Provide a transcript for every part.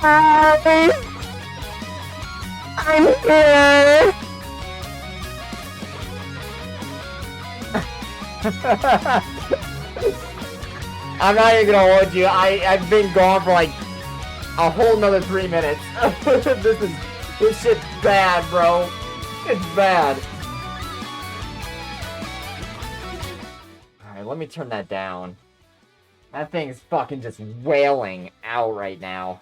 Hi! I'm here! I'm not even gonna hold you. I've been gone for like a whole nother 3 minutes. This shit's bad, bro. It's bad. Alright, let me turn that down. That thing's fucking just wailing out right now.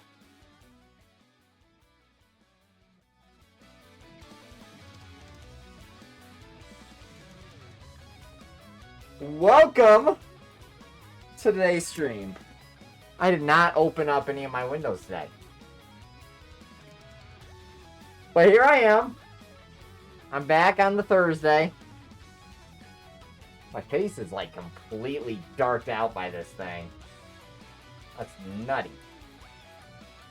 Welcome to today's stream. I did not open up any of my windows today. But here I am. I'm back on the Thursday. My face is like completely darked out by this thing. That's nutty.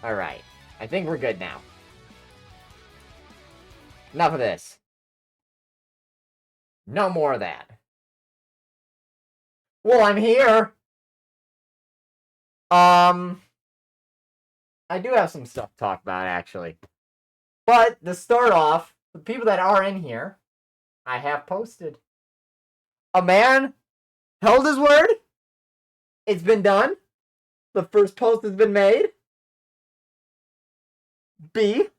Alright. I think we're good now. Enough of this. No more of that. Well, I'm here. I do have some stuff to talk about, actually. But, to start off, the people that are in here, I have posted. A man held his word. It's been done. The first post has been made. Be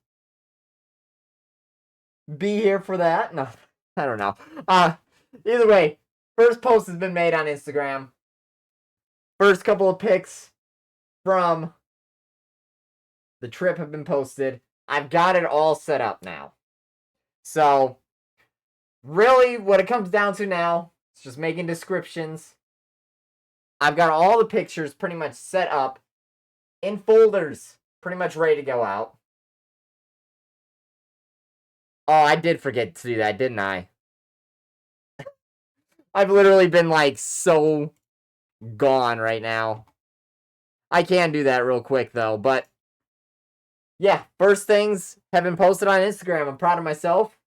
here for that. No, I don't know. Either way, first post has been made on Instagram. First couple of pics from the trip have been posted. I've got it all set up now. So, really, what it comes down to now is just making descriptions. I've got all the pictures pretty much set up in folders, pretty much ready to go out. Oh, I did forget to do that, didn't I? I've literally been, like, so gone right now. I can do that real quick, though, but yeah, first things have been posted on Instagram. I'm proud of myself.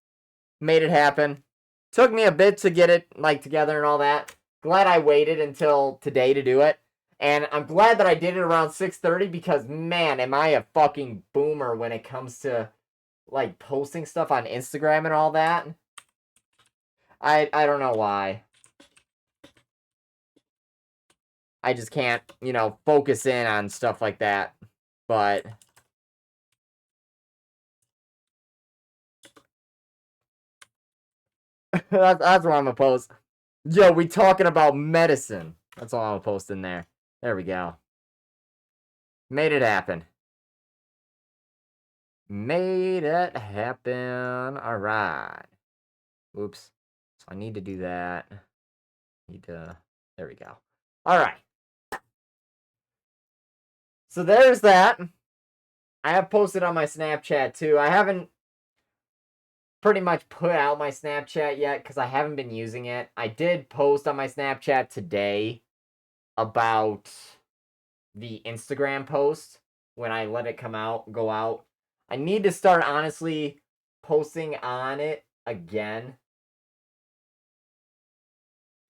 Made it happen. Took me a bit to get it, like, together and all that. Glad I waited until today to do it. And I'm glad that I did it around 6:30 because, man, am I a fucking boomer when it comes to, like, posting stuff on Instagram and all that. I don't know why. I just can't, focus in on stuff like that. But that's what I'm gonna post. Yo, we talking about medicine. That's all I'm gonna post in there. There we go. Made it happen. Made it happen. Alright. Oops. So I need to do that. There we go. Alright. So there's that. I have posted on my Snapchat too. I haven't pretty much put out my Snapchat yet because I haven't been using it. I did post on my Snapchat today about the Instagram post when I let it go out. I need to start honestly posting on it again.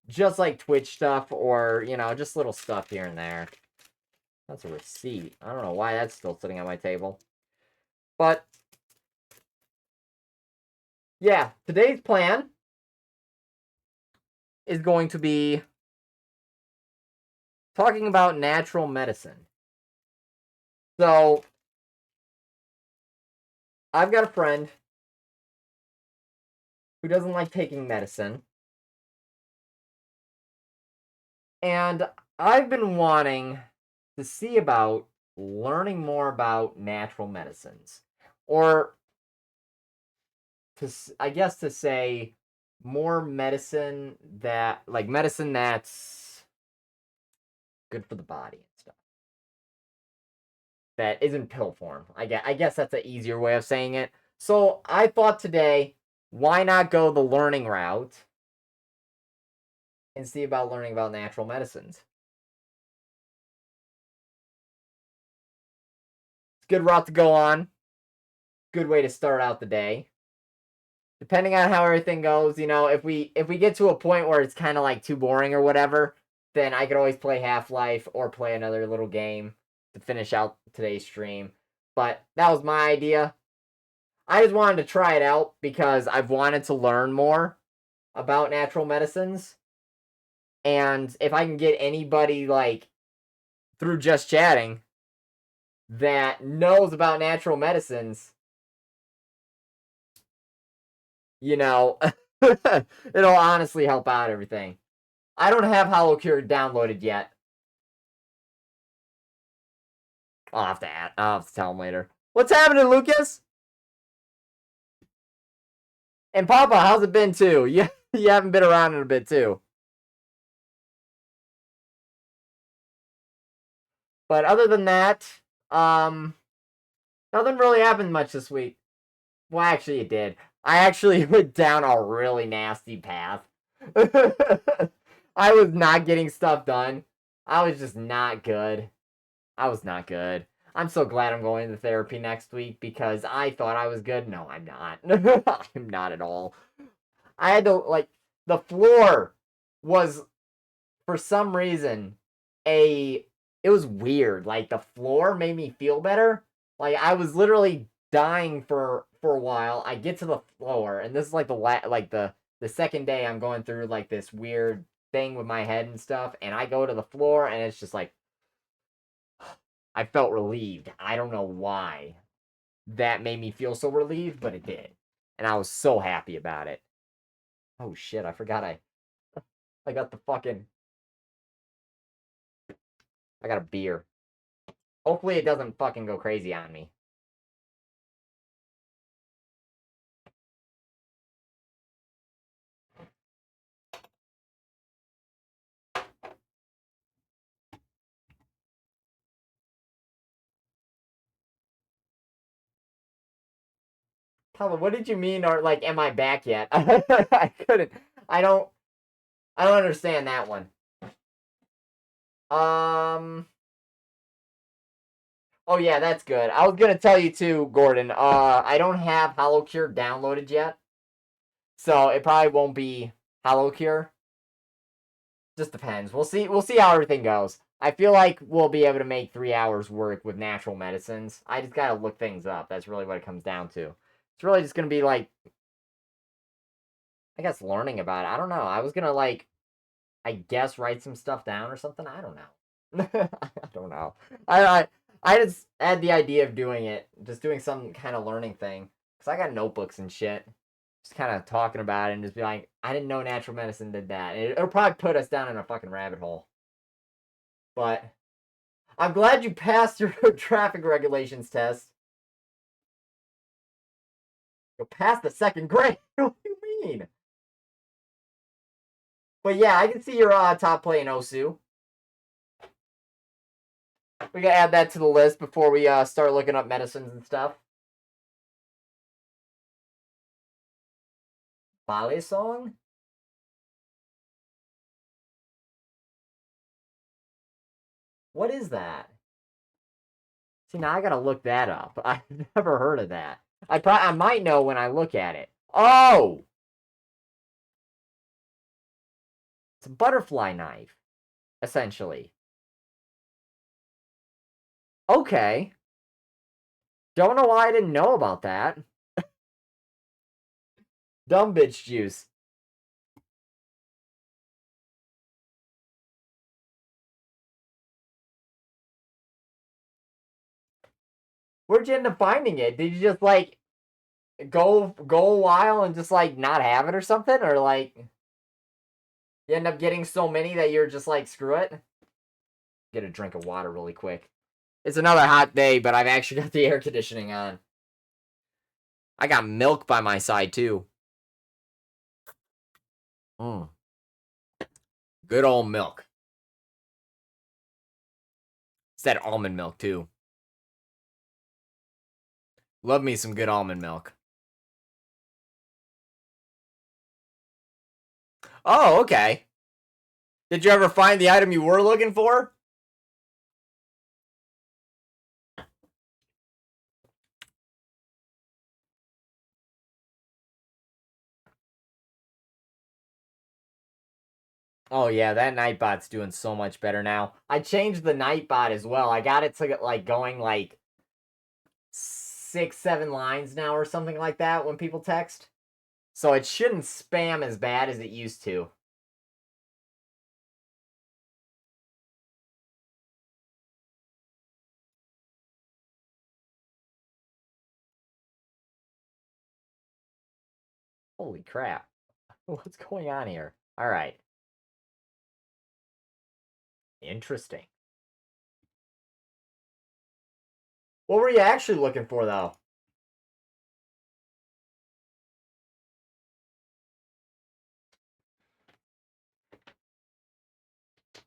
Just like Twitch stuff or, just little stuff here and there. That's a receipt. I don't know why that's still sitting on my table. But yeah, today's plan is going to be talking about natural medicine. So, I've got a friend who doesn't like taking medicine. And I've been wanting to see about learning more about natural medicines. Or, to say more medicine medicine that's good for the body and stuff. That isn't pill form. I guess that's an easier way of saying it. So I thought today, why not go the learning route and see about learning about natural medicines? It's a good route to go on. Good way to start out the day. Depending on how everything goes, if we get to a point where it's kind of like too boring or whatever, then I could always play Half-Life or play another little game to finish out today's stream. but that was my idea. I just wanted to try it out because I've wanted to learn more about natural medicines. And if I can get anybody, like, through just chatting that knows about natural medicines, you know, it'll honestly help out everything. I don't have Hollow Cure downloaded yet. I'll have to tell him later. What's happening, Lucas? And Papa, how's it been too? You haven't been around in a bit too. But other than that, nothing really happened much this week. Well, actually, it did. I actually went down a really nasty path. I was not getting stuff done. I was just not good. I was not good. I'm so glad I'm going to therapy next week because I thought I was good. No, I'm not. I'm not at all. I had to, like, the floor was, for some reason, it was weird. Like, the floor made me feel better. Like, I was literally dying for a while. I get to the floor, and this is like the second day I'm going through like this weird thing with my head and stuff, and I go to the floor, and it's just like I felt relieved. I don't know why that made me feel so relieved, but it did, and I was so happy about it. Oh shit! I forgot I got the fucking I got a beer. Hopefully it doesn't fucking go crazy on me. Papa, what did you mean? Or like, am I back yet? I couldn't. I don't. I don't understand that one. Oh yeah, that's good. I was gonna tell you too, Gordon. I don't have Hollow Cure downloaded yet, so it probably won't be Hollow Cure. Just depends. We'll see. We'll see how everything goes. I feel like we'll be able to make 3 hours work with natural medicines. I just gotta look things up. That's really what it comes down to. It's really just gonna be like, I guess, learning about it. I don't know. I was gonna like, I guess, write some stuff down or something. I don't know. I don't know. I just had the idea of doing it, just doing some kind of learning thing, because I got notebooks and shit. Just kind of talking about it and just be like, I didn't know natural medicine did that. It'll probably put us down in a fucking rabbit hole. But I'm glad you passed your traffic regulations test. You'll pass the second grade. What do you mean? But yeah, I can see your top play in Osu. We gotta add that to the list before we start looking up medicines and stuff. Ballet song? What is that? See, now I gotta look that up. I've never heard of that. I might know when I look at it. Oh, it's a butterfly knife, essentially. Okay. Don't know why I didn't know about that. Dumb bitch juice. Where'd you end up finding it? Did you just like go a while and just like not have it or something, or like you end up getting so many that you're just like screw it? Get a drink of water really quick. It's another hot day, but I've actually got the air conditioning on. I got milk by my side too. Mm. Good old milk. It's that almond milk too. Love me some good almond milk. Oh, okay. Did you ever find the item you were looking for? Oh yeah, that Nightbot's doing so much better now. I changed the Nightbot as well. I got it to get like going like 6, 7 lines now or something like that when people text. So it shouldn't spam as bad as it used to. Holy crap. What's going on here? All right. Interesting. What were you actually looking for, though?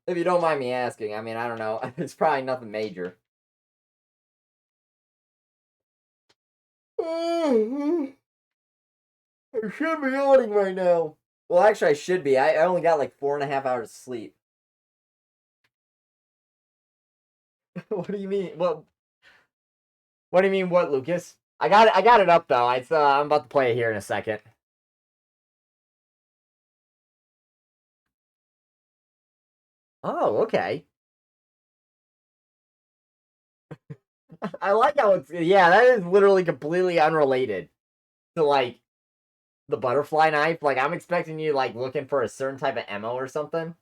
If you don't mind me asking, I mean, I don't know. It's probably nothing major. I should be yawning right now. Well, actually, I should be. I only got like 4.5 hours of sleep. What do you mean? What do you mean? What, Lucas? I got it. I got it up though. I'm about to play it here in a second. Oh, okay. I like how it's. Yeah, that is literally completely unrelated to like the butterfly knife. Like I'm expecting you like looking for a certain type of ammo or something.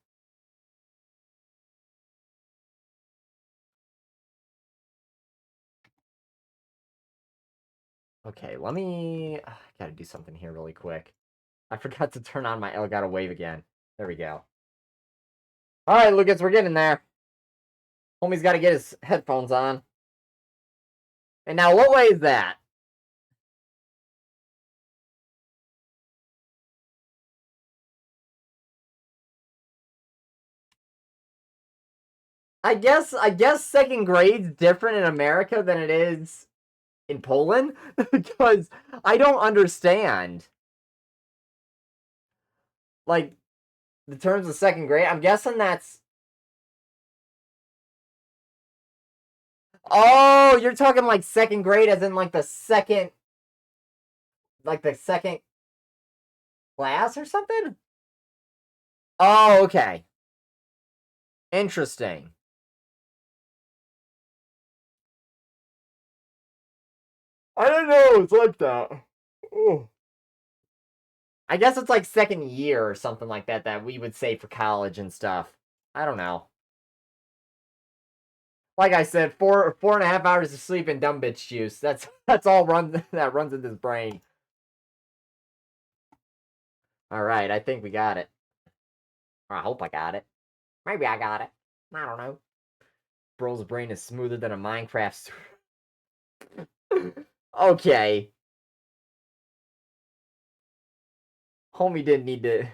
Okay, let me. I gotta do something here really quick. I forgot to turn on my Elgato Wave again. There we go. All right, Lucas, we're getting there. Homie's got to get his headphones on. And now, what way is that? I guess second grade's different in America than it is in Poland because I don't understand like the terms of second grade. I'm guessing that's. Oh, you're talking like second grade as in like the second class or something? Oh, okay. Interesting. I didn't know it's like that. Oh. I guess it's like second year or something like that that we would say for college and stuff. I don't know. Like I said, 4.5 hours of sleep and dumb bitch juice. That's all that runs in this brain. All right, I think we got it. Or I hope I got it. Maybe I got it. I don't know. Bro's brain is smoother than a Minecraft. Okay, homie didn't need to.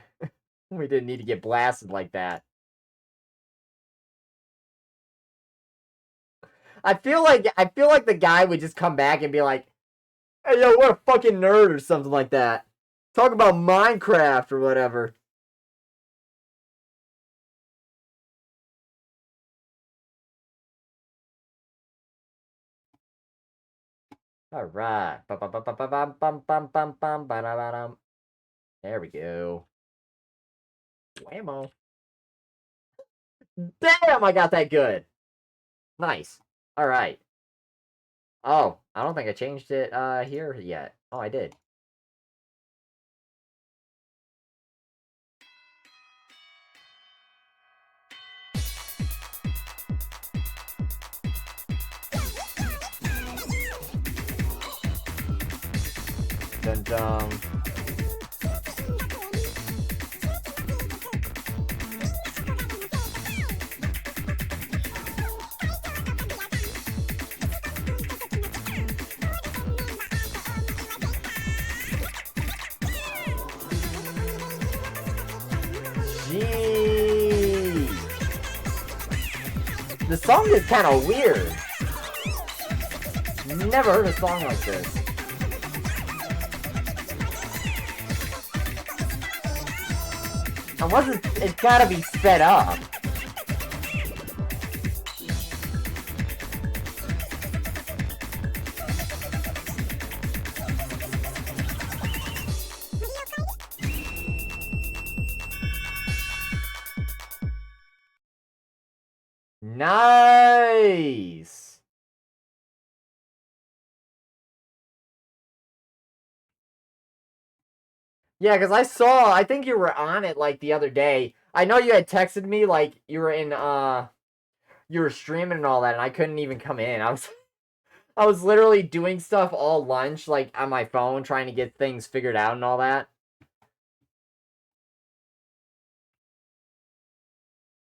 Homie didn't need to get blasted like that. I feel like the guy would just come back and be like, "Hey yo, what a fucking nerd" or something like that. Talk about Minecraft or whatever. All right. There we go. Whammo. Damn, I got that good. Nice. All right. Oh, I don't think I changed it here yet. Oh, I did. Dun dun. Jeez. The song is kind of weird. Never heard a song like this. Unless it's gotta be sped up. Nice. Yeah, because I think you were on it like the other day. I know you had texted me like you were streaming and all that, and I couldn't even come in. I was literally doing stuff all lunch, like on my phone, trying to get things figured out and all that.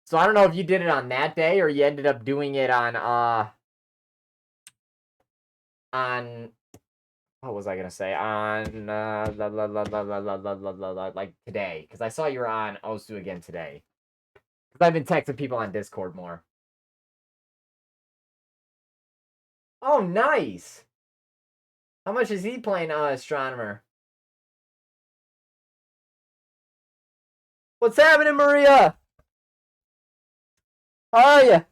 So I don't know if you did it on that day or you ended up doing it on what was I gonna say? On like today. Because I saw you were on Osu again today. Because I've been texting people on Discord more. Oh, nice. How much is he playing Astronomer? What's happening, Maria? How are you?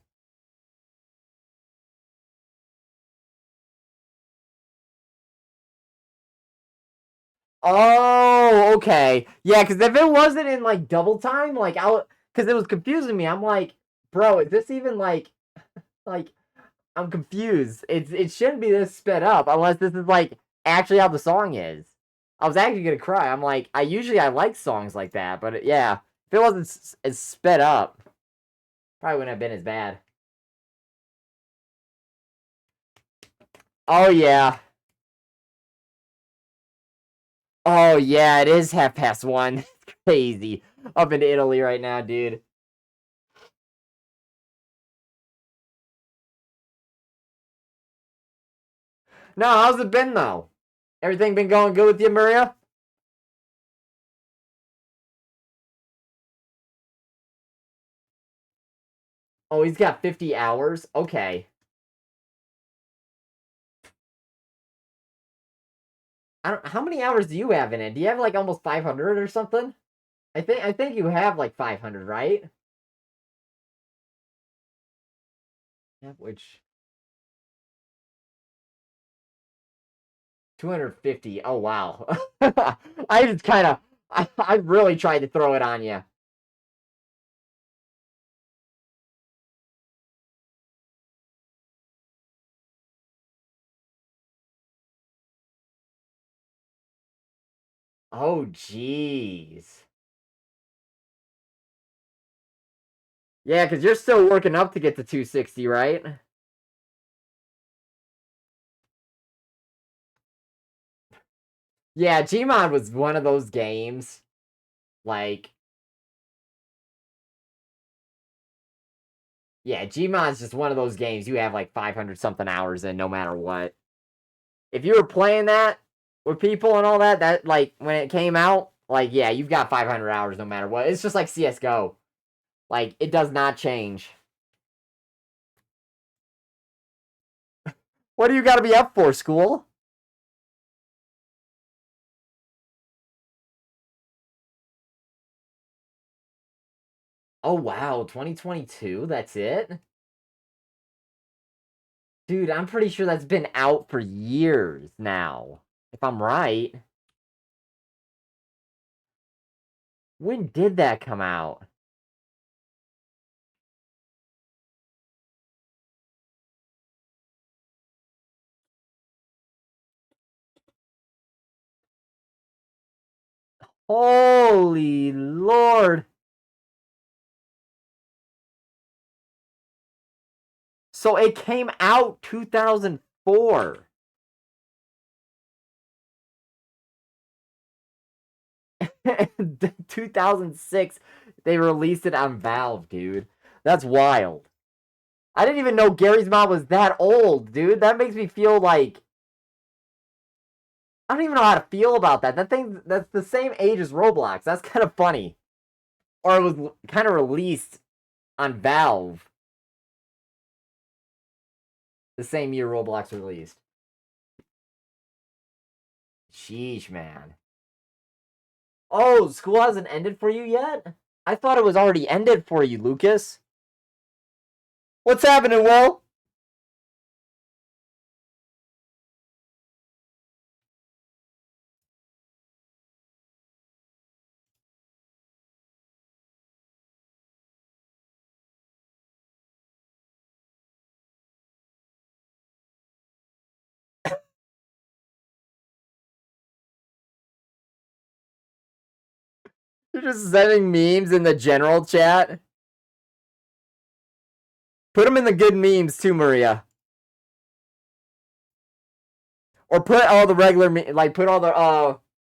Oh, okay. Yeah, because if it wasn't in like double time, like because it was confusing me. I'm like, bro, is this even like I'm confused. It shouldn't be this sped up unless this is like actually how the song is. I was actually gonna cry. I'm like, I like songs like that, but yeah, if it wasn't as sped up, probably wouldn't have been as bad. Oh yeah, oh yeah, it is 1:30. It's crazy up in Italy right now, dude. No, how's it been though? Everything been going good with you, Maria? Oh, he's got 50 hours. Okay. I don't. How many hours do you have in it? Do you have like almost 500 or something? I think you have like 500, right? Yeah, which 250. Oh wow. I just kind of I really tried to throw it on you. Oh jeez. Yeah, because you're still working up to get to 260, right? Yeah, Gmod was one of those games. Like, yeah, Gmod's just one of those games you have like 500 something hours in no matter what. If you were playing that with people and all that, that like when it came out, like yeah, you've got 500 hours no matter what. It's just like CS:GO. Like it does not change. What do you got to be up for, school? Oh wow, 2022. That's it, dude. I'm pretty sure that's been out for years now. If I'm right, when did that come out? Holy Lord! So it came out 2004. 2006, they released it on Valve, dude. That's wild. I didn't even know Gary's mom was that old, dude. That makes me feel like I don't even know how to feel about that. That's the same age as Roblox. That's kind of funny. Or it was kind of released on Valve the same year Roblox released. Sheesh, man. Oh, school hasn't ended for you yet? I thought it was already ended for you, Lucas. What's happening, Will? You're just sending memes in the general chat. Put them in the good memes too, Maria. Or put all the regular like put all the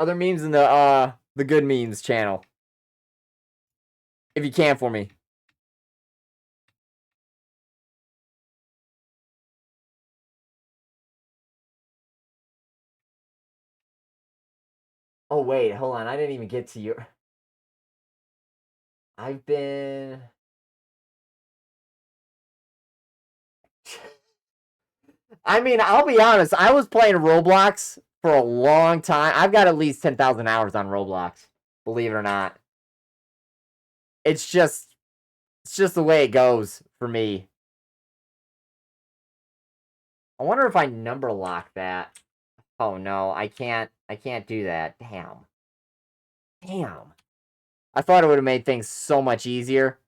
other memes in the good memes channel. If you can for me. Oh wait, hold on. I didn't even get to your I've been I mean, I'll be honest. I was playing Roblox for a long time. I've got at least 10,000 hours on Roblox. Believe it or not. It's just the way it goes for me. I wonder if I number lock that. Oh no, I can't do that. Damn. Damn. I thought it would have made things so much easier.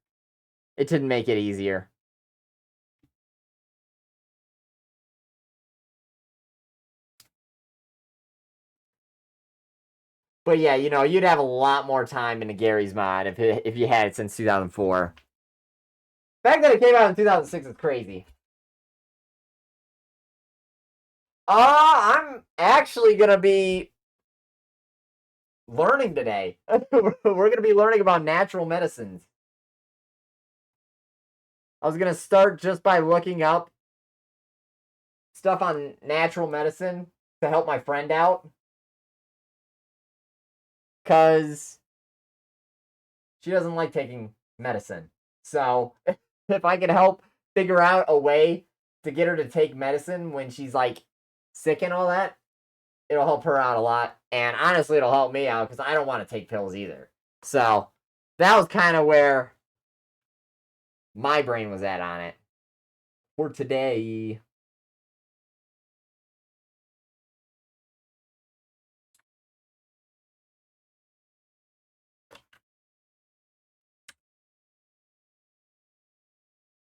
It didn't make it easier. But yeah, you know, you'd have a lot more time in the Gary's mod if you had it since 2004. The fact that it came out in 2006 is crazy. I'm actually gonna be learning today. We're gonna be learning about natural medicines. I was gonna start just by looking up stuff on natural medicine to help my friend out. Because she doesn't like taking medicine. So if I can help figure out a way to get her to take medicine when she's like sick and all that, it'll help her out a lot. And honestly, it'll help me out because I don't want to take pills either. So that was kind of where my brain was at on it for today.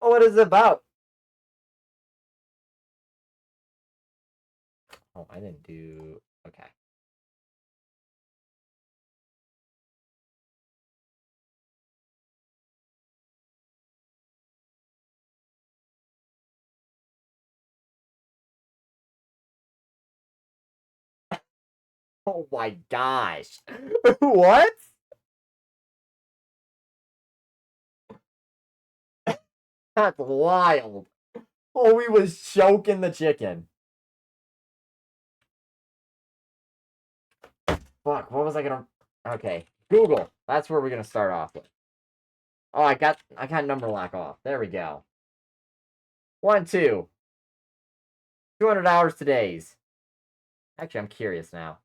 Oh, what is it about? Oh, I didn't do. Okay. Oh my gosh. What? That's wild. Oh, we was choking the chicken. Fuck, what was I gonna... Okay, Google. That's where we're gonna start off with. Oh, I got number lock off. There we go. 1, 2. 200 hours today's. Actually, I'm curious now.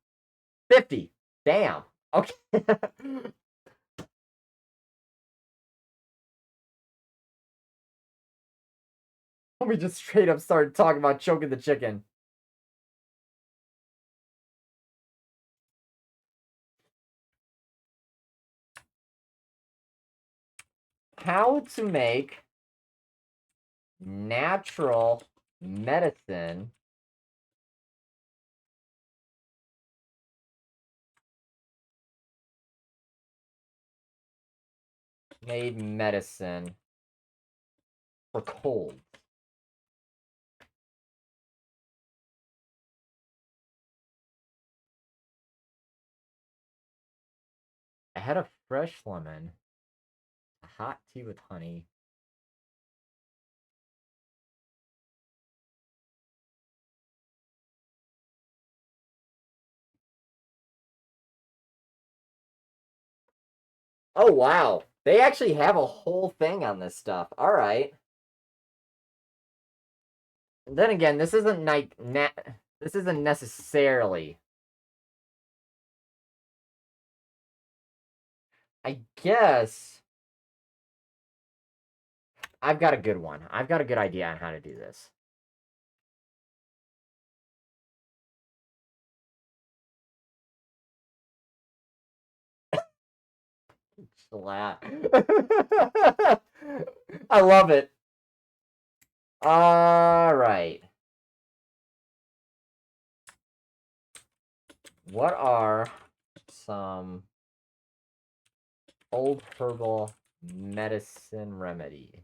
50. Damn. Okay. We just straight up started talking about choking the chicken. How to make natural medicine made medicine for cold. I had a fresh lemon, a hot tea with honey. Oh wow, they actually have a whole thing on this stuff. All right. And then again, this isn't this isn't necessarily. I guess I've got a good one. I've got a good idea on how to do this. Splat. I love it. All right. What are some Old herbal medicine remedy.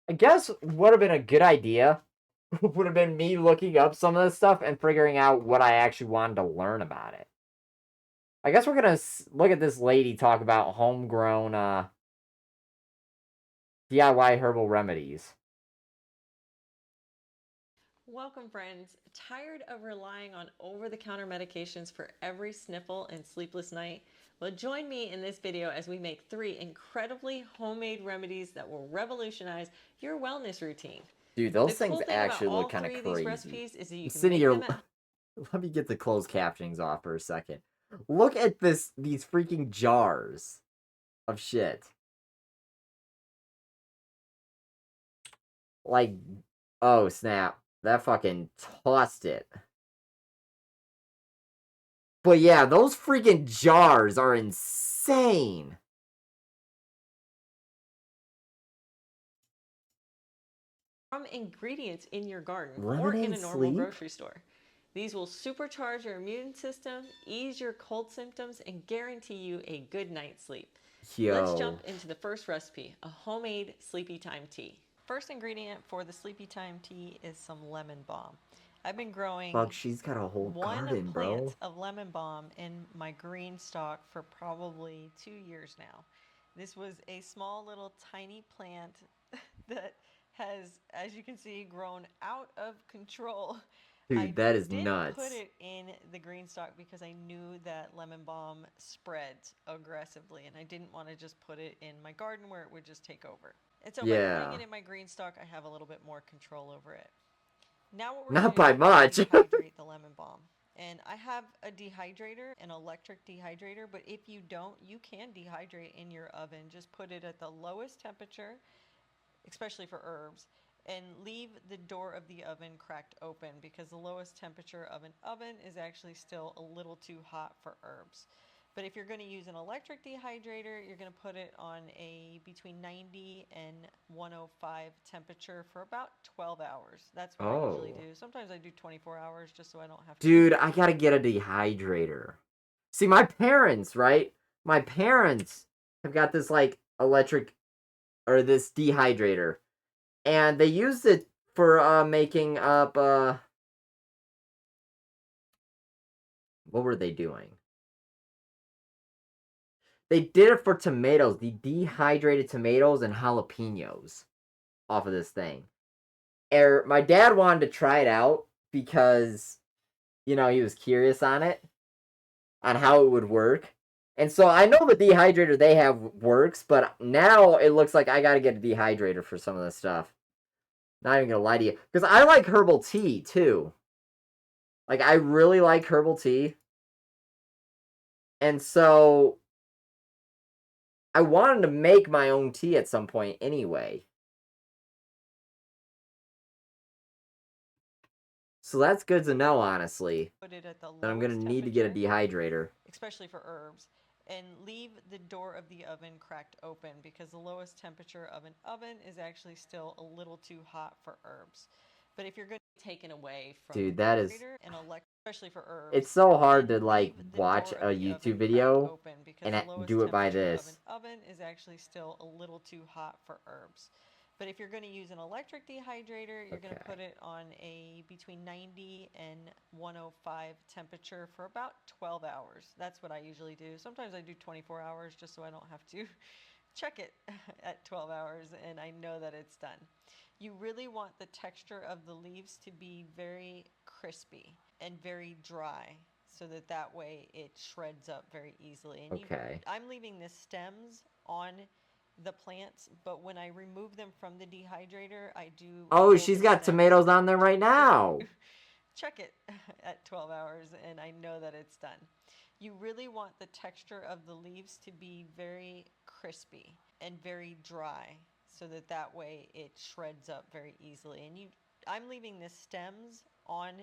I guess would have been a good idea would have been me looking up some of this stuff and figuring out what I actually wanted to learn about it. I guess we're gonna look at this lady talk about homegrown DIY herbal remedies. Welcome, friends. Tired of relying on over-the-counter medications for every sniffle and sleepless night? Well, join me in this video as we make 3 incredibly homemade remedies that will revolutionize your wellness routine. Dude, those The things cool thing about actually all look kind of 3 of these crazy. recipes is that you I'm can sitting make here. them at Let me get the closed captionings off for a second. Look at these freaking jars of shit. Like, oh snap. That fucking tossed it. But yeah, those freaking jars are insane. from ingredients in your garden or in Lemonade a normal sleep? grocery store. These will supercharge your immune system, ease your cold symptoms, and guarantee you a good night's sleep. Let's Yo. jump into the first recipe, a homemade sleepy time tea. First ingredient for the sleepy time tea is some lemon balm. I've been growing Fuck, she's got a whole one garden, plant bro. of lemon balm in my green stock for probably 2 years now. This was a small little tiny plant that has, as you can see, grown out of control. I Dude, that is didn't put nuts. it in the green stock because I knew that lemon balm spreads aggressively and I didn't want to just put it in my garden where it would just take over. And so by putting Yeah. it in my green stock, I have a little bit more control over it. Now what we're going Not to by do is much. dehydrate the lemon balm. And I have a dehydrator, an electric dehydrator, but if you don't, you can dehydrate in your oven. Just put it at the lowest temperature, especially for herbs, and leave the door of the oven cracked open because the lowest temperature of an oven is actually still a little too hot for herbs. But if you're going to use an electric dehydrator, you're going to put it on a between 90 and 105 temperature for about 12 hours. That's what I usually Oh. do. Sometimes I do 24 hours just so I don't have to. Dude, I gotta get a dehydrator. See, my parents, right? My parents have got this, like, electric, or this dehydrator. And they used it for, making up, what were they doing? They did it for tomatoes, the dehydrated tomatoes and jalapenos off of this thing. My dad wanted to try it out because, he was curious on how it would work. And so I know the dehydrator they have works, but now it looks like I gotta get a dehydrator for some of this stuff. Not even gonna lie to you. Because I like herbal tea too. Like, I really like herbal tea. And so I wanted to make my own tea at some point anyway. So that's good to know, honestly. Put it at the That I'm gonna lowest need to get a temperature, dehydrator. especially for herbs, and leave the door of the oven cracked open because the lowest temperature of an oven is actually still a little too hot for herbs. But if you're going to be taken away from Dude, the that is... dehydrator and especially for It's herbs, so hard then to, like, leave the watch door a of the oven YouTube cracked video open because and the lowest do it by temperature of an this. oven is actually still a little too hot for herbs. But if you're going to use an electric dehydrator, you're going to put it on a between 90 and 105 temperature for about 12 hours. That's what I usually do. Sometimes I do 24 hours just so I don't have to check it at 12 hours and I know that it's done. You really want the texture of the leaves to be very crispy and very dry so that way it shreds up very easily. And Okay. I'm leaving the stems on the plants, but when I remove them from the dehydrator, I do. Oh, she's got tomatoes on there right now. Check it at 12 hours and I know that it's done. You really want the texture of the leaves to be very crispy and very dry so that way it shreds up very easily. And I'm leaving the stems on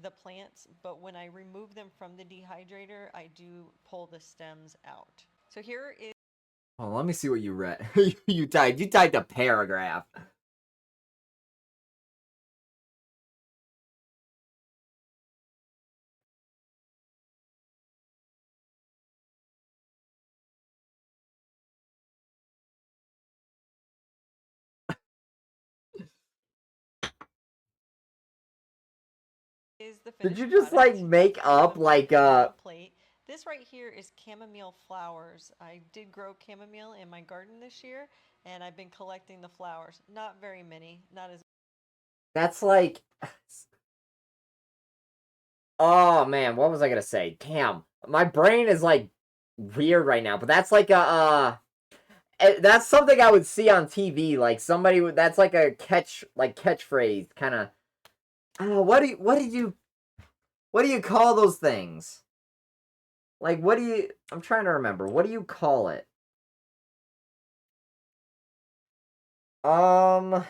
the plants, but when I remove them from the dehydrator, I do pull the stems out. So here is Oh, let me see what you read. You typed. You typed a paragraph. Is the Did you finished just like product. make I have up them on like a little plate. This right here is chamomile flowers. I did grow chamomile in my garden this year, and I've been collecting the flowers. Not very many, not as that's like oh man, what was I gonna say? Damn. My brain is like weird right now, but that's like a that's something I would see on TV. Like somebody would that's like a catchphrase kind of. What do you call those things? Like what do you I'm trying to remember. What do you call it? Um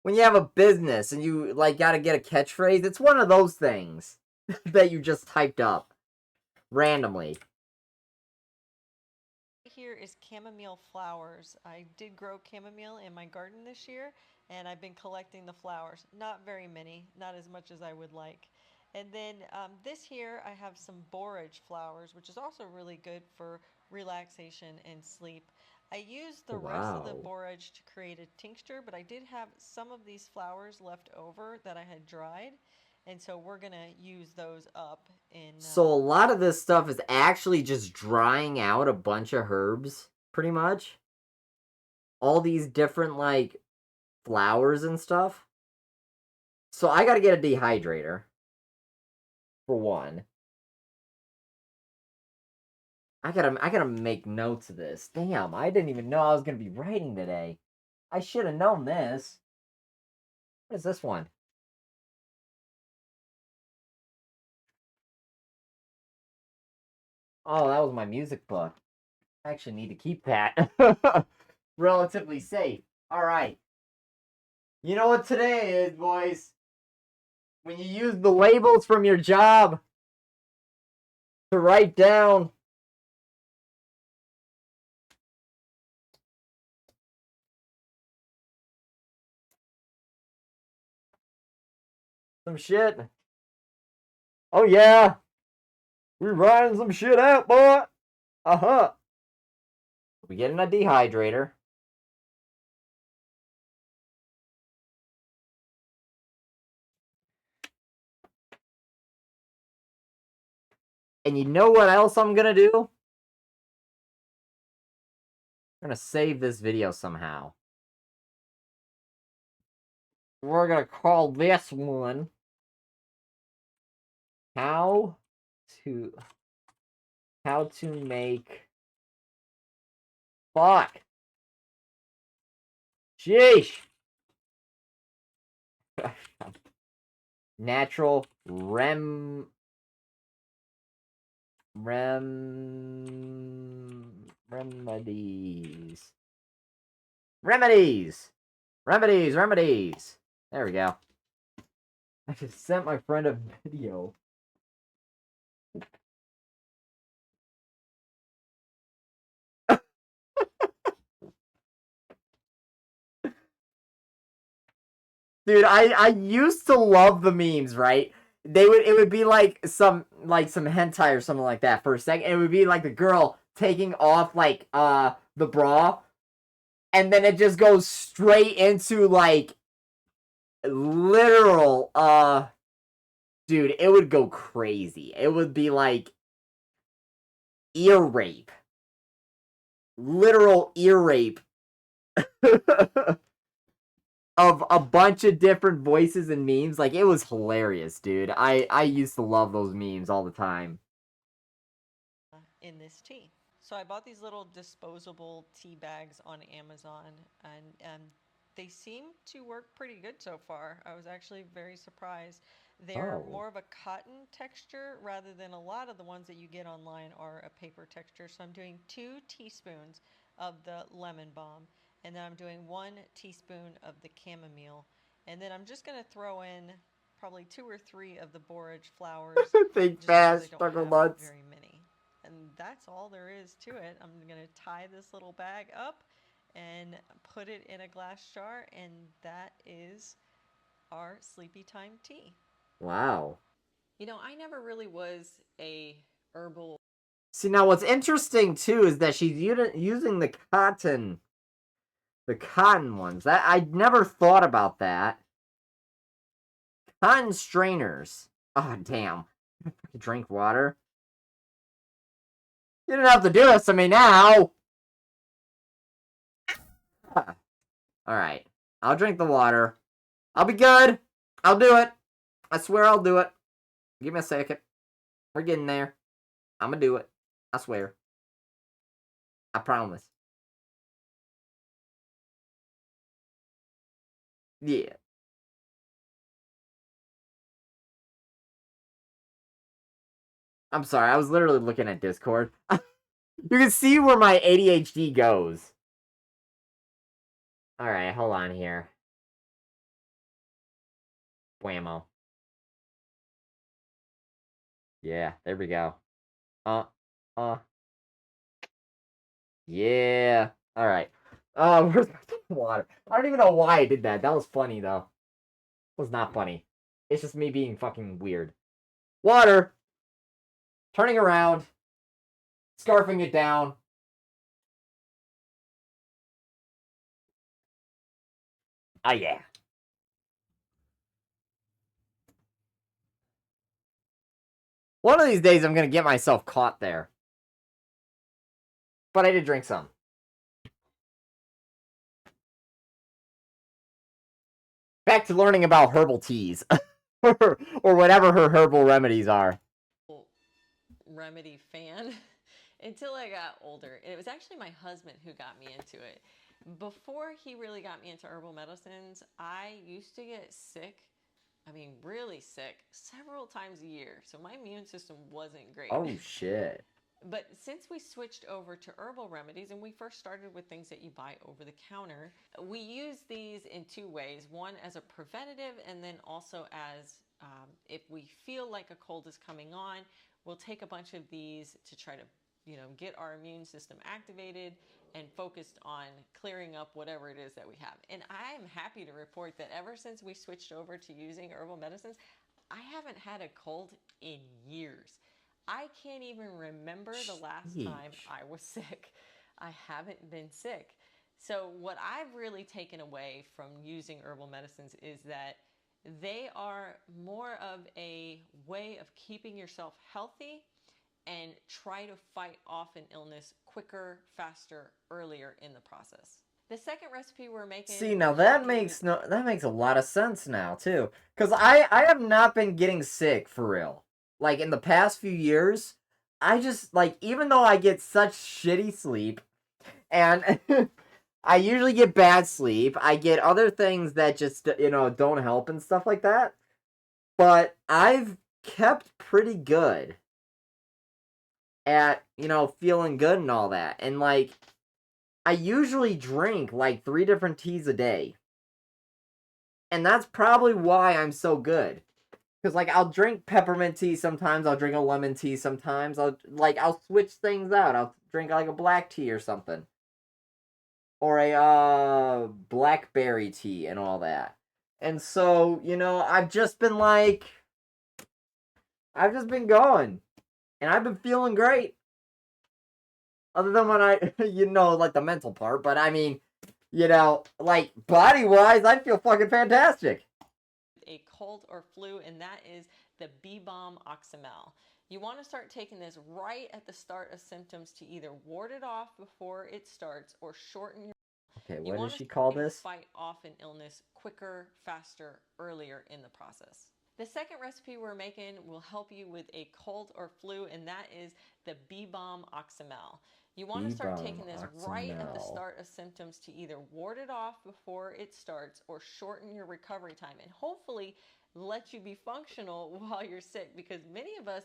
when you have a business and you like got to get a catchphrase, it's one of those things that you just typed up randomly. here is chamomile flowers. I did grow chamomile in my garden this year, and I've been collecting the flowers. Not very many, not as much as I would like. And then this here, I have some borage flowers, which is also really good for relaxation and sleep. I used the rest of the Wow. borage to create a tincture, but I did have some of these flowers left over that I had dried, and so we're gonna use those up in. So a lot of this stuff is actually just drying out a bunch of herbs, pretty much. All these different like flowers and stuff. So I got to get a dehydrator for one. I gotta make notes of this. Damn, I didn't even know I was gonna be writing today. I should have known this. What is this one? Oh, that was my music book. I actually need to keep that. Relatively safe. All right. You know what today is, boys? When you use the labels from your job to write down some shit. Oh yeah, we writing some shit out, boy. Uh-huh. We getting a dehydrator. And you know what else I'm gonna do? I'm gonna save this video somehow. We're gonna call this one how to how to make fuck. Sheesh. Natural remedies. Remedies. There we go. I just sent my friend a video. Dude, I used to love the memes, right? It would be like some hentai or something like that for a second. It would be like the girl taking off like the bra, and then it just goes straight into like literal dude, it would go crazy. It would be like ear rape. Literal ear rape of a bunch of different voices and memes. Like it was hilarious, dude. I used to love those memes all the time. in this tea. So I bought these little disposable tea bags on Amazon, and they seem to work pretty good so far. I was actually very surprised. They're Oh. more of a cotton texture rather than a lot of the ones that you get online are a paper texture. So I'm doing 2 teaspoons of the lemon balm, and then I'm doing 1 teaspoon of the chamomile, and then I'm just going to throw in probably 2 or 3 of the borage flowers Think just because I fast, don't chuckle have nuts. very many. and that's all there is to it. I'm going to tie this little bag up and put it in a glass jar, and that is our sleepy time tea. Wow. You know, I never really was a herbal. See, now what's interesting too is that she's using the cotton ones. That I never thought about that. Cotton strainers. Oh damn. Drink water. You didn't have to do this to me now. Alright. I'll drink the water. I'll be good. I'll do it. I swear I'll do it. Give me a second. We're getting there. I'm gonna do it. I swear. I promise. Yeah. I'm sorry. I was literally looking at Discord. You can see where my ADHD goes. Alright, hold on here. Whammo. Yeah, there we go. Uh. Yeah. Alright. Where's my water? I don't even know why I did that. That was funny, though. It was not funny. It's just me being fucking weird. Water! Turning around. Scarfing it down. Oh, yeah. One of these days, I'm gonna get myself caught there. But I did drink some. Back to learning about herbal teas. Or whatever her herbal remedies are. Remedy fan until I got older. And it was actually my husband who got me into it. Before he really got me into herbal medicines, I used to get sick. I mean, really sick several times a year. So my immune system wasn't great. Oh, shit. But since we switched over to herbal remedies, and we first started with things that you buy over the counter, we use these in two ways. One as a preventative, and then also as if we feel like a cold is coming on, we'll take a bunch of these to try to, get our immune system activated and focused on clearing up whatever it is that we have. And I am happy to report that ever since we switched over to using herbal medicines, I haven't had a cold in years. I can't even remember the last time I was sick. I haven't been sick. So what I've really taken away from using herbal medicines is that they are more of a way of keeping yourself healthy and try to fight off an illness quicker, faster, earlier in the process. The second recipe we're making. See, now that makes a lot of sense now too, because I have not been getting sick for real. Like in the past few years, I just like even though I get such shitty sleep, and I usually get bad sleep, I get other things that just don't help and stuff like that. But I've kept pretty good at feeling good and all that, and like I usually drink like 3 different teas a day. And that's probably why I'm so good. Because, like, I'll drink peppermint tea sometimes. I'll drink a lemon tea sometimes. I'll switch things out. I'll drink, like, a black tea or something. Or a, blackberry tea and all that. And so, I've just been going. And I've been feeling great. Other than when I, like, the mental part. But, I mean, like, body-wise, I feel fucking fantastic. A cold or flu, and that is the B-Balm Oxymel. You want to start taking this right at the start of symptoms to either ward it off before it starts or shorten your. Okay, what does she call this? Fight off an illness quicker, faster, earlier in the process. The second recipe we're making will help you with a cold or flu, and that is the B-Balm Oxymel. You want to start taking this right at the start of symptoms to either ward it off before it starts or shorten your recovery time and hopefully let you be functional while you're sick, because many of us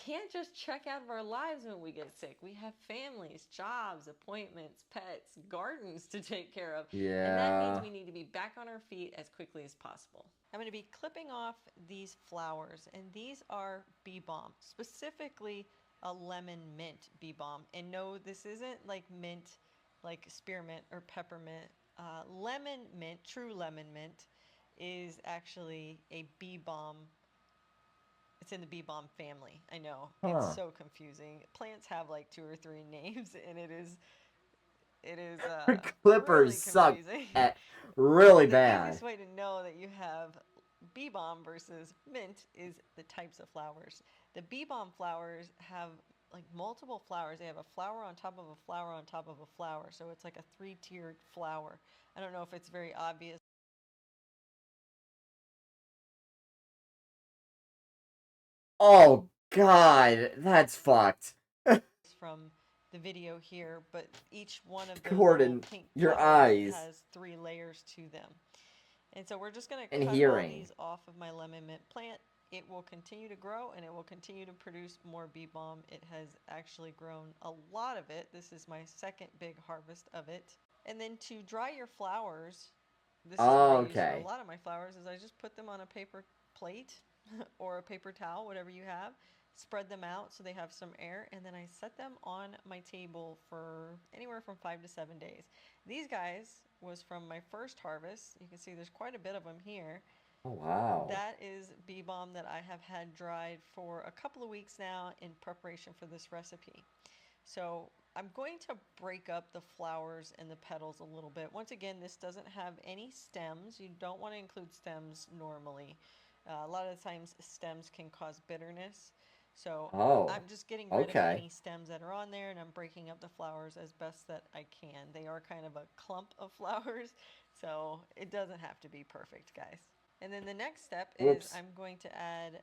can't just check out of our lives when we get sick. We have families, jobs, appointments, pets, gardens to take care of. Yeah. And that means we need to be back on our feet as quickly as possible. I'm going to be clipping off these flowers, and these are bee balm, specifically a lemon mint bee balm. And no, this isn't like mint, like spearmint or peppermint. Lemon mint, true lemon mint, is actually a bee balm. It's in the bee balm family. I know it's Huh. so confusing. Plants have like two or three names, and it is Clippers really suck confusing. at really The bad. easiest way to know that you have bee balm versus mint is the types of flowers. The bee balm flowers have like multiple flowers. They have a flower on top of a flower on top of a flower. So it's like a three-tiered flower. I don't know if it's very obvious Oh God, that's fucked. from the video here, but each one of those little Gordon, pink your petals eyes has three layers to them. And so we're just going and to cut all hearing. these off of my lemon mint plant. It will continue to grow and it will continue to produce more bee balm. It has actually grown a lot of it. This is my second big harvest of it. And then to dry your flowers, this is what I use for a Okay. lot of my flowers, is I just put them on a paper plate or a paper towel, whatever you have, spread them out so they have some air, and then I set them on my table for anywhere from 5 to 7 days. These guys was from my first harvest. You can see there's quite a bit of them here. Oh wow. That is bee balm that I have had dried for a couple of weeks now in preparation for this recipe. So I'm going to break up the flowers and the petals a little bit. Once again, this doesn't have any stems. You don't want to include stems normally. A lot of the times stems can cause bitterness. So I'm Oh. just getting rid of Okay. any stems that are on there, and I'm breaking up the flowers as best that I can. They are kind of a clump of flowers, so it doesn't have to be perfect, guys. And then the next step is Whoops. I'm going to add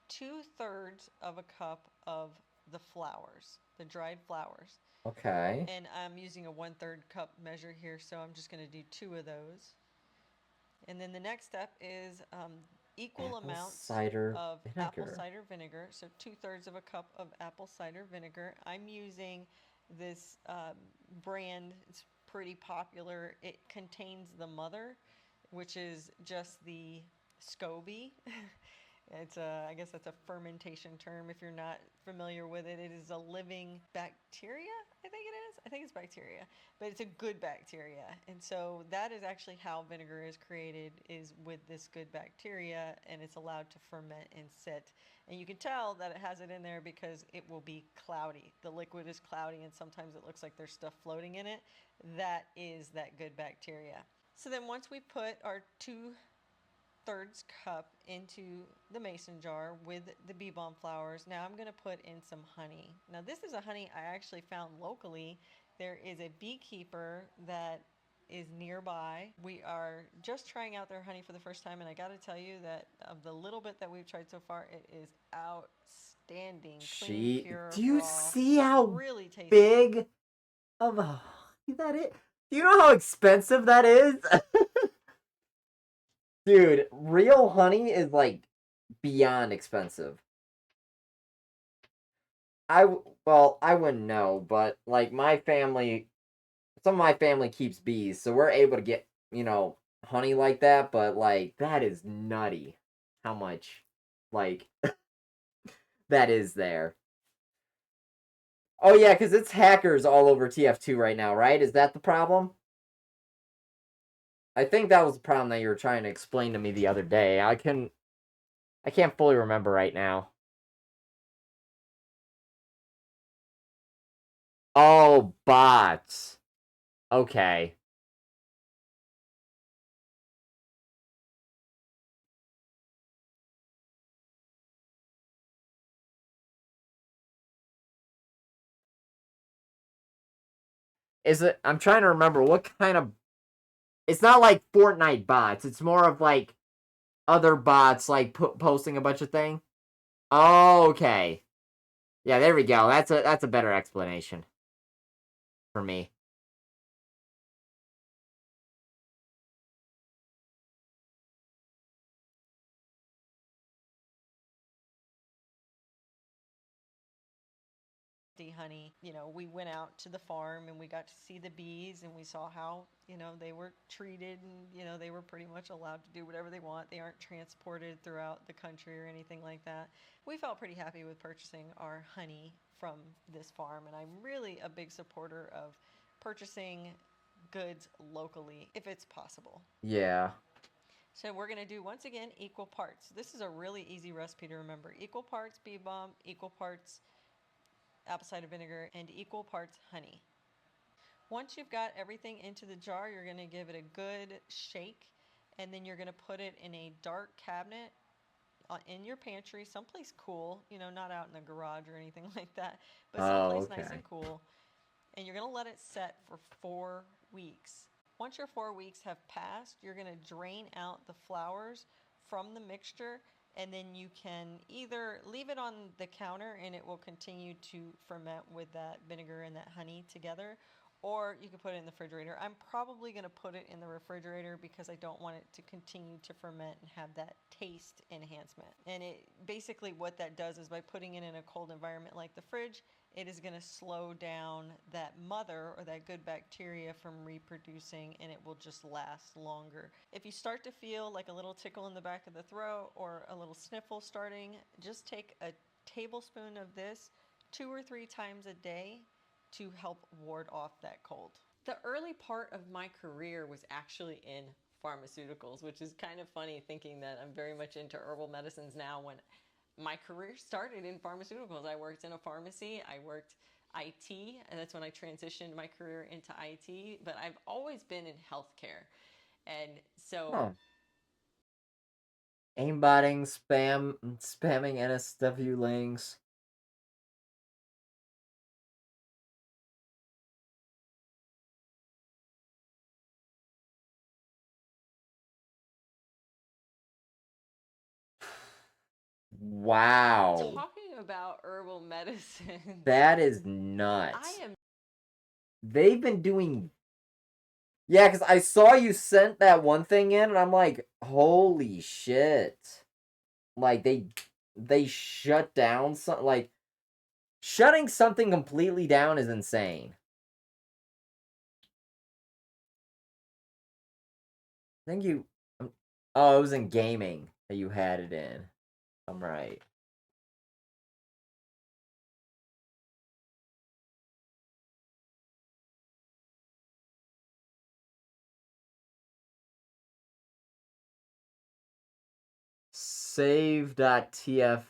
2/3 of a cup of the flowers, the dried flowers. Okay. And I'm using a 1/3 cup measure here, so I'm just going to do two of those. And then the next step is equal Apple amounts cider of apple vinegar. cider vinegar. So 2/3 of a cup of apple cider vinegar. I'm using this brand. It's pretty popular. It contains the mother, which is just the SCOBY. It's I guess that's a fermentation term if you're not familiar with it. It is a living bacteria, I think it is. I think it's bacteria, but it's a good bacteria. And so that is actually how vinegar is created, is with this good bacteria, and it's allowed to ferment and sit. And you can tell that it has it in there because it will be cloudy. The liquid is cloudy and sometimes it looks like there's stuff floating in it. That is that good bacteria. So then once we put our 2/3 cup into the mason jar with the bee balm flowers, now I'm going to put in some honey. Now this is a honey I actually found locally. There is a beekeeper that is nearby. We are just trying out their honey for the first time, and I got to tell you that of the little bit that we've tried so far, it is outstanding. Clean, pure, Do you raw, see how really tasty. big of a that is? Do you know how expensive that is? Dude, real honey is like beyond expensive. Well, I wouldn't know, but like some of my family keeps bees, so we're able to get, honey like that, but like that is nutty how much like that is there. Oh yeah, cuz it's hackers all over TF2 right now, right? Is that the problem? I think that was the problem that you were trying to explain to me the other day. I can't fully remember right now. Oh, bots. Okay. Is it I'm trying to remember what kind of it's not like Fortnite bots. It's more of like other bots like posting a bunch of thing. Oh, okay. Yeah, there we go. That's a better explanation for me. honey. You know, we went out to the farm and we got to see the bees and we saw how, you know, they were treated and, you know, they were pretty much allowed to do whatever they want. They aren't transported throughout the country or anything like that. We felt pretty happy with purchasing our honey from this farm, and I'm really a big supporter of purchasing goods locally if it's possible. Yeah. So we're going to do, once again, equal parts. This is a really easy recipe to remember. Equal parts bee balm, equal parts apple cider vinegar, and equal parts honey. Once you've got everything into the jar, you're going to give it a good shake, and then you're going to put it in a dark cabinet in your pantry, someplace cool, you know, not out in the garage or anything like that, but Oh, someplace nice okay. and cool. And you're going to let it set for 4 weeks. Once your 4 weeks have passed, you're going to drain out the flours from the mixture, and then you can either leave it on the counter and it will continue to ferment with that vinegar and that honey together, or you can put it in the refrigerator. I'm probably going to put it in the refrigerator because I don't want it to continue to ferment and have that taste enhancement. And it basically, what that does is, by putting it in a cold environment like the fridge, it is going to slow down that mother or that good bacteria from reproducing, and it will just last longer. If you start to feel like a little tickle in the back of the throat or a little sniffle starting, just take a tablespoon of this 2 or 3 times a day to help ward off that cold. The early part of my career was actually in pharmaceuticals, which is kind of funny thinking that I'm very much into herbal medicines now, when my career started in pharmaceuticals. I worked in a pharmacy, I worked IT, and that's when I transitioned my career into IT, but I've always been in healthcare. And so Huh. Aimbotting, spamming NSW links. Wow. talking about herbal medicine, That is I nuts. am They've been doing. Yeah, because I saw you sent that one thing in, and I'm like, holy shit. Like, they shut down some. Like, shutting something completely down is insane. I think you. Oh, it was in gaming that you had it in. I'm right. Save.tf.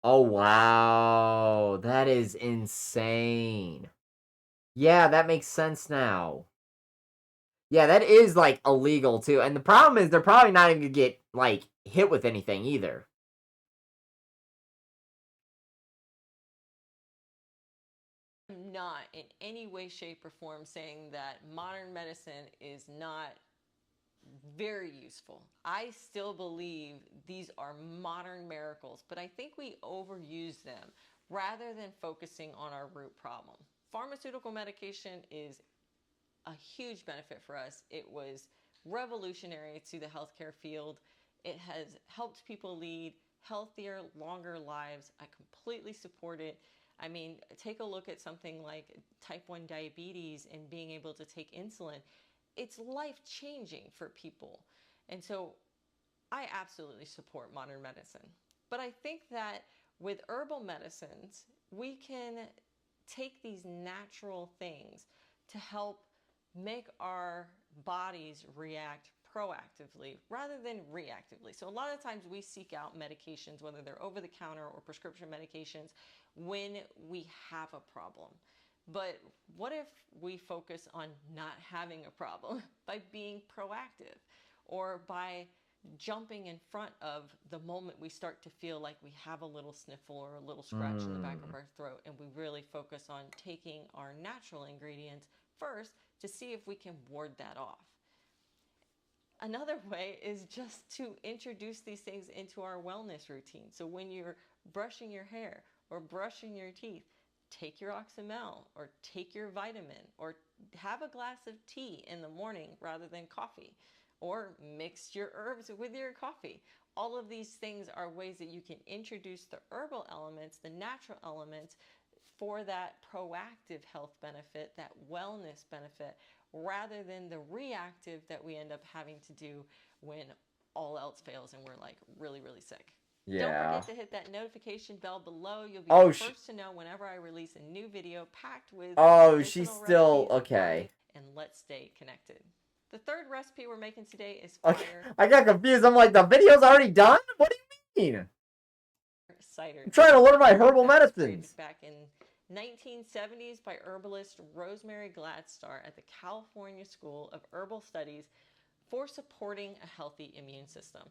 Oh, wow. That is insane. Yeah, that makes sense now. Yeah, that is, like, illegal, too. And the problem is they're probably not even gonna get, like, hit with anything either. not in any way, shape, or form saying that modern medicine is not very useful. I still believe these are modern miracles, but I think we overuse them rather than focusing on our root problem. Pharmaceutical medication is a huge benefit for us. It was revolutionary to the healthcare field. It has helped people lead healthier, longer lives. I completely support it. I mean, take a look at something like type 1 diabetes and being able to take insulin. It's life changing for people. And so I absolutely support modern medicine. But I think that with herbal medicines, we can take these natural things to help make our bodies react proactively rather than reactively. So a lot of times we seek out medications, whether they're over the counter or prescription medications, when we have a problem. But what if we focus on not having a problem by being proactive, or by jumping in front of the moment we start to feel like we have a little sniffle or a little scratch in the back of our throat, and we really focus on taking our natural ingredients first to see if we can ward that off. Another way is just to introduce these things into our wellness routine. So when you're brushing your hair or brushing your teeth, take your Oxymel or take your vitamin, or have a glass of tea in the morning rather than coffee, or mix your herbs with your coffee. all of these things are ways that you can introduce the herbal elements, the natural elements, for that proactive health benefit, that wellness benefit, rather than the reactive that we end up having to do when all else fails and we're like really, really sick. Don't Yeah. forget to hit that notification bell below. You'll be Oh, the first to know whenever I release a new video packed with oh, she's medicinal still recipes, okay. and let's stay connected. The third recipe we're making today is Okay, fire I got confused. I'm like, the video's already done? What do you mean? cider. I'm trying to learn my This herbal recipe was medicines. created back in 1970s by herbalist Rosemary Gladstar at the California School of Herbal Studies for supporting a healthy immune system.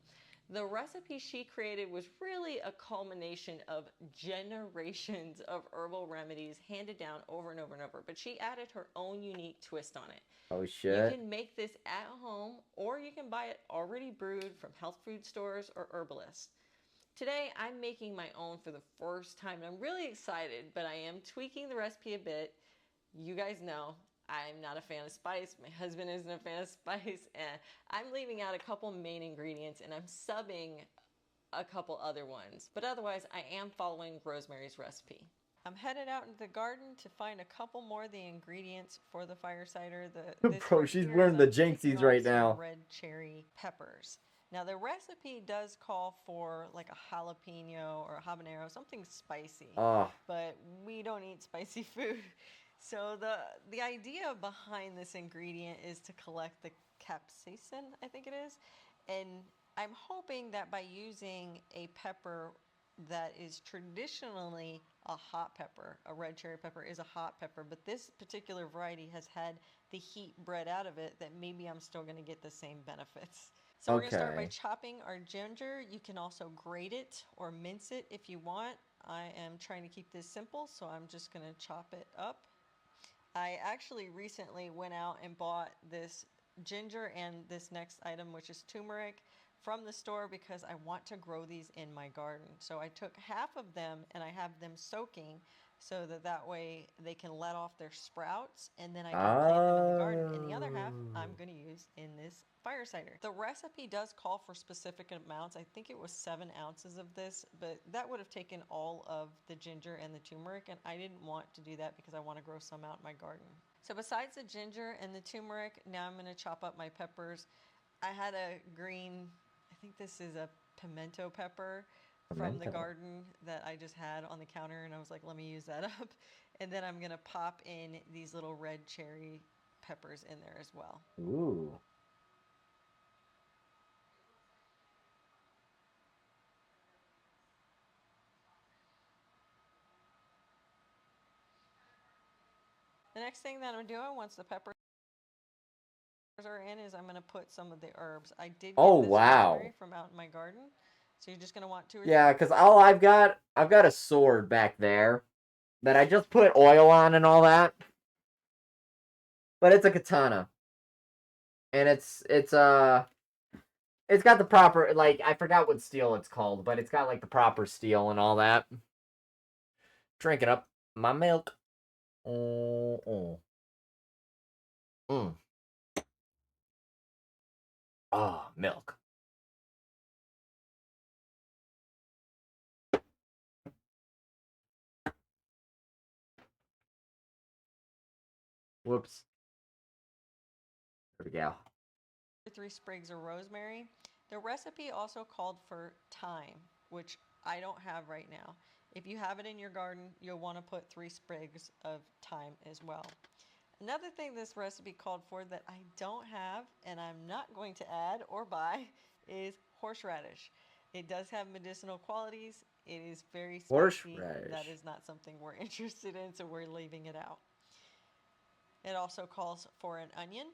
The recipe she created was really a culmination of generations of herbal remedies handed down over and over and over, but she added her own unique twist on it. Oh, You shit. can make this at home, or you can buy it already brewed from health food stores or herbalists. Today, I'm making my own for the first time, and I'm really excited, but I am tweaking the recipe a bit. You guys know I'm not a fan of spice. My husband isn't a fan of spice, and I'm leaving out a couple main ingredients, and I'm subbing a couple other ones. But otherwise, I am following Rosemary's recipe. I'm headed out into the garden to find a couple more of the ingredients for the fire cider. Bro, she's wearing the Jinxies right now. Red cherry peppers. Now the recipe does call for like a jalapeno or a habanero, something spicy. Oh. But we don't eat spicy food. So the idea behind this ingredient is to collect the capsaicin, I think it is. And I'm hoping that by using a pepper that is traditionally a hot pepper, a red cherry pepper is a hot pepper, but this particular variety has had the heat bred out of it, that maybe I'm still going to get the same benefits. So we're going to start by chopping our ginger. You can also grate it or mince it if you want. I am trying to keep this simple, so I'm just going to chop it up. I actually recently went out and bought this ginger and this next item, which is turmeric, from the store because I want to grow these in my garden. So I took half of them and I have them soaking so that way they can let off their sprouts, and then I can plant them in the garden. And the other half I'm going to use in this fire cider. The recipe does call for specific amounts. I think it was 7 ounces of this, but that would have taken all of the ginger and the turmeric, and I didn't want to do that because I want to grow some out in my garden. So besides the ginger and the turmeric, now I'm going to chop up my peppers. I had a green, I think this is a pimento pepper from the garden that I just had on the counter, and I was like, let me use that up. And then I'm going to pop in these little red cherry peppers in there as well. Ooh. The next thing that I'm doing once the peppers are in is I'm going to put some of the herbs. I did get this rosemary from out in my garden, so you're just going to want 2 or 3. Yeah, because all I've got a sword back there that I just put oil on and all that. But it's a katana. And it's got the proper, like, I forgot what steel it's called, but it's got like the proper steel and all that. Drinking up my milk. Ah, milk. Whoops. There we go. 3 sprigs of rosemary. The recipe also called for thyme, which I don't have right now. If you have it in your garden, you'll want to put 3 sprigs of thyme as well. Another thing this recipe called for that I don't have, and I'm not going to add or buy, is horseradish. It does have medicinal qualities. It is very spicy. Horseradish. That is not something we're interested in, so we're leaving it out. It also calls for an onion.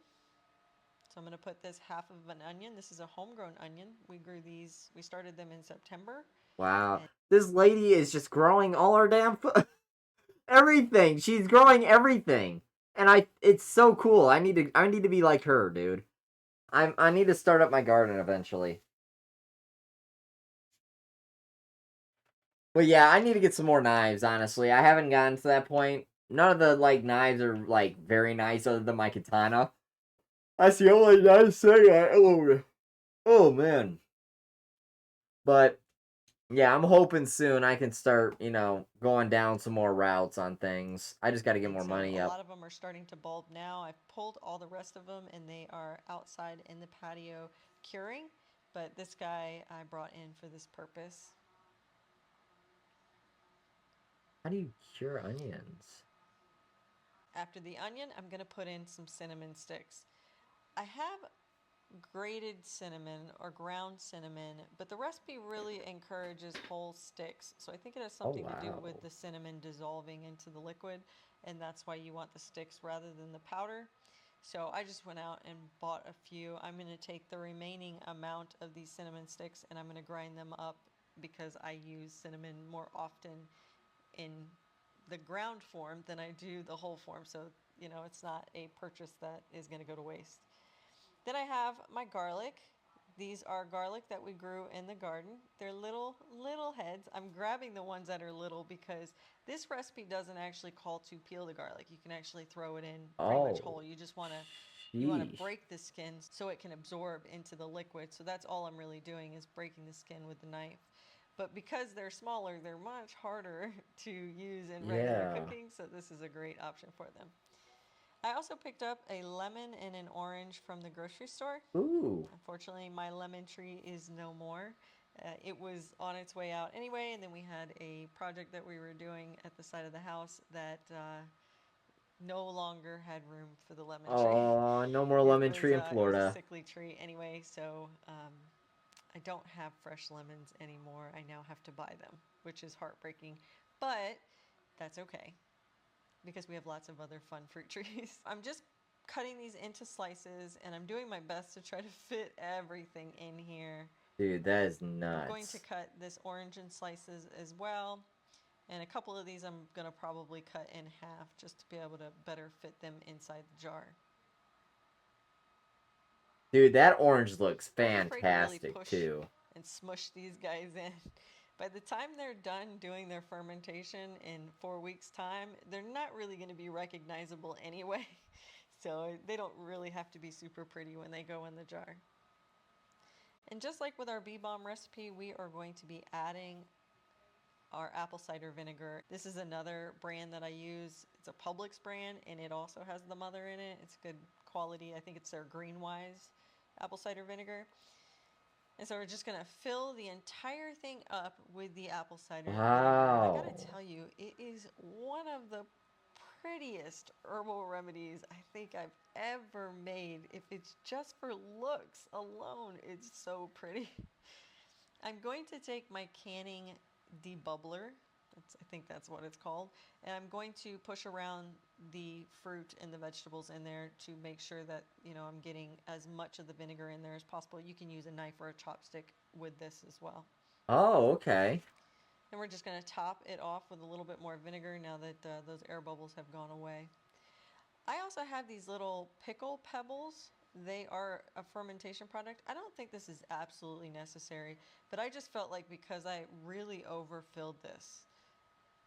So I'm going to put this half of an onion. This is a homegrown onion. We grew these, we started them in September. Wow. This lady is just growing all her damn everything. She's growing everything. And it's so cool. I need to be like her, dude. I need to start up my garden eventually. But yeah, I need to get some more knives, honestly. I haven't gotten to that point. None of the like knives are like very nice other than my katana. That's the only nice thing I own. Oh man. But yeah, I'm hoping soon I can start, going down some more routes on things. I just got to get more So money a up. lot of them are starting to bulb now. I've pulled all the rest of them and they are outside in the patio curing. But this guy I brought in for this purpose. How do you cure onions? After the onion, I'm going to put in some cinnamon sticks. I have grated cinnamon or ground cinnamon, but the recipe really encourages whole sticks. So I think it has Oh, something to do wow. with the cinnamon dissolving into the liquid, and that's why you want the sticks rather than the powder. So I just went out and bought a few. I'm going to take the remaining amount of these cinnamon sticks and I'm going to grind them up because I use cinnamon more often in the ground form than I do the whole form. So, it's not a purchase that is going to go to waste. Then I have my garlic. These are garlic that we grew in the garden. They're little heads. I'm grabbing the ones that are little because this recipe doesn't actually call to peel the garlic. You can actually throw it in pretty much Oh, whole. You want to sheesh. break the skin so it can absorb into the liquid. So that's all I'm really doing is breaking the skin with the knife. But because they're smaller, they're much harder to use in regular Yeah. cooking, so this is a great option for them. I also picked up a lemon and an orange from the grocery store. Ooh. Unfortunately, my lemon tree is no more. It was on its way out anyway, and then we had a project that we were doing at the side of the house that no longer had room for the lemon tree. Oh, no more lemon tree in It was a Florida. sickly tree anyway, so I don't have fresh lemons anymore. I now have to buy them, which is heartbreaking, but that's okay because we have lots of other fun fruit trees. I'm just cutting these into slices and I'm doing my best to try to fit everything in here. Dude, that is I'm going to nuts. cut this orange in slices as well. And a couple of these I'm going to probably cut in half just to be able to better fit them inside the jar. Dude, that orange looks I'm afraid to really fantastic push too. and smush these guys in. By the time they're done doing their fermentation in 4 weeks' time, they're not really going to be recognizable anyway. So they don't really have to be super pretty when they go in the jar. And just like with our bee balm recipe, we are going to be adding our apple cider vinegar. This is another brand that I use. It's a Publix brand and it also has the mother in it. It's good quality. I think it's their Greenwise apple cider vinegar. And so we're just going to fill the entire thing up with the apple cider vinegar. And I got Wow. to tell you, it is one of the prettiest herbal remedies I think I've ever made. If it's just for looks alone, it's so pretty. I'm going to take my canning debubbler. I think that's what it's called. And I'm going to push around the fruit and the vegetables in there to make sure that, I'm getting as much of the vinegar in there as possible. You can use a knife or a chopstick with this as well. Oh, okay. And we're just going to top it off with a little bit more vinegar now that those air bubbles have gone away. I also have these little pickle pebbles. They are a fermentation product. I don't think this is absolutely necessary, but I just felt like because I really overfilled this,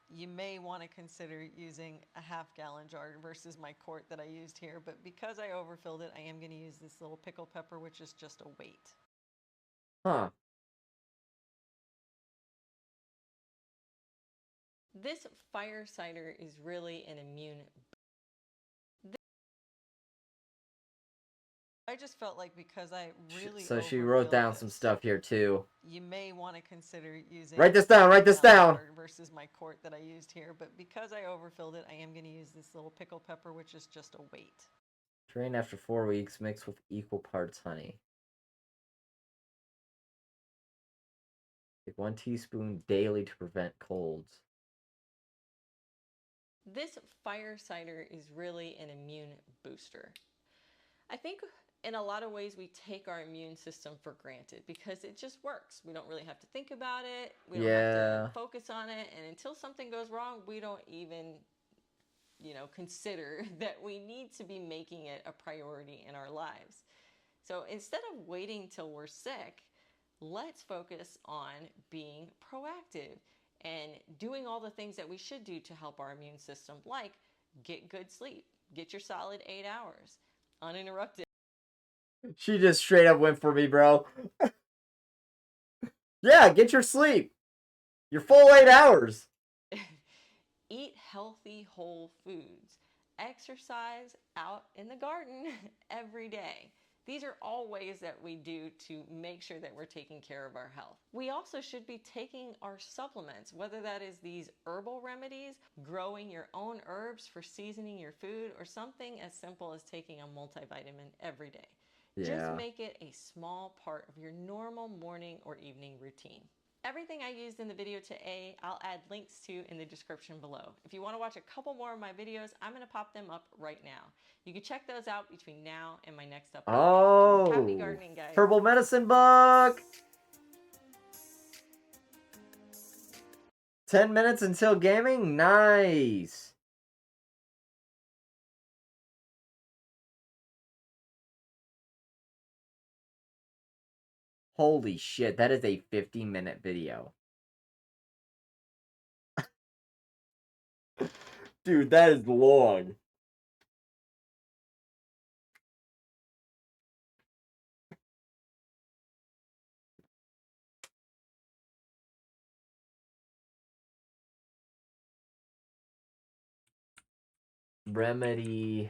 you may want to consider using a half-gallon jar versus my quart that I used here. But because I overfilled it, I am going to use this little pickle pepper, which is just a weight. Huh. This fire cider is really an immune. I just felt like because I really So she wrote overfilled down some this, stuff here too. you may want to consider using Write this down, write this down. versus my quart that I used here. But because I overfilled it, I am going to use this little pickle pepper, which is just a weight. Drain after 4 weeks, mix with equal parts honey. Take 1 teaspoon daily to prevent colds. This fire cider is really an immune booster. I think in a lot of ways we take our immune system for granted because it just works. We don't really have to think about it. We don't have to focus on it. And until something goes wrong, we don't even, consider that we need to be making it a priority in our lives. So instead of waiting till we're sick, let's focus on being proactive and doing all the things that we should do to help our immune system, like get good sleep, get your solid 8 hours, uninterrupted. She just straight up went for me, bro. Yeah, get your sleep. Your full 8 hours. Eat healthy whole foods. Exercise out in the garden every day. These are all ways that we do to make sure that we're taking care of our health. We also should be taking our supplements, whether that is these herbal remedies, growing your own herbs for seasoning your food, or something as simple as taking a multivitamin every day. Just Yeah. make it a small part of your normal morning or evening routine. Everything I used in the video today, I'll add links to in the description below. If you want to watch a couple more of my videos, I'm going to pop them up right now. You can check those out between now and my next upload. Happy Oh. gardening, guys. Herbal medicine book. 10 minutes until gaming? Nice. Holy shit, that is a 50-minute video. Dude, that is long. Remedy.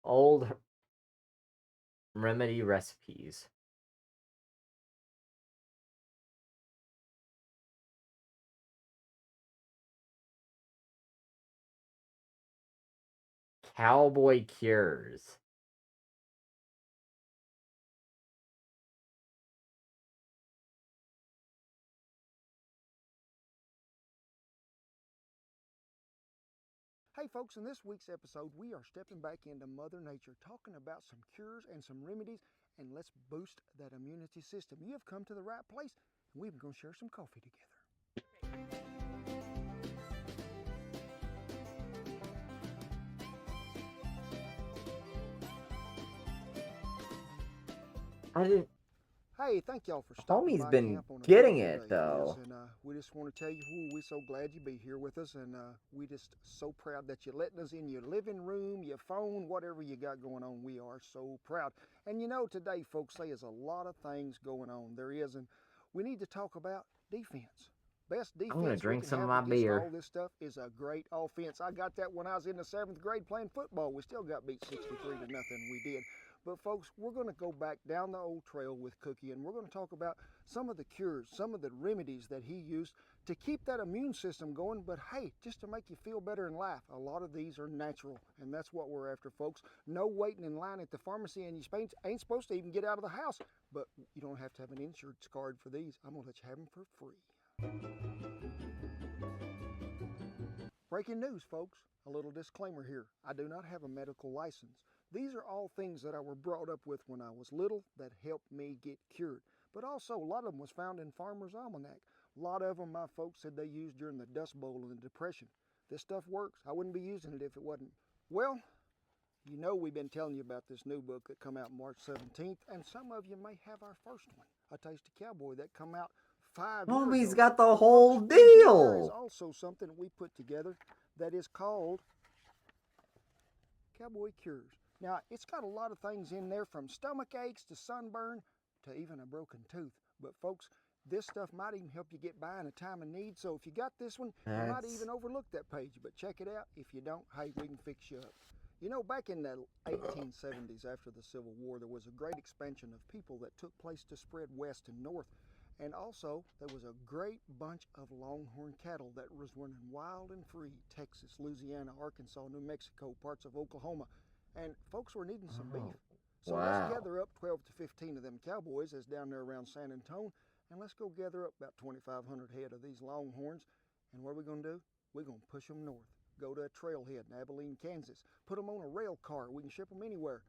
Old remedy recipes. Cowboy cures. Hey folks, in this week's episode, we are stepping back into Mother Nature, talking about some cures and some remedies, and let's boost that immunity system. You have come to the right place, and we're going to share some coffee together. I didn't. Hey, thank y'all for stopping Homie's by been camp on a getting beautiful it day. though. Yes, and we just want to tell you, we're so glad you be here with us, and we just so proud that you're letting us in your living room, your phone, whatever you got going on. We are so proud. And you know, today, folks, there's a lot of things going on. There is, and we need to talk about defense. Best I'm gonna defense we drink can some of have my against beer. all this stuff is a great offense. I got that when I was in the 7th grade playing football. We still got beat 63 to nothing. We did. But folks, we're going to go back down the old trail with Cookie, and we're going to talk about some of the cures, some of the remedies that he used to keep that immune system going, but hey, just to make you feel better and laugh. A lot of these are natural, and that's what we're after, folks. No waiting in line at the pharmacy, and you ain't supposed to even get out of the house, but you don't have to have an insurance card for these. I'm going to let you have them for free. Breaking news, folks. A little disclaimer here. I do not have a medical license. These are all things that I were brought up with when I was little that helped me get cured. But also, a lot of them was found in Farmer's Almanac. A lot of them my folks said they used during the Dust Bowl and the Depression. This stuff works. I wouldn't be using it if it wasn't. Well, you know we've been telling you about this new book that come out March 17th, and some of you may have our first one, A Taste of Cowboy, that come out 5 years Homie's ago. got the But whole folks, in here there is deal. also something we put together that is called Cowboy Cures. Now, it's got a lot of things in there, from stomach aches to sunburn to even a broken tooth. But folks, this stuff might even help you get by in a time of need. So if you got this one, you might even overlook that page. But check it out. If you don't, hey, we can fix you up. You know, back in the 1870s, after the Civil War, there was a great expansion of people that took place to spread west and north. And also, there was a great bunch of longhorn cattle that was running wild and free. Texas, Louisiana, Arkansas, New Mexico, parts of Oklahoma. And folks were needing some beef. So let's gather up 12 to 15 of them cowboys that's down there around San Antonio, and let's go gather up about 2,500 head of these longhorns. And what are we going to do? We're going to push them north. Go to a trailhead in Abilene, Kansas. Put them on a rail car. We can ship them anywhere.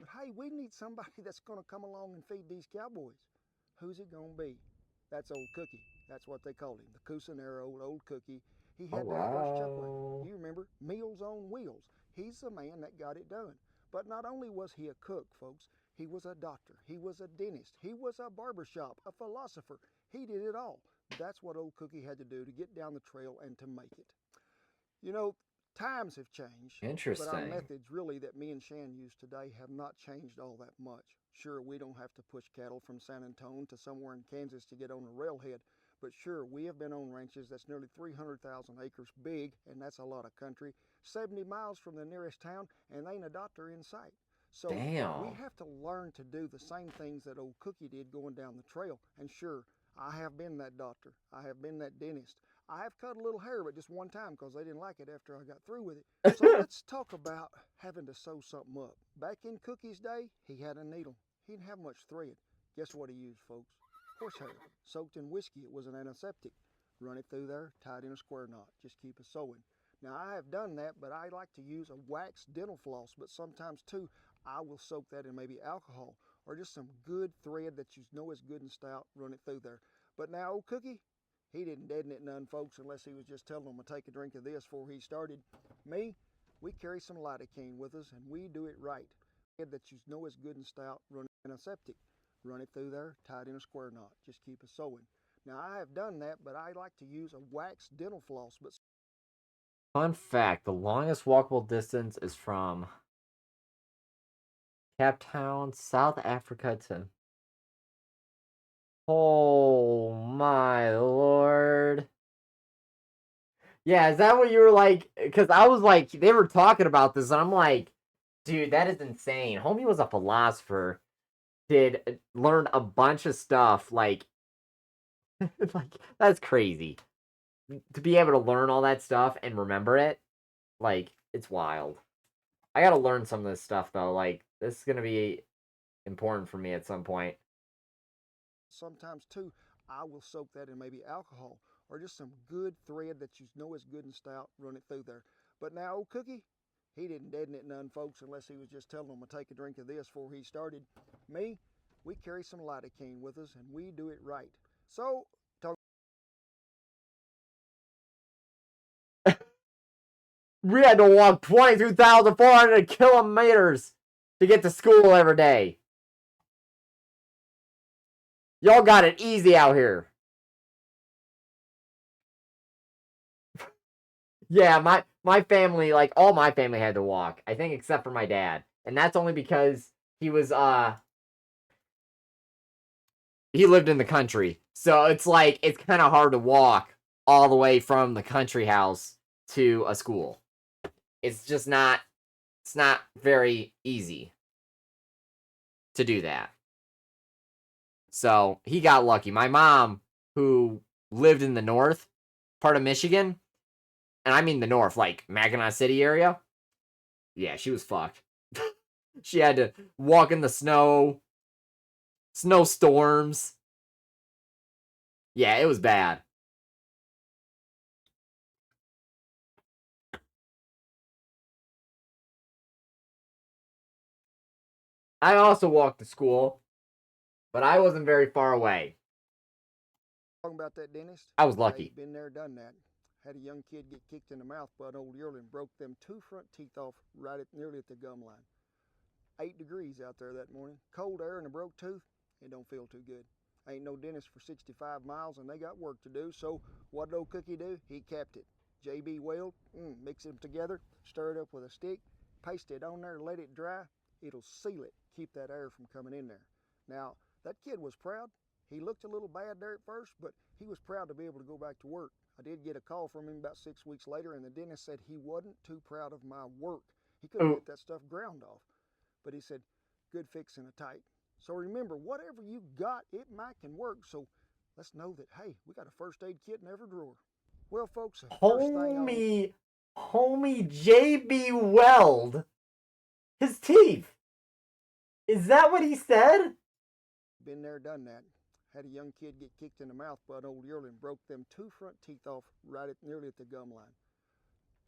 But hey, we need somebody that's going to come along and feed these cowboys. Who's it going to be? That's Old Cookie. That's what they called him, the Cusinero, old Cookie. He had that first chuckling. You remember, Meals on Wheels. He's the man that got it done. But not only was he a cook, folks, he was a doctor, he was a dentist, he was a barbershop, a philosopher. He did it all. That's what Old Cookie had to do to get down the trail and to make it. You know, times have changed, but our Interesting. methods really that me and Shan use today have not changed all that much. Sure, we don't have to push cattle from San Antonio to somewhere in Kansas to get on a railhead, but sure, we have been on ranches that's nearly 300,000 acres big, and that's a lot of country, 70 miles from the nearest town, and ain't a doctor in sight. So we Damn. have to learn to do the same things that old Cookie did going down the trail. And sure, I have been that doctor. I have been that dentist. I have cut a little hair, but just one time because they didn't like it after I got through with it. So let's talk about having to sew something up. Back in Cookie's day, he had a needle. He didn't have much thread. Guess what he used, folks? Horsehair, soaked in whiskey. It was an antiseptic. Run it through there, tie it in a square knot. Just keep it sewing. Now I have done that, but I like to use a wax dental floss, but sometimes too, I will soak that in maybe alcohol or just some good thread that you know is good and stout, run it through there. But now old Cookie, he didn't deaden it none, folks, unless he was just telling them to take a drink of this before he started. Me, we carry some lidocaine with us, and we do it right. That you know is good and stout, run it in a septic. Run it through there, tie it in a square knot. Just keep it sewing. Now I have done that, but I like to use a wax dental floss. But Fun fact, the longest walkable distance is from Cape Town, South Africa to... Oh my lord. Yeah, is that what you were like? Because I was like, they were talking about this, and I'm like, dude, that is insane. Homie was a philosopher, learn a bunch of stuff, like, like, that's crazy. To be able to learn all that stuff and remember it, like, it's wild. I gotta learn some of this stuff, though. Like, this is gonna be important for me at some point. sometimes too, I will soak that in maybe alcohol or just some good thread that you know is good and stout, run it through there. But now old Cookie, he didn't deaden it none, folks, unless he was just telling them to take a drink of this before he started. Me, we carry some lidocaine with us, and we do it right. So, We had to walk 22,400 kilometers to get to school every day. Y'all got it easy out here. Yeah, my family, like, all my family had to walk. I think except for my dad. And that's only because he was, he lived in the country. So it's like, it's kind of hard to walk all the way from the country house to a school. It's just not, it's not very easy to do that. So he got lucky. My mom, who lived in the north part of Michigan, and I mean the north, like Mackinac City area, yeah, she was fucked. She had to walk in the snow, snowstorms. Yeah, it was bad. I also walked to school, but I wasn't very far away. talking about that dentist, I was hey, lucky. been there, done that. Had a young kid get kicked in the mouth by an old yearling, broke them two front teeth off right nearly at the gum line. 8 degrees out there that morning. Cold air and a broke tooth, it don't feel too good. Ain't no dentist for 65 miles and they got work to do. So what did old Cookie do? He kept it. JB Weld, mix them together, stir it up with a stick, paste it on there, let it dry. It'll seal it, keep that air from coming in there. Now, that kid was proud. He looked a little bad there at first, but he was proud to be able to go back to work. I did get a call from him about 6 weeks later, and the dentist said he wasn't too proud of my work. He couldn't get that stuff ground off. But he said, good fix and a tight. So remember, whatever you got, it might can work. So let's know that, hey, we got a first aid kit in every drawer. Well, folks, the first thing Homie JB Weld his teeth. Is that what he said? Been there, done that. Had a young kid get kicked in the mouth by an old yearling, broke them two front teeth off right nearly at the gum line.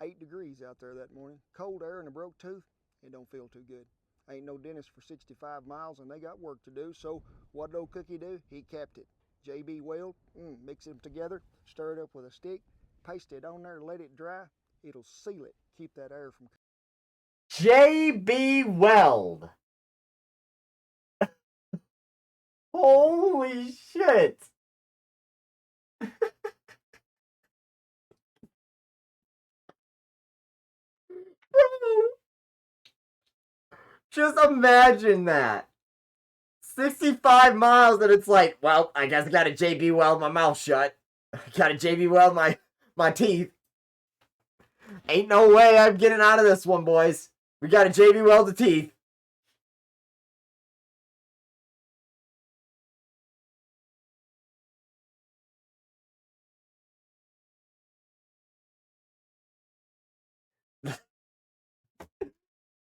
8 degrees out there that morning. Cold air and a broke tooth, it don't feel too good. Ain't no dentist for 65 miles and they got work to do. So what did old Cookie do? He kept it. JB Weld, mix them together, stir it up with a stick, paste it on there, let it dry. It'll seal it, keep that air from. JB Weld. Holy shit. Just imagine that. 65 miles and it's like, well, I guess I gotta JB weld my mouth shut. I gotta JB weld my teeth. Ain't no way I'm getting out of this one, boys. We gotta JB weld the teeth.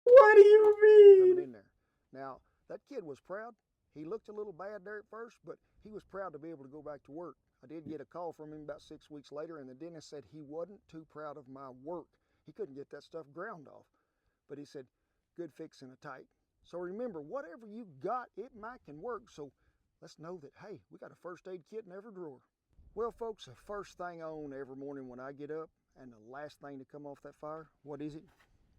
What do you coming mean? in there. Now, that kid was proud. He looked a little bad there at first, but he was proud to be able to go back to work. I did get a call from him about 6 weeks later, and the dentist said he wasn't too proud of my work. He couldn't get that stuff ground off. But he said, good fix in a tight. So remember, whatever you got, it might can work. So let's know that, hey, we got a first aid kit in every drawer. Well, folks, the first thing I own every morning when I get up, and the last thing to come off that fire, what is it?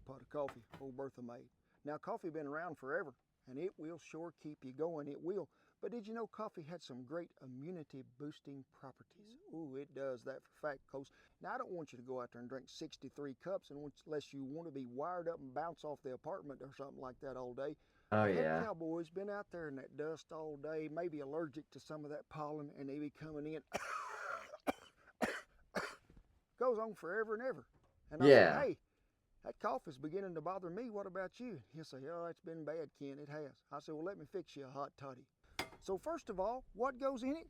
Pot of coffee, old Bertha made. Now, coffee been around forever, and it will sure keep you going, it will. But did you know coffee had some great immunity boosting properties? Ooh, it does that for fact, coach. Now, I don't want you to go out there and drink 63 cups unless you want to be wired up and bounce off the apartment or something like that all day. Oh, I've had yeah. cowboys been out there in that dust all day, maybe allergic to some of that pollen, and they be coming in. Goes on forever and ever. And I Yeah. said, hey, that cough is beginning to bother me. What about you? He'll say, oh, it's been bad, Ken. It has. I said, well, let me fix you a hot toddy. So first of all, what goes in it?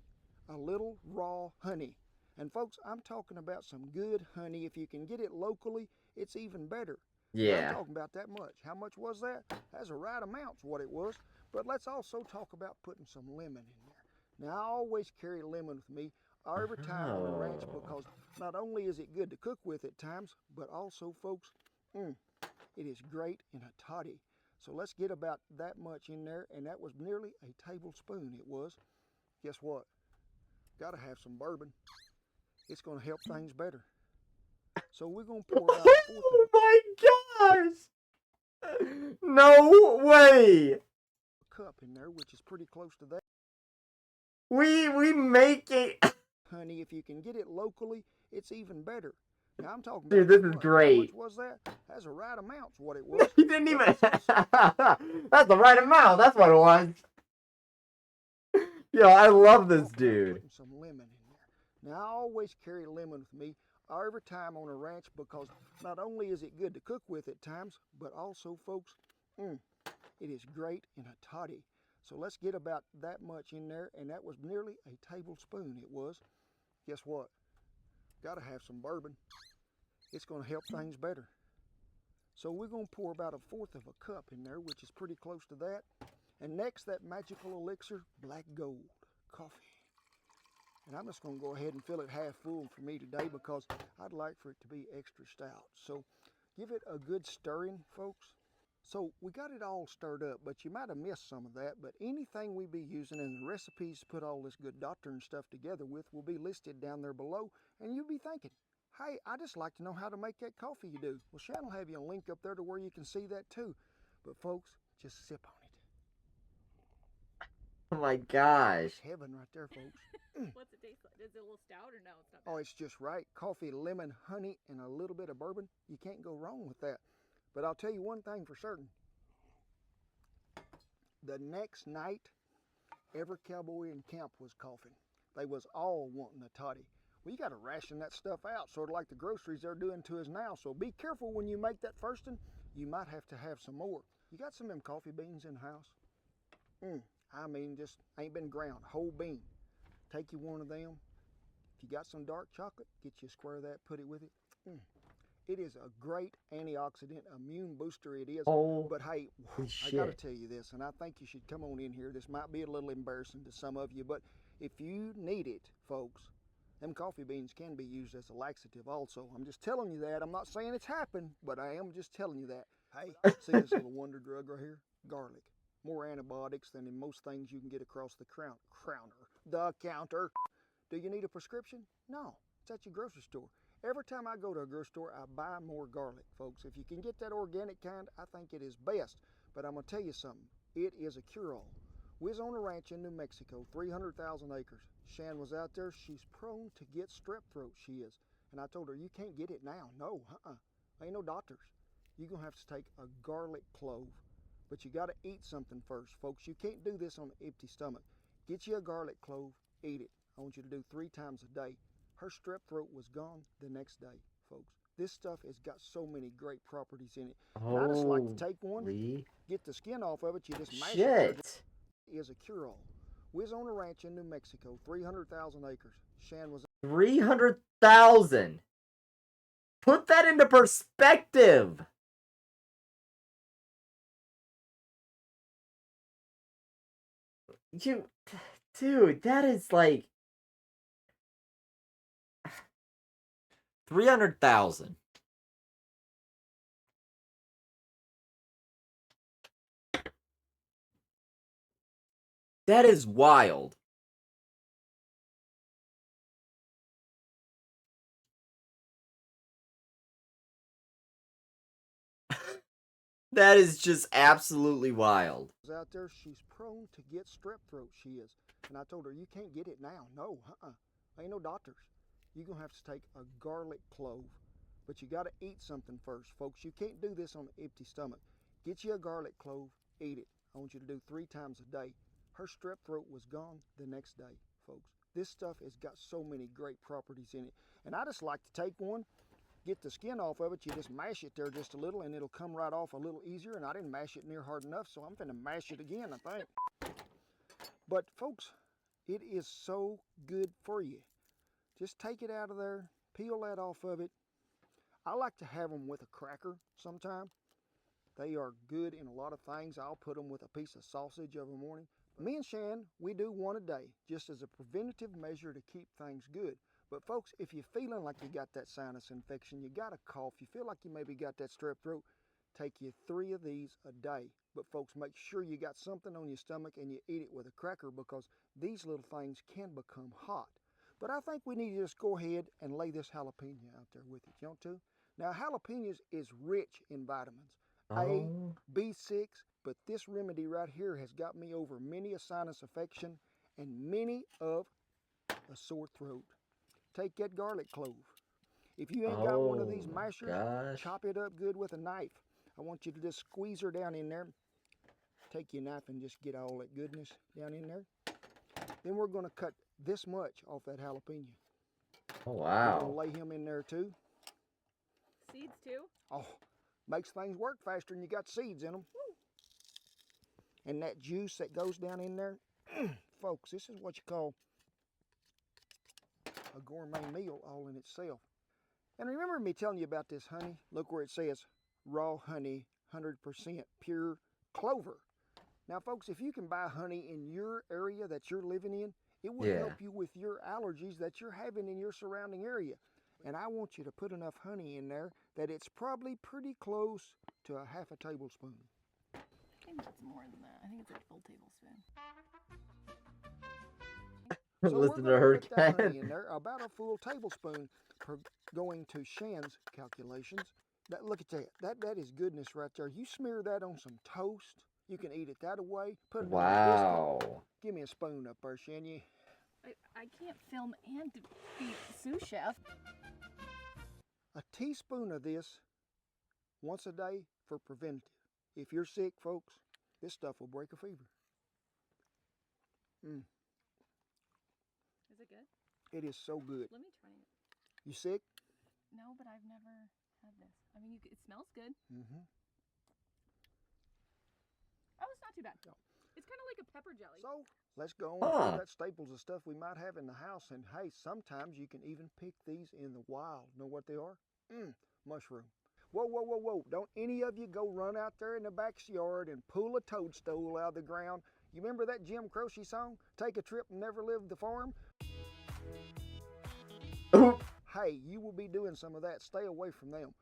A little raw honey. And folks, I'm talking about some good honey. If you can get it locally, it's even better. Now, I'm Yeah. talking about that much. How much was that? That's the right amount's what it was. But let's also talk about putting some lemon in there. Now, I always carry lemon with me every time on the ranch because not only is it good to cook with at times, but also, folks, it is great in a toddy. So let's get about that much in there, and that was nearly a tablespoon it was. Guess what? Gotta have some bourbon. It's gonna help things better. So we're gonna pour about a fourth of Oh my gosh! No way! a cup in there, which is pretty close to that. We make it. Honey, if you can get it locally, it's even better. Now I'm talking Dude, about this that is much. great. How much was that? That's the right amount's what it was. He didn't even. But let's also That's the right amount. That's what it was. Yo, I love this talk about dude. putting some lemon in there. Now I always carry lemon with me every time on a ranch because not only is it good to cook with at times, but also, folks, it is great in a toddy. So let's get about that much in there, and that was nearly a tablespoon it was. Guess what? Gotta have some bourbon. It's gonna help things better. So we're gonna pour about a fourth of a cup in there, which is pretty close to that. And next, that magical elixir, black gold coffee. And I'm just gonna go ahead and fill it half full for me today because I'd like for it to be extra stout. So give it a good stirring, folks. So we got it all stirred up, but you might have missed some of that. But anything we be using and the recipes to put all this good doctor and stuff together with will be listed down there below. And you'll be thinking, hey, I just like to know how to make that coffee you do. Well, Shannon will have you a link up there to where you can see that too. But folks, just sip on it. Oh my gosh. Heaven right there, folks. What's it taste like? Is it a little stout or no? It's not bad. Oh, it's just right. Coffee, lemon, honey, and a little bit of bourbon. You can't go wrong with that. But I'll tell you one thing for certain. The next night, every cowboy in camp was coughing. They was all wanting a toddy. Well, you got to ration that stuff out, sort of like the groceries they're doing to us now. So be careful when you make that first one. You might have to have some more. You got some of them coffee beans in the house? I mean, just ain't been ground, whole bean. Take you one of them. If you got some dark chocolate, get you a square of that, put it with it. It is a great antioxidant, immune booster it is. Oh, but hey, I got to tell you this, and I think you should come on in here. This might be a little embarrassing to some of you, but if you need it, folks, them coffee beans can be used as a laxative also. I'm just telling you that. I'm not saying it's happened, but I am just telling you that. Hey, see this little wonder drug right here? Garlic. More antibiotics than in most things you can get across the counter. Do you need a prescription? No, it's at your grocery store. Every time I go to a grocery store, I buy more garlic, folks. If you can get that organic kind, I think it is best. But I'm going to tell you something. It is a cure-all. We was on a ranch in New Mexico, 300,000 acres. Shan was out there. She's prone to get strep throat, she is. And I told her, you can't get it now. No, ain't no doctors. You're going to have to take a garlic clove. but you got to eat something first, folks. You can't do this on an empty stomach. Get you a garlic clove, eat it. I want you to do 3 times a day. Her strep throat was gone the next day, folks. This stuff has got so many great properties in it. And I just like to take one, get the skin off of it. You just mash it. Shit. It is a cure-all. We was on a ranch in New Mexico, 300,000 acres. Shan was 300,000. Put that into perspective. Dude, that is like 300,000. That is wild. That is just absolutely wild. out there. She's prone to get strep throat, she is. And I told her, you can't get it now. No, ain't no doctors. You're going to have to take a garlic clove. But you got to eat something first, folks. You can't do this on an empty stomach. Get you a garlic clove, eat it. I want you to do 3 times a day. Her strep throat was gone the next day, folks. This stuff has got so many great properties in it. And I just like to take one, get the skin off of it. You just mash it there just a little and it'll come right off a little easier. And I didn't mash it near hard enough, so I'm finna mash it again, I think. But folks, it is so good for you. Just take it out of there, peel that off of it. I like to have them with a cracker sometime. They are good in a lot of things. I'll put them with a piece of sausage every morning. Me and Shan, we do one a day, just as a preventative measure to keep things good. But folks, if you're feeling like you got that sinus infection, you got a cough, you feel like you maybe got that strep throat, take you 3 of these a day. But folks, make sure you got something on your stomach and you eat it with a cracker, because these little things can become hot. But I think we need to just go ahead and lay this jalapeno out there with it, you want to? Now, jalapenos is rich in vitamins. A, B6, but this remedy right here has got me over many a sinus infection and many of a sore throat. Take that garlic clove. If you ain't got one of these mashers, chop it up good with a knife. I want you to just squeeze her down in there. Take your knife and just get all that goodness down in there. Then we're going to cut this much off that jalapeno. Oh, We're wow. going to lay him in there too. Seeds too? Oh, makes things work faster when you got seeds in them. And that juice that goes down in there, folks, this is what you call a gourmet meal all in itself. And remember me telling you about this honey? Look where it says raw honey, 100% pure clover. Now, folks, if you can buy honey in your area that you're living in, it will help you with your allergies that you're having in your surrounding area. And I want you to put enough honey in there that it's probably pretty close to a half a tablespoon. I think it's more than that. I think it's a full tablespoon. So Listen to we're her, going to put that honey in there, about a full tablespoon, going to Shan's calculations. Look at that. That is goodness right there. You smear that on some toast. You can eat it that way. Put it on a biscuit. Give me a spoon up there, Shan. I can't film and be sous chef. A teaspoon of this once a day for preventative. If you're sick, folks, this stuff will break a fever. Is it good? It is so good. Let me try it. You sick? No, but I've never had this. I mean, it smells good. Mm-hmm. Oh, it's not too bad. No. It's kind of like a pepper jelly. So let's go on through that staples of stuff we might have in the house. And hey, sometimes you can even pick these in the wild. Know what they are? Mushroom. Whoa, whoa, whoa, whoa. Don't any of you go run out there in the backyard and pull a toadstool out of the ground. You remember that Jim Croce song, Take a Trip and Never Leave the Farm? Hey, you will be doing some of that. Stay away from them.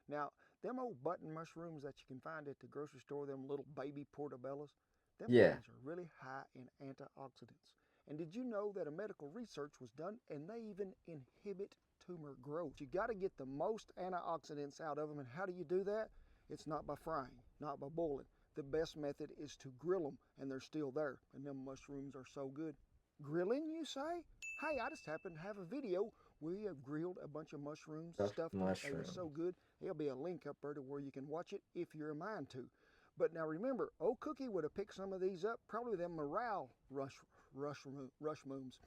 Now, them old button mushrooms that you can find at the grocery store, them little baby portobellos, them things are really high in antioxidants. And did you know that a medical research was done and they even inhibit tumor growth? You got to get the most antioxidants out of them. And how do you do that? It's not by frying, not by boiling. The best method is to grill them, and they're still there. And them mushrooms are so good. Grilling, you say? Hey, I just happened to have a video where we have grilled a bunch of mushrooms, stuffed them. They were so good. There'll be a link up there to where you can watch it if you're a mind to. But now remember, old Cookie would have picked some of these up, probably them morale rush mooms.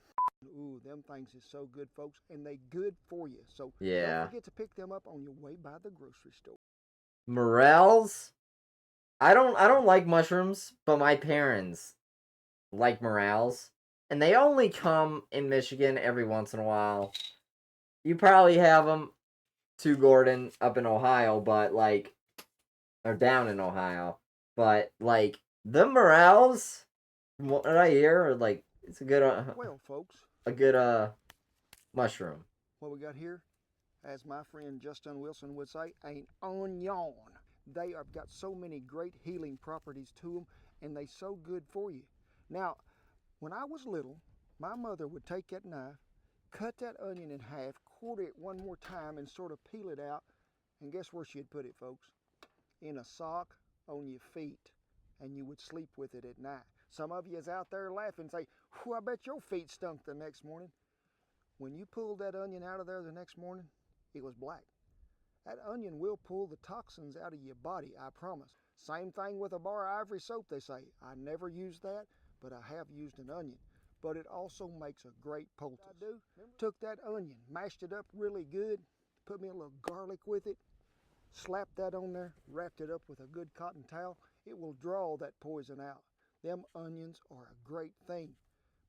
Ooh, them things is so good, folks, and they good for you. So Yeah. don't forget to pick them up on your way by the grocery store. Morels? I don't like mushrooms, but my parents like morels. And they only come in Michigan every once in a while. You probably have them to Gordon up in Ohio, but like, or down in Ohio. But like, the morels, from what I hear, are like, it's a good, Well, folks, mushroom. what we got here, as my friend Justin Wilson would say, an onion. They have got so many great healing properties to them, and they so good for you. Now, when I was little, my mother would take that knife, cut that onion in half, quarter it one more time, and sort of peel it out. And guess where she'd put it, folks? In a sock on your feet, and you would sleep with it at night. Some of you is out there laughing and say, I bet your feet stunk the next morning. When you pulled that onion out of there the next morning, it was black. That onion will pull the toxins out of your body, I promise. Same thing with a bar of ivory soap, they say. I never used that, but I have used an onion. But it also makes a great poultice. I do. Took that onion, mashed it up really good, put me a little garlic with it, slapped that on there, wrapped it up with a good cotton towel. It will draw that poison out. Them onions are a great thing.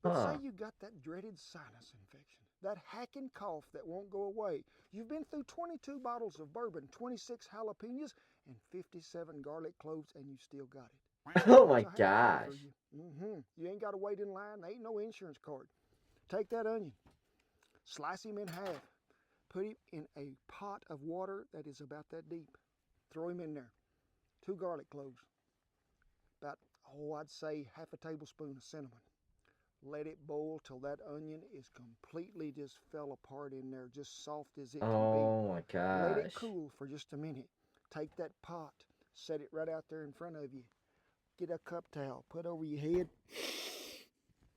But say you got that dreaded sinus infection, that hacking cough that won't go away. You've been through 22 bottles of bourbon, 26 jalapenos, and 57 garlic cloves, and you still got it. Oh my gosh. You ain't got to wait in line. There ain't no insurance card. Take that onion, slice him in half, put him in a pot of water that is about that deep. Throw him in there. 2 garlic cloves. About, I'd say half a tablespoon of cinnamon. Let it boil till that onion is completely just fell apart in there, just soft as it can be. Oh my gosh. Let it cool for just a minute. Take that pot, set it right out there in front of you. Get a cup towel, put over your head.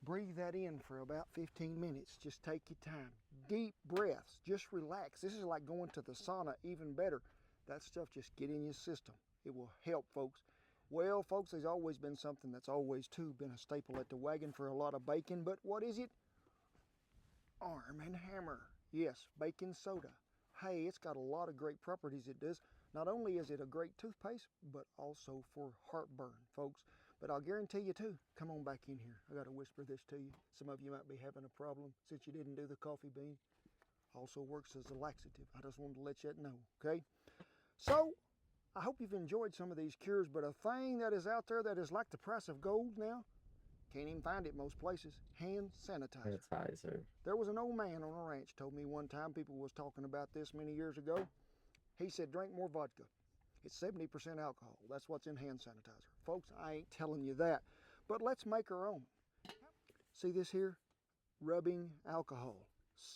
Breathe that in for about 15 minutes. Just take your time. Deep breaths. Just relax. This is like going to the sauna, even better. That stuff just get in your system. It will help, folks. Well, folks, there's always been something that's always, too, been a staple at the wagon for a lot of bacon. But what is it? Arm and Hammer. Yes, baking soda. Hey, it's got a lot of great properties it does. Not only is it a great toothpaste, but also for heartburn, folks. But I'll guarantee you, too, come on back in here. I got to whisper this to you. Some of you might be having a problem since you didn't do the coffee bean. Also works as a laxative. I just wanted to let you know, okay? So, I hope you've enjoyed some of these cures, but a thing that is out there that is like the price of gold now, can't even find it most places, hand sanitizer. There was an old man on a ranch told me one time, people was talking about this many years ago. He said, drink more vodka. It's 70% alcohol. That's what's in hand sanitizer. Folks, I ain't telling you that, but let's make our own. See this here? Rubbing alcohol.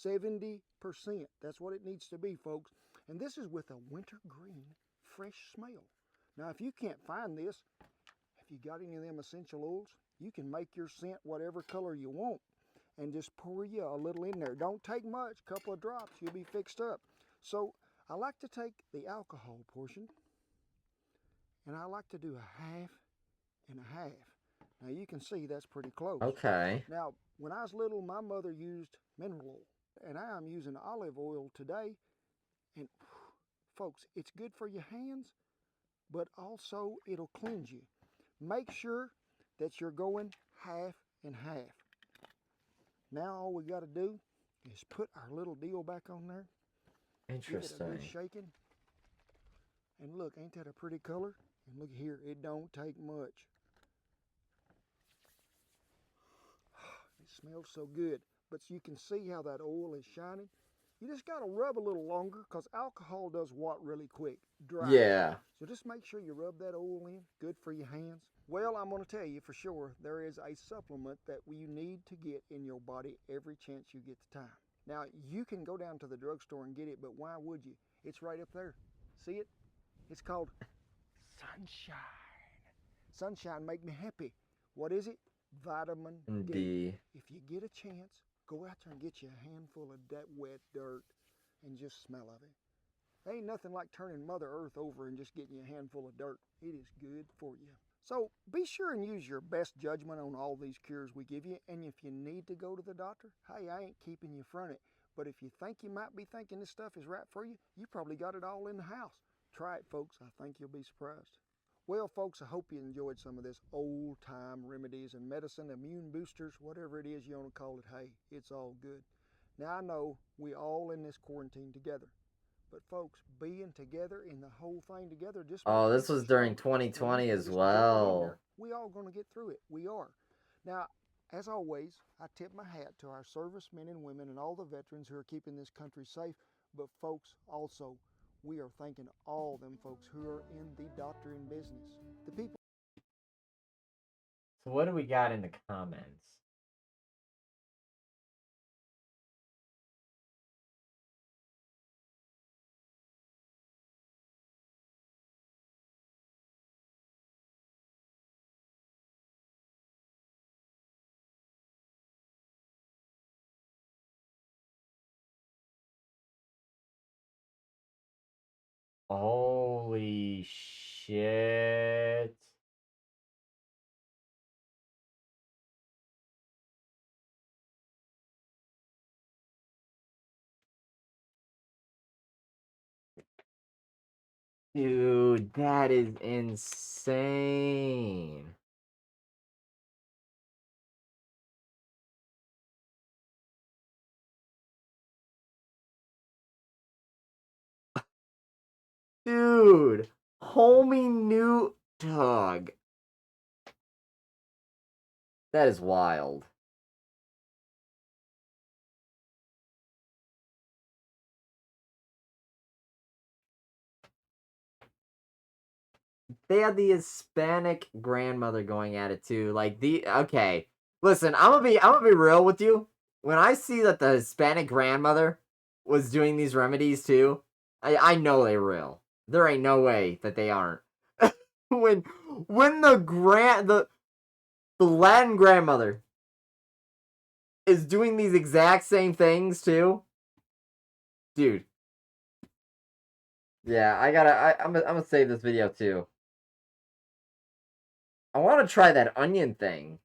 70%. That's what it needs to be, folks. And this is with a wintergreen fresh smell. Now, if you can't find this, if you got any of them essential oils, you can make your scent whatever color you want and just pour you a little in there. Don't take much, couple of drops, you'll be fixed up. So I like to take the alcohol portion and I like to do a half and a half. Now you can see that's pretty close. Okay. Now, when I was little, my mother used mineral oil, and I am using olive oil today. And folks, it's good for your hands, but also it'll cleanse you. Make sure that you're going half and half. Now all we got to do is put our little deal back on there. Interesting. Give it a good shaking. And look, ain't that a pretty color? And look here, it don't take much. It smells so good, but you can see how that oil is shining. You just got to rub a little longer because alcohol does what really quick? Dry. Yeah. So just make sure you rub that oil in. Good for your hands. Well, I'm going to tell you for sure, there is a supplement that you need to get in your body every chance you get the time. Now, you can go down to the drugstore and get it, but why would you? It's right up there. See it? It's called Sunshine. Sunshine make me happy. What is it? Vitamin D. If you get a chance, go out there and get you a handful of that wet dirt and just smell of it. Ain't nothing like turning Mother Earth over and just getting you a handful of dirt. It is good for you. So be sure and use your best judgment on all these cures we give you. And if you need to go to the doctor, hey, I ain't keeping you from it. But if you think you might be thinking this stuff is right for you, you probably got it all in the house. Try it, folks. I think you'll be surprised. Well, folks, I hope you enjoyed some of this old-time remedies and medicine, immune boosters, whatever it is you want to call it. Hey, it's all good. Now, I know we all in this quarantine together. But folks, being together in the whole thing together just Oh, makes this us was during stronger. And 2020 you as just hang in well. there. We all gonna get through it. We are. Now, as always, I tip my hat to our servicemen and women and all the veterans who are keeping this country safe. But folks, also, we are thanking all them folks who are in the doctoring business. The people. So what do we got in the comments? Holy shit. Dude, that is insane. Dude, homie new dog. That is wild. They had the Hispanic grandmother going at it too. Like okay. Listen, I'm gonna be real with you. When I see that the Hispanic grandmother was doing these remedies too, I know they're real. There ain't no way that they aren't. when when the Latin grandmother is doing these exact same things too, dude. Yeah, I'm gonna save this video too. I want to try that onion thing.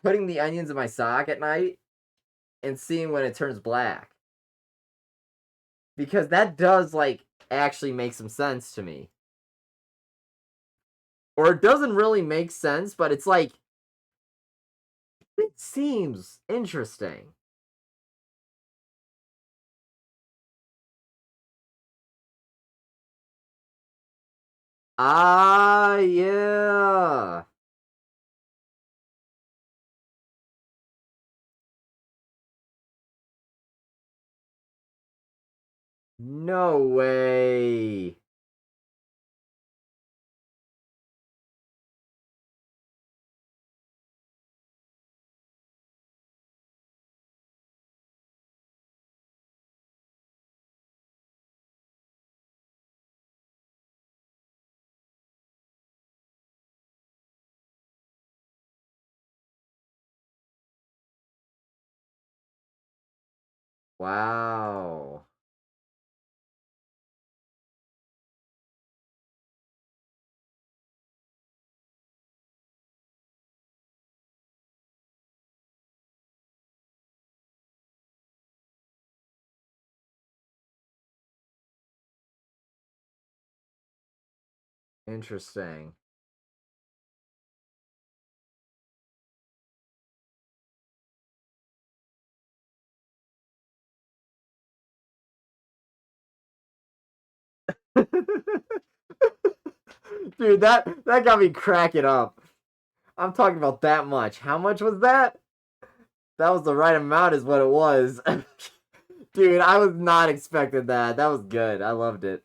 Putting the onions in my sock at night and seeing when it turns black. Because that does, like, actually make some sense to me. Or it doesn't really make sense, but it's like, it seems interesting. Ah, yeah. No way. Wow. Interesting. Dude, that got me cracking up. I'm talking about that much. How much was that? That was the right amount, is what it was. Dude, I was not expecting that. That was good. I loved it.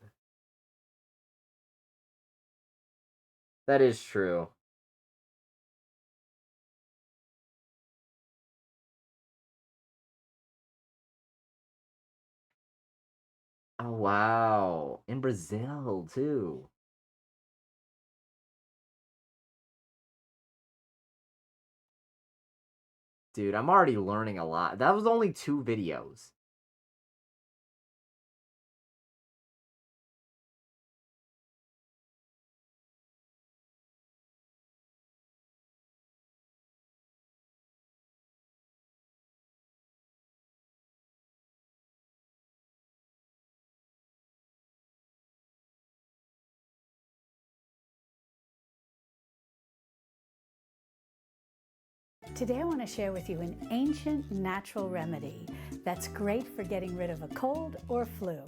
That is true. Oh, wow. In Brazil, too. Dude, I'm already learning a lot. That was only 2 videos. Today I want to share with you an ancient natural remedy that's great for getting rid of a cold or flu.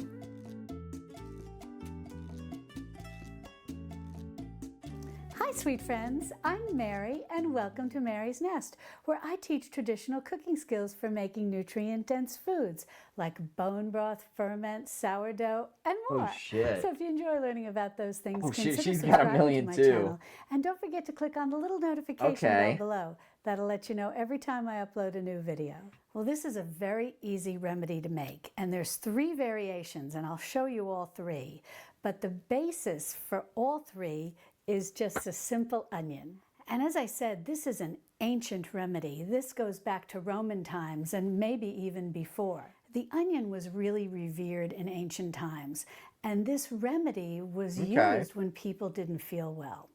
Hi sweet friends, I'm Mary and welcome to Mary's Nest, where I teach traditional cooking skills for making nutrient-dense foods like bone broth, ferment, sourdough, and more. Oh shit. So if you enjoy learning about those things, Oh shit, consider she's got a subscribing million to my too. channel. And don't forget to click on the little notification bell below. That'll let you know every time I upload a new video. Well, this is a very easy remedy to make, and there's 3 variations, and I'll show you all 3. But the basis for all 3 is just a simple onion. And as I said, this is an ancient remedy. This goes back to Roman times and maybe even before. The onion was really revered in ancient times, and this remedy was used when people didn't feel well.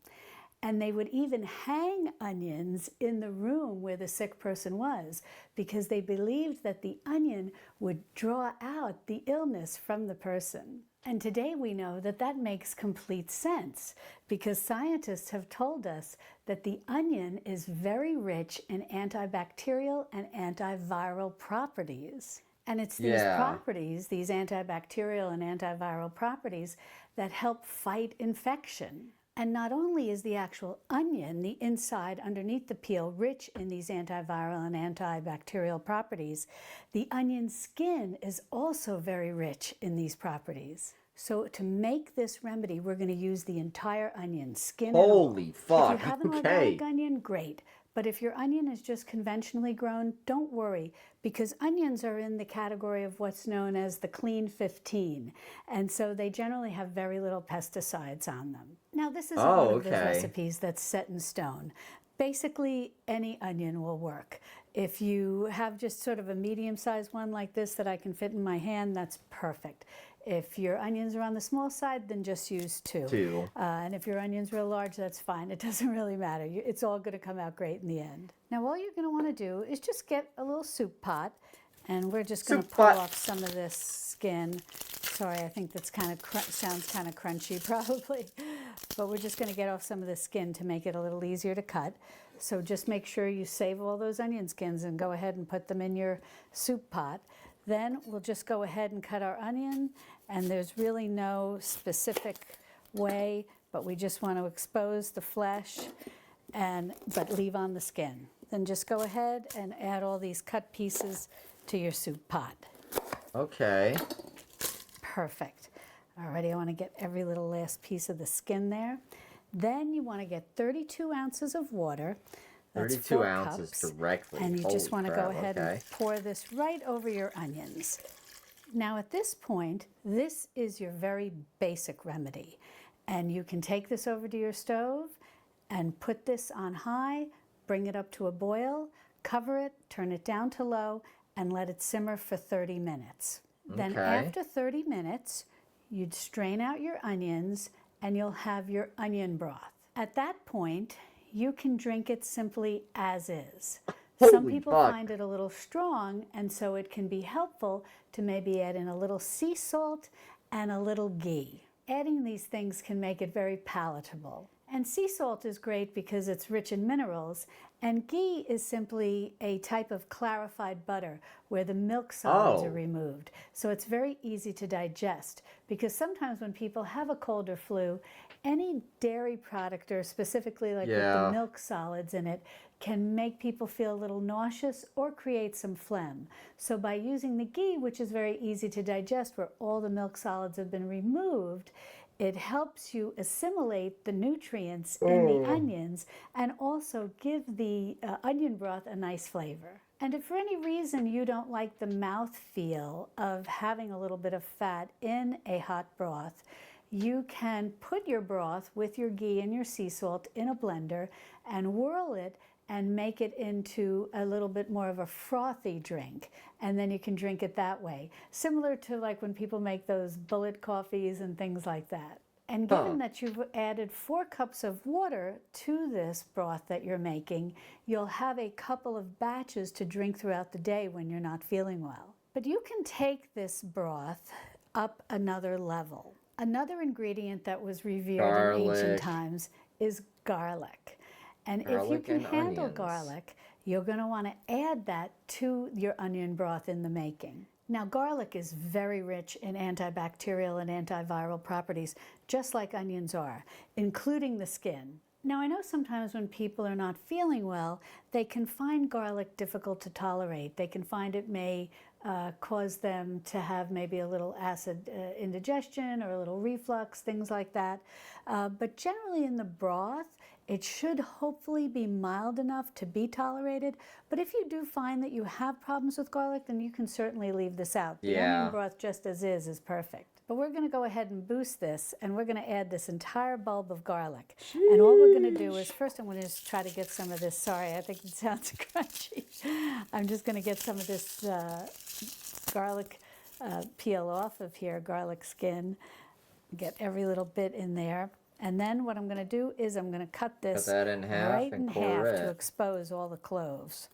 And they would even hang onions in the room where the sick person was because they believed that the onion would draw out the illness from the person. And today we know that that makes complete sense because scientists have told us that the onion is very rich in antibacterial and antiviral properties. And it's these properties, these antibacterial and antiviral properties, that help fight infection. And not only is the actual onion, the inside underneath the peel, rich in these antiviral and antibacterial properties, the onion skin is also very rich in these properties. So to make this remedy, we're going to use the entire onion, skin and all. Holy fuck, If you have an organic onion, great. But if your onion is just conventionally grown, don't worry, because onions are in the category of what's known as the clean 15. And so they generally have very little pesticides on them. Now, this isn't one of those recipes that's set in stone. Basically, any onion will work. If you have just sort of a medium-sized one like this that I can fit in my hand, that's perfect. If your onions are on the small side, then just use 2. And if your onion's real large, that's fine. It doesn't really matter. It's all going to come out great in the end. Now, all you're going to want to do is just get a little soup pot, and we're just going to pull off some of this skin. Sorry, I think that's kind of sounds kind of crunchy probably, but we're just going to get off some of the skin to make it a little easier to cut. So just make sure you save all those onion skins and go ahead and put them in your soup pot. Then we'll just go ahead and cut our onion, and there's really no specific way, but we just want to expose the flesh but leave on the skin. Then just go ahead and add all these cut pieces to your soup pot. Okay. Perfect. Alrighty, I want to get every little last piece of the skin there. Then you want to get 32 ounces of water. That's 32 4 ounces cups, directly. and you just want to go ahead and pour this right over your onions. Now at this point, this is your very basic remedy. And you can take this over to your stove and put this on high, bring it up to a boil, cover it, turn it down to low, and let it simmer for 30 minutes. Then after 30 minutes, you'd strain out your onions and you'll have your onion broth. At that point, you can drink it simply as is. Some people find it a little strong, and so it can be helpful to maybe add in a little sea salt and a little ghee. Adding these things can make it very palatable. And sea salt is great because it's rich in minerals, and ghee is simply a type of clarified butter where the milk solids are removed. So it's very easy to digest, because sometimes when people have a cold or flu, any dairy product, or specifically like with the milk solids in it, can make people feel a little nauseous or create some phlegm. So by using the ghee, which is very easy to digest, where all the milk solids have been removed, it helps you assimilate the nutrients in the onions and also give the onion broth a nice flavor. And if for any reason you don't like the mouthfeel of having a little bit of fat in a hot broth, you can put your broth with your ghee and your sea salt in a blender and whirl it and make it into a little bit more of a frothy drink. And then you can drink it that way. Similar to like when people make those bullet coffees and things like that. And given that you've added 4 cups of water to this broth that you're making, you'll have a couple of batches to drink throughout the day when you're not feeling well. But you can take this broth up another level. Another ingredient that was revered in ancient times is garlic. And if you can handle garlic, you're going to want to add that to your onion broth in the making. Now, garlic is very rich in antibacterial and antiviral properties, just like onions are, including the skin. Now, I know sometimes when people are not feeling well, they can find garlic difficult to tolerate. They can find it may cause them to have maybe a little acid indigestion or a little reflux, things like that. But generally in the broth, it should hopefully be mild enough to be tolerated. But if you do find that you have problems with garlic, then you can certainly leave this out. The onion broth just as is perfect. But we're going to go ahead and boost this, and we're going to add this entire bulb of garlic. And all we're going to do is, first I'm going to just try to get some of this, sorry, I think it sounds crunchy. I'm just going to get some of this garlic peel off of here, garlic skin, get every little bit in there. And then what I'm going to do is I'm going to cut this that in half right and in quarter half to it. expose all the cloves.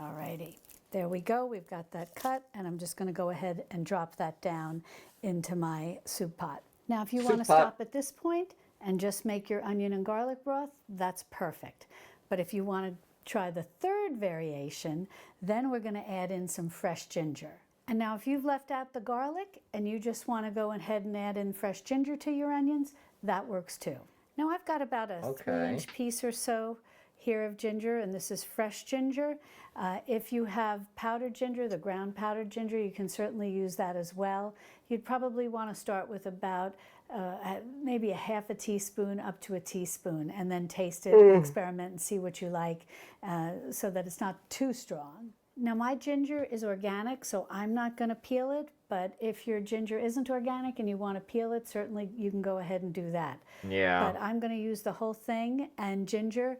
Alrighty, there we go. We've got that cut, and I'm just going to go ahead and drop that down into my soup pot. Now, if you want to stop at this point and just make your onion and garlic broth, that's perfect. But if you want to try the third variation, then we're going to add in some fresh ginger. And now if you've left out the garlic and you just want to go ahead and add in fresh ginger to your onions, that works too. Now I've got about a 3-inch piece or so here of ginger, and this is fresh ginger. If you have powdered ginger, the ground powdered ginger, you can certainly use that as well. You'd probably want to start with about maybe a half a teaspoon up to a teaspoon, and then taste it and experiment and see what you like so that it's not too strong. Now my ginger is organic, so I'm not going to peel it, but if your ginger isn't organic and you want to peel it, certainly you can go ahead and do that. Yeah. But I'm going to use the whole thing, and ginger,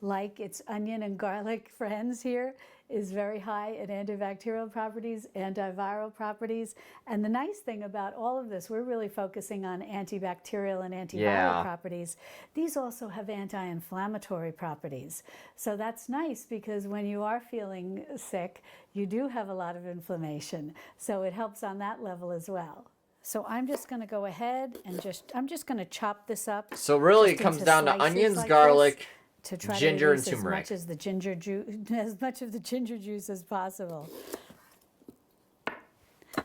like its onion and garlic friends here, is very high in antibacterial properties, antiviral properties. And the nice thing about all of this, we're really focusing on antibacterial and antiviral properties. These also have anti-inflammatory properties. So that's nice because when you are feeling sick, you do have a lot of inflammation. So it helps on that level as well. So I'm just going to go ahead and I'm just going to chop this up. So really it comes down to onions, like garlic, to try ginger, to and turmeric. As much of the ginger juice as possible.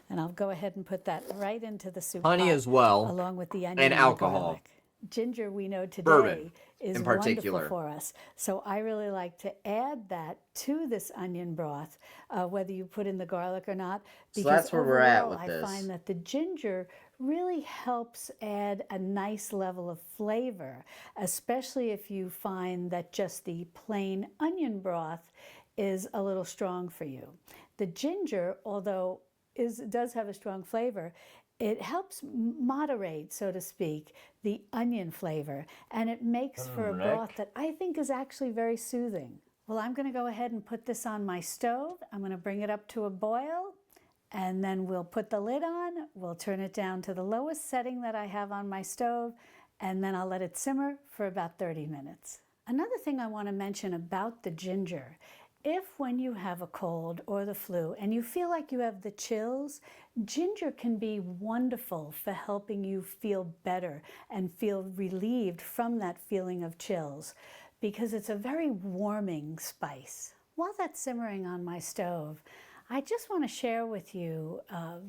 And I'll go ahead and put that right into the soup Honey pot, as well, along with the onion and and alcohol. garlic. Ginger, we know today, Bourbon, is in wonderful particular. for us. So I really like to add that to this onion broth, whether you put in the garlic or not. So Because that's where we're at overall, with this. I find that the ginger really helps add a nice level of flavor, especially if you find that just the plain onion broth is a little strong for you. The ginger, although does have a strong flavor, it helps moderate, so to speak, the onion flavor, and it makes for a broth that I think is actually very soothing. Well, I'm going to go ahead and put this on my stove. I'm going to bring it up to a boil, and then we'll put the lid on. We'll turn it down to the lowest setting that I have on my stove, and then I'll let it simmer for about 30 minutes. Another thing I want to mention about the ginger, if when you have a cold or the flu and you feel like you have the chills, ginger can be wonderful for helping you feel better and feel relieved from that feeling of chills, because it's a very warming spice. While that's simmering on my stove, I just want to share with you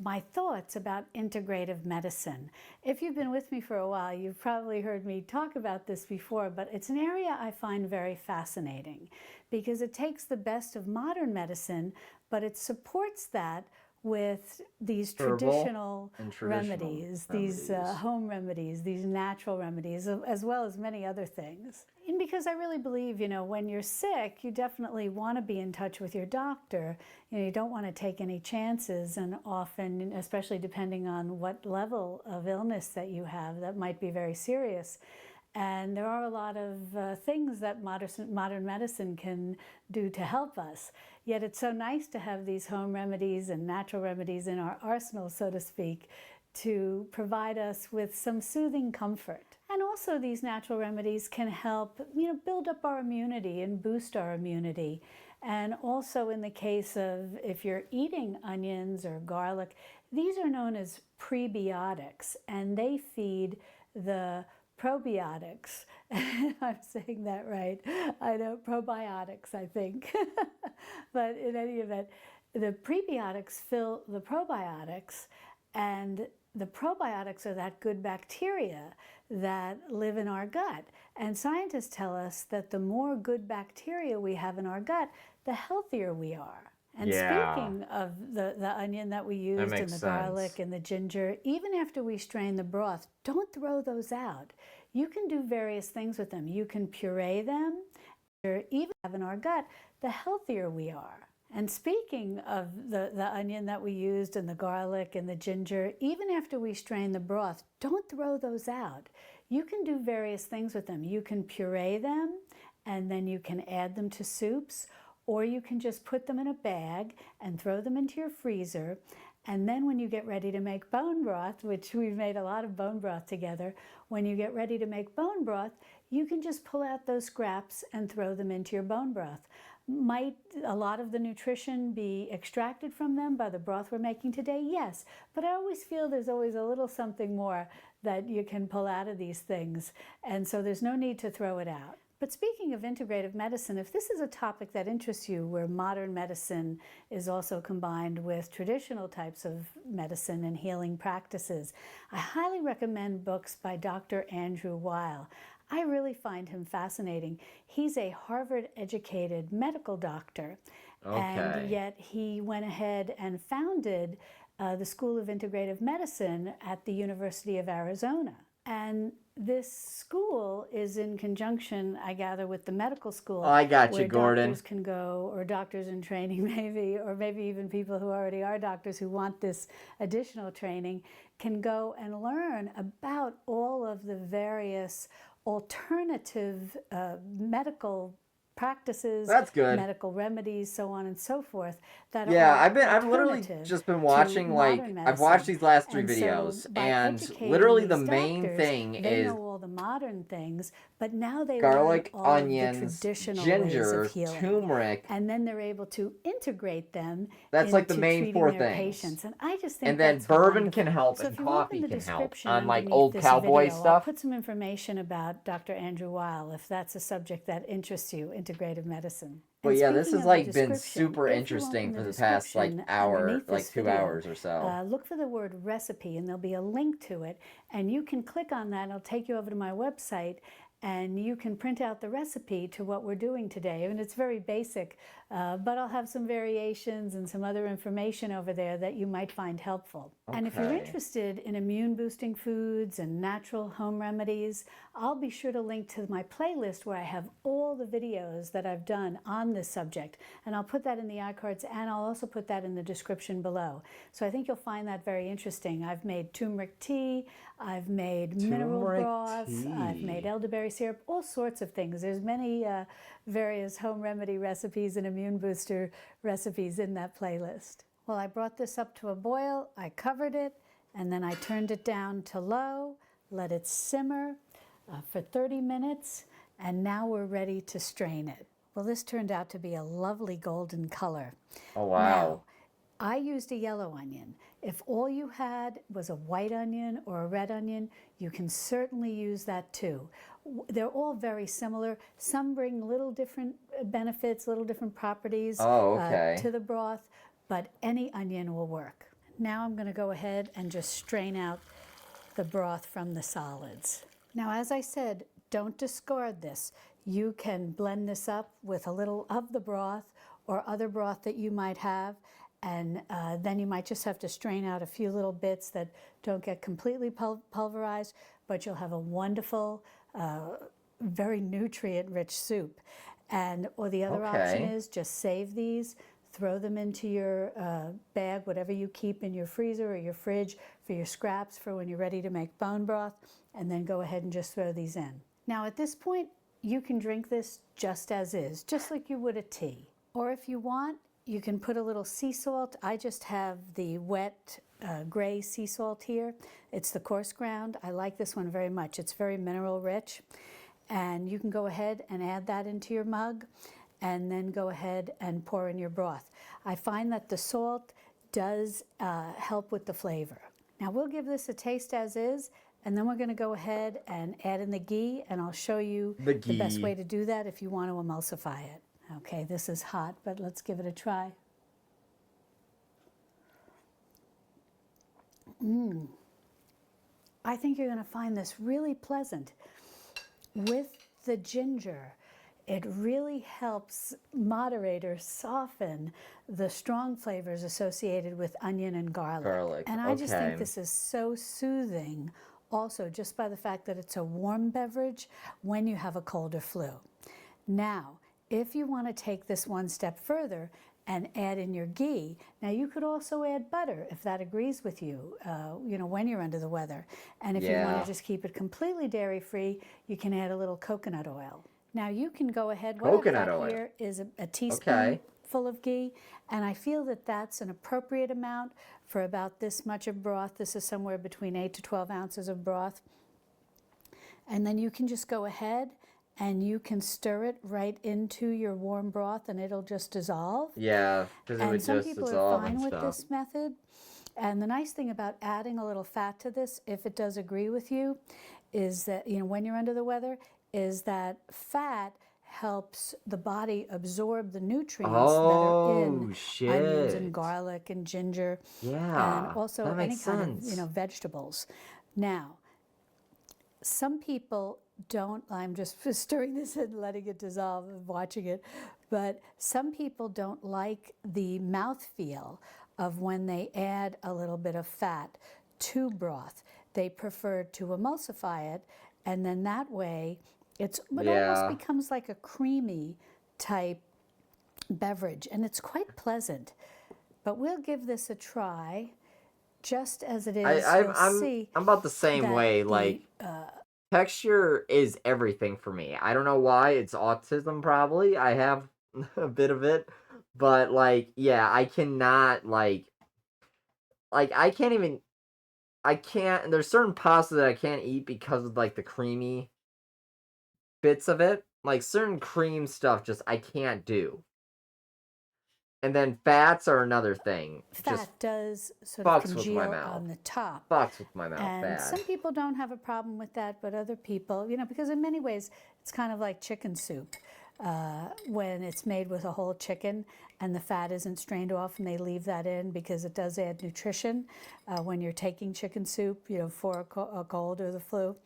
my thoughts about integrative medicine. If you've been with me for a while, you've probably heard me talk about this before, but it's an area I find very fascinating because it takes the best of modern medicine, but it supports that with these traditional remedies, these home remedies, these natural remedies, as well as many other things. And because I really believe, when you're sick, you definitely want to be in touch with your doctor. You don't want to take any chances, and often, especially depending on what level of illness that you have, that might be very serious. And there are a lot of things that modern medicine can do to help us. Yet it's so nice to have these home remedies and natural remedies in our arsenal, so to speak, to provide us with some soothing comfort. And also these natural remedies can help, build up our immunity and boost our immunity. And also in the case of if you're eating onions or garlic, these are known as prebiotics, and they feed the probiotics. I'm saying that right. I know, probiotics, I think. But in any event, the prebiotics fill the probiotics, and the probiotics are that good bacteria that live in our gut. And scientists tell us that the more good bacteria we have in our gut, the healthier we are. And Yeah. speaking of the onion that we used and makes the sense. garlic and the ginger, even after we strain the broth, don't throw those out. You can do various things with them. You can puree them, or even have in our gut, the healthier we are. And speaking of the onion that we used and the garlic and the ginger, even after we strain the broth, don't throw those out. You can do various things with them. You can puree them, and then you can add them to soups, or you can just put them in a bag and throw them into your freezer. And then when you get ready to make bone broth, which we've made a lot of bone broth together, when you get ready to make bone broth, you can just pull out those scraps and throw them into your bone broth. Might a lot of the nutrition be extracted from them by the broth we're making today? Yes, but I always feel there's always a little something more that you can pull out of these things, and so there's no need to throw it out. But speaking of integrative medicine, if this is a topic that interests you, where modern medicine is also combined with traditional types of medicine and healing practices, I highly recommend books by Dr. Andrew Weil. I really find him fascinating. He's a Harvard-educated medical doctor, and yet he went ahead and founded the School of Integrative Medicine at the University of Arizona. And this school is in conjunction, I gather, with the medical school. I got you, where Gordon. doctors can go, or doctors in training maybe, or maybe even people who already are doctors who want this additional training, can go and learn about all of the various alternative medical practices, That's good. medical remedies, so on and so forth. That Yeah, are I've literally alternative just been to watching, like, modern I've watched medicine. these last 3 And so videos, by and educating literally the these main doctors, thing they is know all the modern things, but now they garlic, learn all onions, of the traditional ginger, ways of healing. turmeric. And then they're able to integrate them That's like the into main treating 4 their things. patients. And I just think And then that's bourbon wonderful. can help, So and if you look coffee in the can help. description On, like, underneath old this cowboy video, I'll stuff. put some information about Dr. Andrew Weil, if that's a subject that interests you, integrative medicine. But And yeah, this speaking has of the like been description, super if you interesting open for the the past like description hour, underneath like this 2 video, hours or so. look for the word recipe, and there'll be a link to it, and you can click on that. It'll take you over to my website, and you can print out the recipe to what we're doing today. And it's very basic, but I'll have some variations and some other information over there that you might find helpful. And if you're Okay. interested in immune boosting foods and natural home remedies, I'll be sure to link to my playlist where I have all the videos that I've done on this subject. And I'll put that in the iCards, and I'll also put that in the description below. So I think you'll find that very interesting. I've made turmeric tea, I've made mineral Turmeric broths, I've tea. made elderberry syrup, all sorts of things. There's many various home remedy recipes and immune booster recipes in that playlist. Well, I brought this up to a boil, I covered it, and then I turned it down to low, let it simmer for 30 minutes, and now we're ready to strain it. Well, this turned out to be a lovely golden color. Oh wow. Now, I used a yellow onion. If all you had was a white onion or a red onion, you can certainly use that too. They're all very similar. Some bring little different benefits, little different properties to the broth, but any onion will work. Now I'm going to go ahead and just strain out the broth from the solids. Now, as I said, don't discard this. You can blend this up with a little of the broth or other broth that you might have, and then you might just have to strain out a few little bits that don't get completely pulverized, but you'll have a wonderful, very nutrient-rich soup. Or the other option is just save these, throw them into your bag, whatever you keep in your freezer or your fridge for your scraps for when you're ready to make bone broth, and then go ahead and just throw these in. Now at this point, you can drink this just as is, just like you would a tea. Or if you want, you can put a little sea salt. I just have the wet gray sea salt here. It's the coarse ground. I like this one very much. It's very mineral rich. And you can go ahead and add that into your mug, and then go ahead and pour in your broth. I find that the salt does help with the flavor. Now we'll give this a taste as is, And then we're going to go ahead and add in the ghee, and I'll show you The the best ghee. way to do that if you want to emulsify it. Okay, this is hot, but let's give it a try. I think you're going to find this really pleasant. With the ginger, it really helps moderate or soften the strong flavors associated with onion and garlic. And I just think this is so soothing, also just by the fact that it's a warm beverage when you have a cold or flu. Now, if you want to take this one step further and add in your ghee, now you could also add butter if that agrees with you, when you're under the weather. And if you want to just keep it completely dairy-free, you can add a little coconut oil. Now you can go ahead. What I've got here is a teaspoon full of ghee, and I feel that that's an appropriate amount for about this much of broth. This is somewhere between 8 to 12 ounces of broth. And then you can just go ahead and you can stir it right into your warm broth and it'll just dissolve. Yeah, because it would just dissolve. And some people are fine with this method. And the nice thing about adding a little fat to this, if it does agree with you, is that, when you're under the weather, is that fat helps the body absorb the nutrients that are in onions and garlic and ginger. Yeah, and also that makes any sense. kind of, vegetables. Now, some people don't, I'm just stirring this and letting it dissolve and watching it, but some people don't like the mouthfeel of when they add a little bit of fat to broth. They prefer to emulsify it, and then that way it almost becomes like a creamy type beverage, and it's quite pleasant. But we'll give this a try, just as it is. I'm about the same way. Like, texture is everything for me. I don't know why. It's autism, probably. I have a bit of it. But, I cannot, I can't even... there's certain pasta that I can't eat because of, the creamy bits of it. Like, certain cream stuff I can't do. And then fats are another thing. Fat does sort of congeal on the top. Fucks with my mouth and bad. Some people don't have a problem with that, but other people, because in many ways it's kind of like chicken soup. When it's made with a whole chicken and the fat isn't strained off, and they leave that in because it does add nutrition when you're taking chicken soup, for a cold or the flu.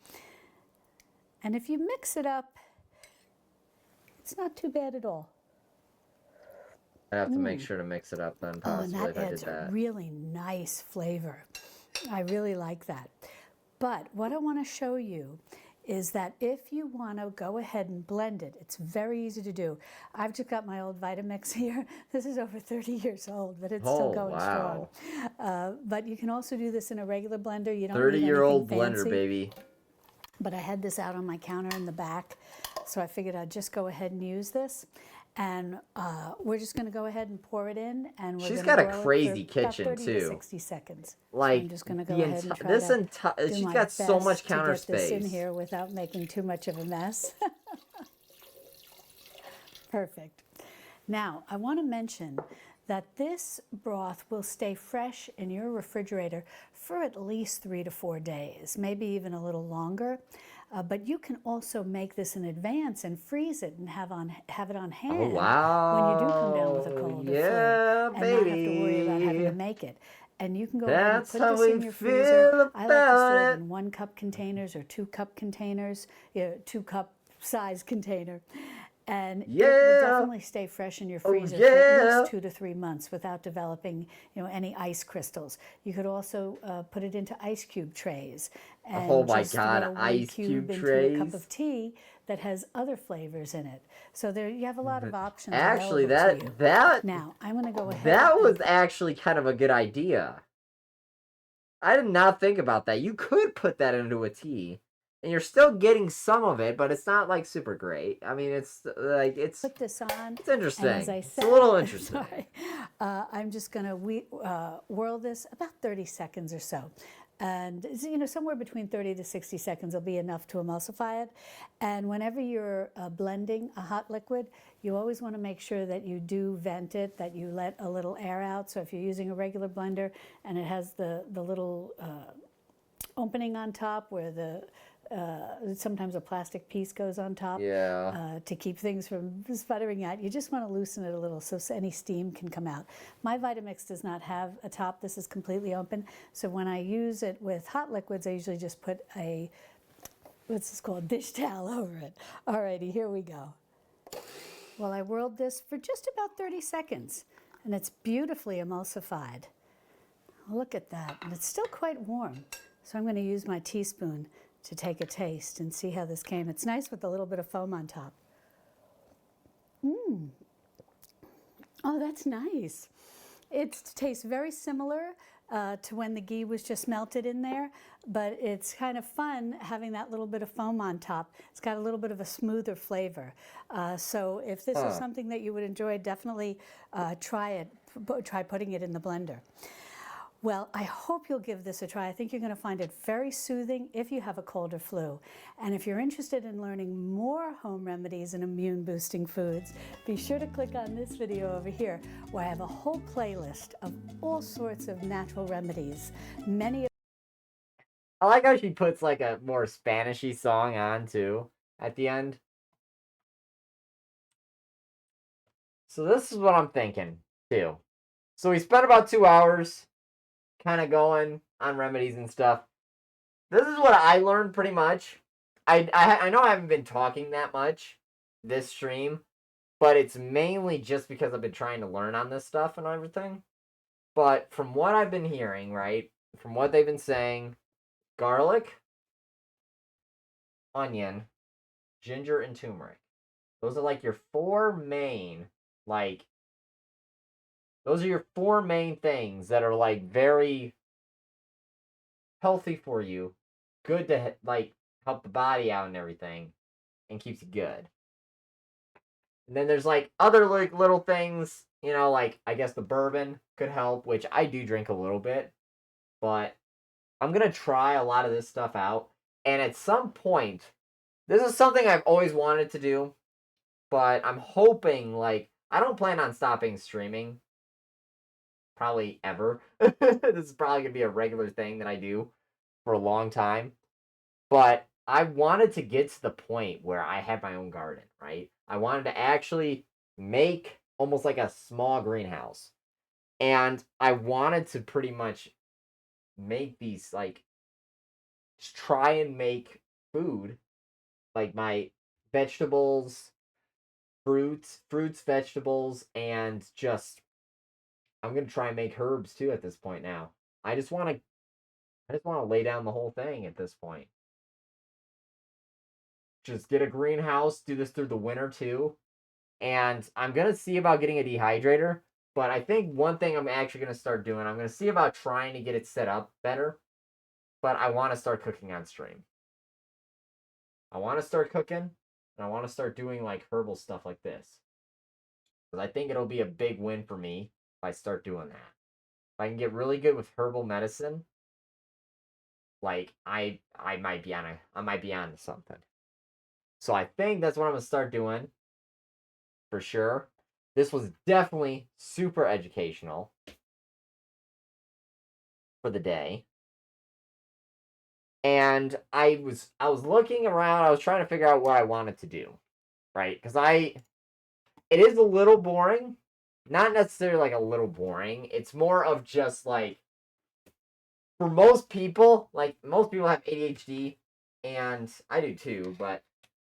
And if you mix it up, it's not too bad at all. I have to make sure to mix it up then, possibly, and if I did adds that. A really nice flavor. I really like that. But what I want to show you is that if you want to go ahead and blend it, it's very easy to do. I've just got my old Vitamix here. This is over 30 years old, but it's still going strong. But you can also do this in a regular blender. You don't need anything 30-year-old fancy. blender, baby. But I had this out on my counter in the back, so I figured I'd just go ahead and use this. And we're just going to go ahead and pour it in, and we're She's gonna got a crazy kitchen about 30 too. To 60 seconds. Like, I'm just going to go ahead and try to she's got so much counter to get this in space. here without making too much of a mess. Perfect. Now, I want to mention that this broth will stay fresh in your refrigerator for at least 3 to 4 days, maybe even a little longer. But you can also make this in advance and freeze it and have it on hand when you do come down with a cold or flu, and not have to worry about having to make it. And you can go ahead and put this in your freezer. I like to store it in 1-cup containers or 2-cup containers, 2-cup size container. And it will definitely stay fresh in your freezer for at least 2 to 3 months without developing, any ice crystals. You could also put it into ice cube trays and just throw ice cube into a cup of tea that has other flavors in it. So there you have a lot of options. Actually, now I'm going to go ahead. That was actually kind of a good idea. I did not think about that. You could put that into a tea. And you're still getting some of it, but it's not super great. I mean, it's put this on. It's interesting. And as I said, it's a little interesting. Sorry, I'm just going to whirl this about 30 seconds or so. And somewhere between 30 to 60 seconds will be enough to emulsify it. And whenever you're blending a hot liquid, you always want to make sure that you do vent it, that you let a little air out. So if you're using a regular blender and it has the little opening on top where the sometimes a plastic piece goes on top to keep things from sputtering out. You just want to loosen it a little so any steam can come out. My Vitamix does not have a top. This is completely open. So when I use it with hot liquids, I usually just put a, what's this called, dish towel over it. Alrighty, here we go. Well, I whirled this for just about 30 seconds and it's beautifully emulsified. Look at that, and it's still quite warm. So I'm going to use my teaspoon to take a taste and see how this came. It's nice with a little bit of foam on top. Oh, that's nice. It tastes very similar to when the ghee was just melted in there, but it's kind of fun having that little bit of foam on top. It's got a little bit of a smoother flavor. So if this is something that you would enjoy, definitely try it. Try putting it in the blender. Well, I hope you'll give this a try. I think you're going to find it very soothing if you have a cold or flu. And if you're interested in learning more home remedies and immune boosting foods, be sure to click on this video over here where I have a whole playlist of all sorts of natural remedies. Many. I like how she puts like a more Spanishy song on too at the end. So this is what I'm thinking too. So we spent about 2 hours kind of going on remedies and stuff. This is what I learned pretty much. I know I haven't been talking that much this stream, but it's mainly just because I've been trying to learn on this stuff and everything. But from what I've been hearing, right, from what they've been saying, garlic, onion, ginger, and turmeric. Those are like your four main, those are your four main things that are like very healthy for you, good to like help the body out and everything, and keeps you good. And then there's like other like little things, you know, like I guess the bourbon could help, which I do drink a little bit, but I'm gonna try a lot of this stuff out. And at some point, this is something I've always wanted to do, but I'm hoping like I don't plan on stopping streaming. Probably ever. This is probably gonna be a regular thing that I do for a long time. But I wanted to get to the point where I had my own garden, right? I wanted to actually make almost like a small greenhouse. And I wanted to pretty much make these like just try and make food, like my vegetables, fruits, vegetables, and just I'm gonna try and make herbs too at this point now. I just wanna lay down the whole thing at this point. Just get a greenhouse, do this through the winter too. And I'm gonna see about getting a dehydrator. But I think one thing I'm actually gonna start doing, I'm gonna see about trying to get it set up better. But I wanna start cooking on stream. I wanna start cooking, and I wanna start doing like herbal stuff like this. Because I think it'll be a big win for me if I start doing that. If I can get really good with herbal medicine, like I might be on something. So I think that's what I'm gonna start doing for sure. This was definitely super educational for the day. And I was looking around, I was trying to figure out what I wanted to do, right? Because it is a little boring. Not necessarily like a little boring. It's more of just like, for most people, like most people have ADHD, and I do too, but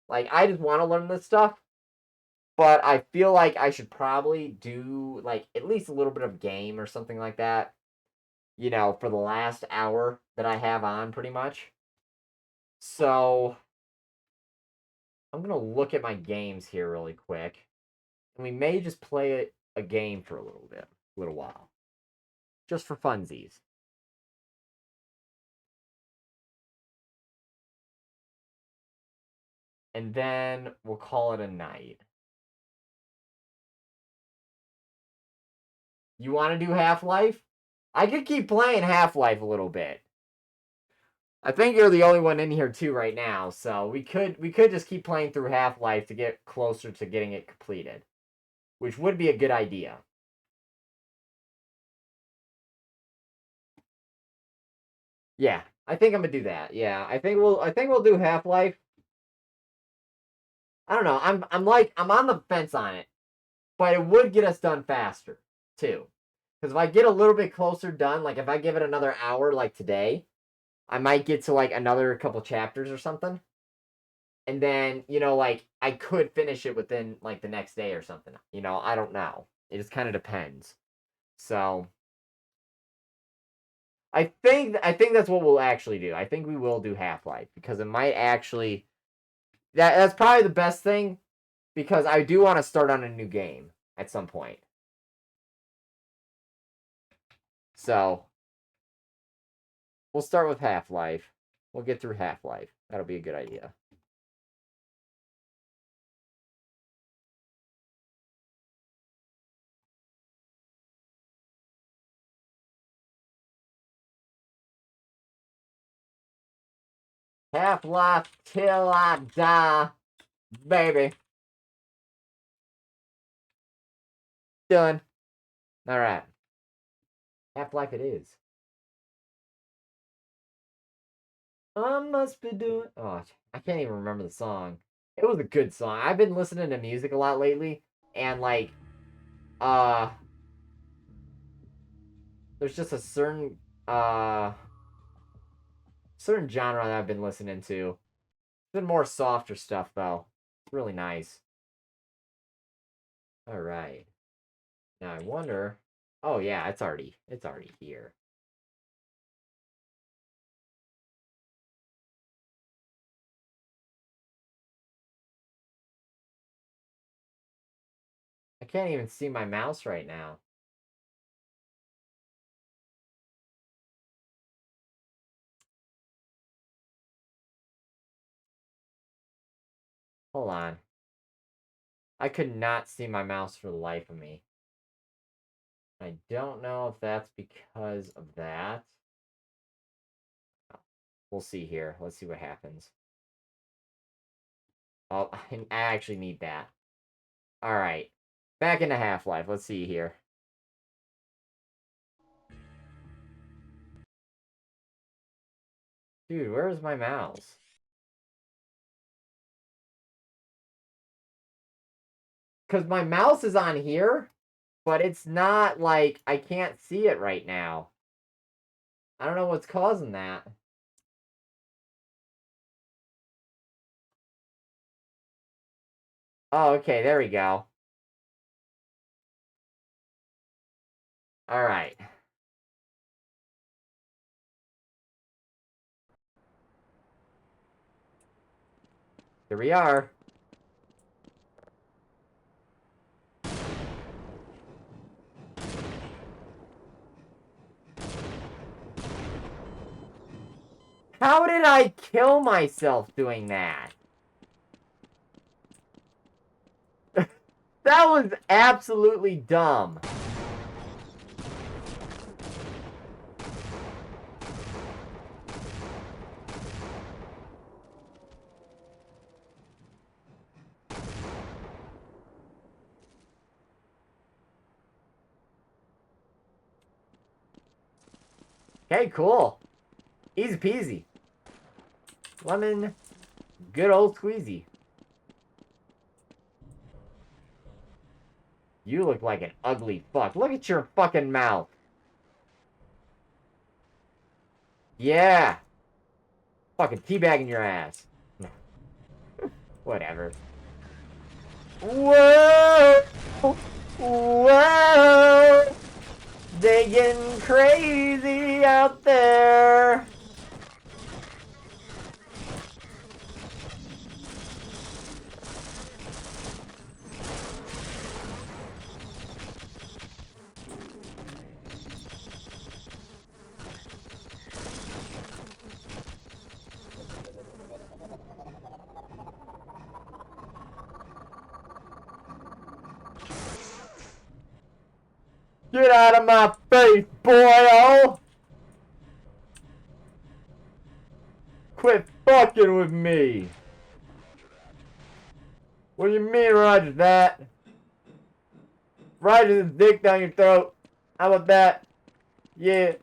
like I just want to learn this stuff. But I feel like I should probably do like at least a little bit of game or something like that, you know, for the last hour that I have on pretty much. So I'm going to look at my games here really quick. And we may just play a game for a little while. Just for funsies. And then we'll call it a night. You want to do Half-Life? I could keep playing Half-Life a little bit. I think you're the only one in here too right now, so we could just keep playing through Half-Life to get closer to getting it completed, which would be a good idea. Yeah, I think I'm gonna do that. Yeah, I think we'll do Half-Life. I don't know. I'm on the fence on it, but it would get us done faster too. Because if I get a little bit closer done, like if I give it another hour, like today, I might get to like another couple chapters or something, and then like I could finish it within like the next day or something. I don't know. It just kind of depends. So I think that's what we'll actually do. I think we will do Half-Life because it might actually that's probably the best thing because I do want to start on a new game at some point. So we'll start with Half-Life. We'll get through Half-Life. That'll be a good idea. Half-Life till I die, baby. Done. All right. Half-Life it is. I must be doing. Oh, I can't even remember the song. It was a good song. I've been listening to music a lot lately, and like, uh, there's just a certain genre that I've been listening to. It's been more softer stuff though. It's really nice. All right. Now I wonder. Oh yeah, it's already here. I can't even see my mouse right now. Hold on. I could not see my mouse for the life of me. I don't know if that's because of that. We'll see here. Let's see what happens. Oh, I actually need that. All right. Back into Half-Life. Let's see here. Dude, where's my mouse? Because my mouse is on here, but it's not like I can't see it right now. I don't know what's causing that. Oh, okay, there we go. All right. Here we are. How did I kill myself doing that? That was absolutely dumb. Okay, cool. Easy peasy. Lemon, good old squeezy. You look like an ugly fuck. Look at your fucking mouth. Yeah. Fucking teabagging your ass. Whatever. Whoa! Whoa! They getting crazy out there. Get out of my face, boyo! Quit fucking with me! What do you mean, Roger that? Roger the dick down your throat. How about that? Yeah.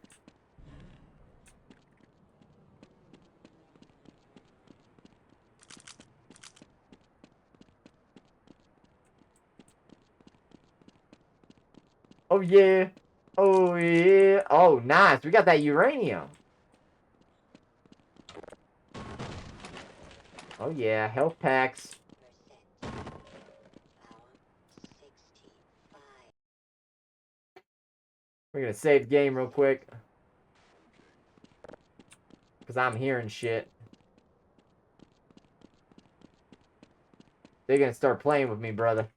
Oh, yeah. Oh, yeah. Oh, nice. We got that uranium. Oh, yeah. Health packs. We're gonna save the game real quick. Because I'm hearing shit. They're gonna start playing with me, brother.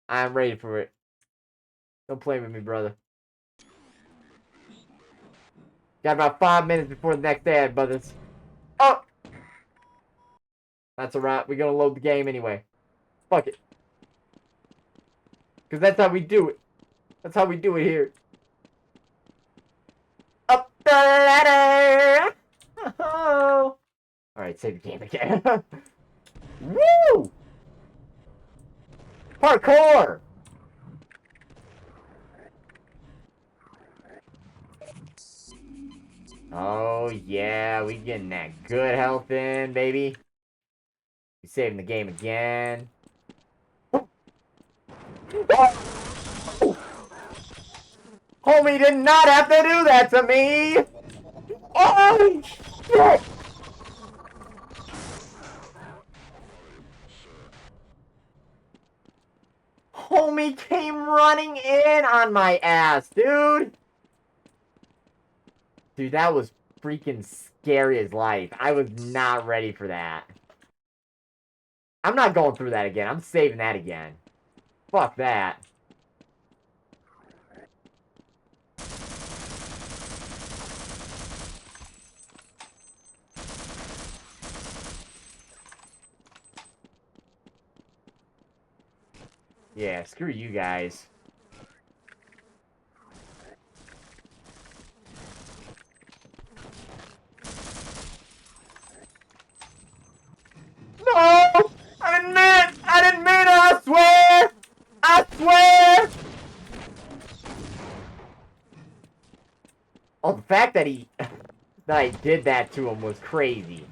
I'm ready for it. Don't play with me, brother. Got about 5 minutes before the next ad, brothers. Oh! That's alright. We're gonna load the game anyway. Fuck it. Because that's how we do it. That's how we do it here. Up the ladder! Oh! Alright, save the game again. Woo! Parkour! Oh, yeah. We getting that good health in, baby. We saving the game again. Homie did not have to do that to me! Oh, shit! Homie came running in on my ass, dude! Dude, that was freaking scary as life. I was not ready for that. I'm not going through that again. I'm saving that again. Fuck that. Yeah, screw you guys. No! I didn't mean it! I didn't mean it! I swear! I swear! Oh, the fact that that I did that to him was crazy.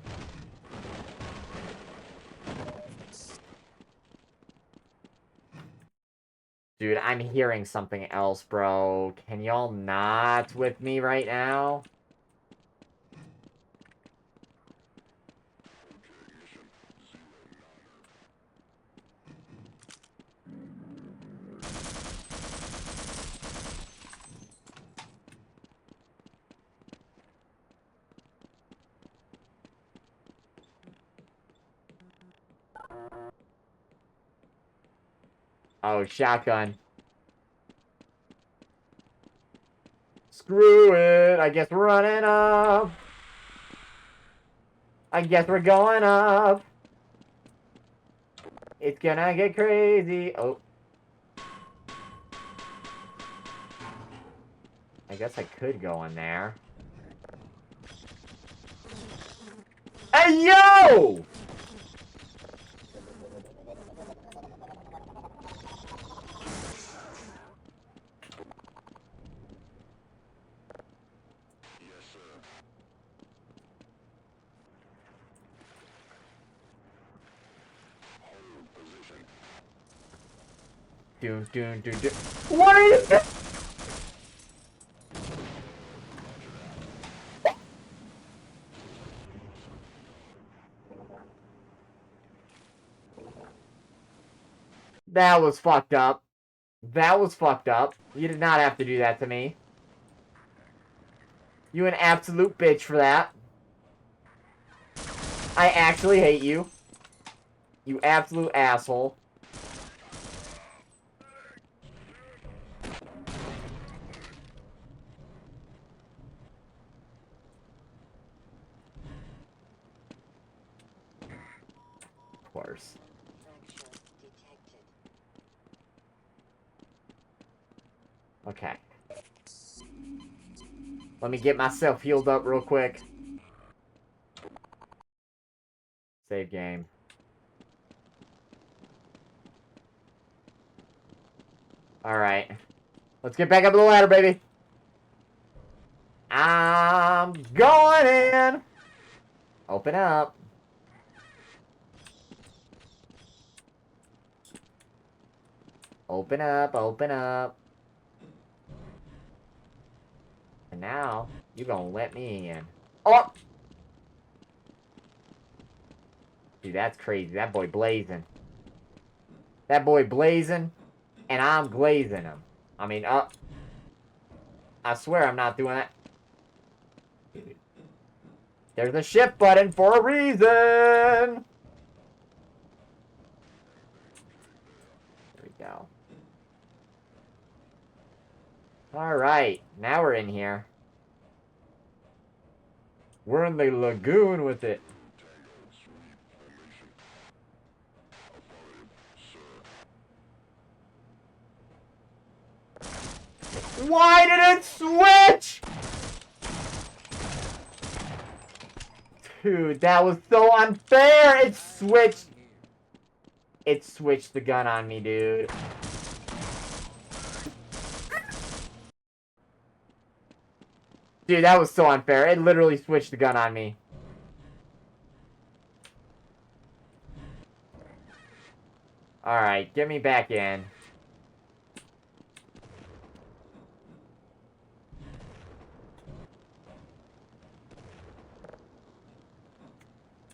Dude, I'm hearing something else, bro. Can y'all not with me right now? Oh, shotgun. Screw it. I guess we're running up. I guess we're going up. It's gonna get crazy. Oh. I guess I could go in there. Hey, yo! Doom, doom, doom, doom. What is this? That was fucked up. That was fucked up. You did not have to do that to me. You an absolute bitch for that. I actually hate you. You absolute asshole. Of course. Okay. Let me get myself healed up real quick. Save game. Alright. Let's get back up the ladder, baby. I'm going in. Open up. Open up, open up. And now, you gonna let me in. Oh! Dude, that's crazy. That boy blazing. That boy blazing, and I'm glazing him. I mean, I swear I'm not doing that. There's a shift button for a reason! There we go. Alright, now we're in here. We're in the lagoon with it. Why did it switch? Dude, that was so unfair! It switched. It switched the gun on me, dude. Dude, that was so unfair. It literally switched the gun on me. Alright, get me back in.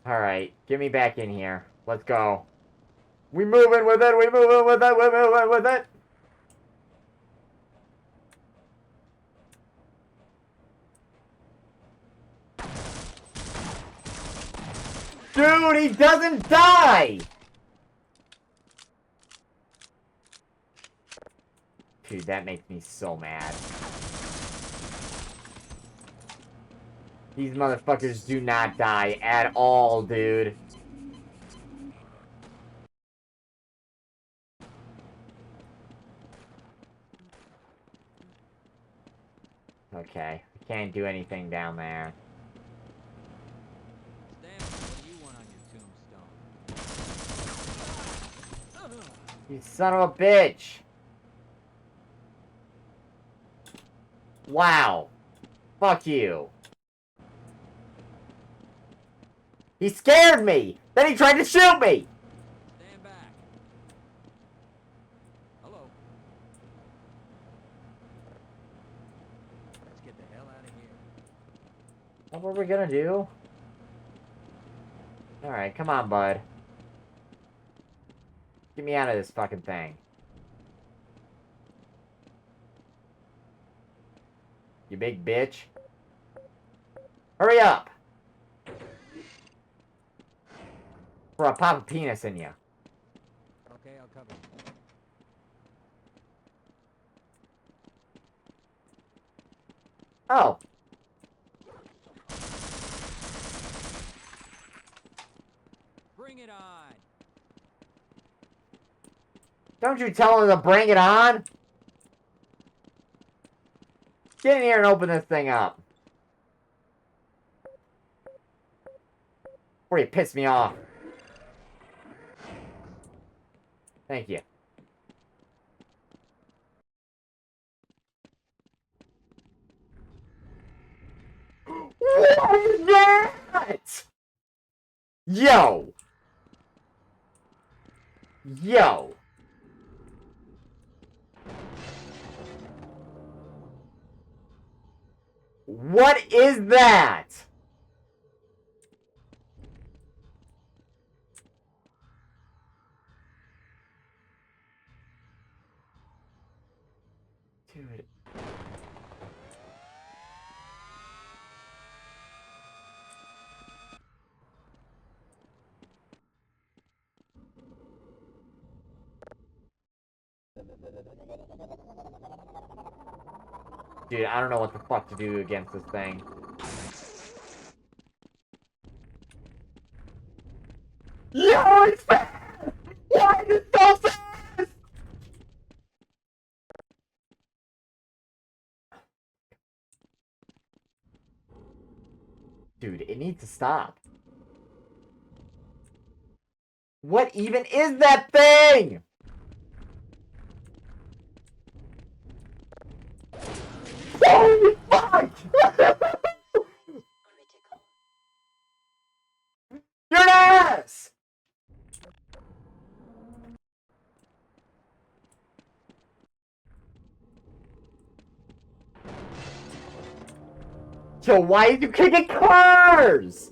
Alright, get me back in here. Let's go. We moving with it, we moving with it, we moving with it! Dude, he doesn't die! Dude, that makes me so mad. These motherfuckers do not die at all, dude. Okay, I can't do anything down there. You son of a bitch! Wow. Fuck you. He scared me! Then he tried to shoot me! Stand back. Hello. Let's get the hell out of here. What were we gonna do? Alright, come on, bud. Get me out of this fucking thing. You big bitch. Hurry up! Or I'll pop a penis in you. Okay, I'll cover you. Oh. Bring it on. Don't you tell him to bring it on? Get in here and open this thing up. Before you piss me off. Thank you. What is that? Yo! Yo! What is that? Dude. Dude, I don't know what the fuck to do against this thing. Yo, it's fast! Why is it so fast? Dude, it needs to stop. What even is that thing? Holy fuck! You're an ass! Yo, why are you kicking cars?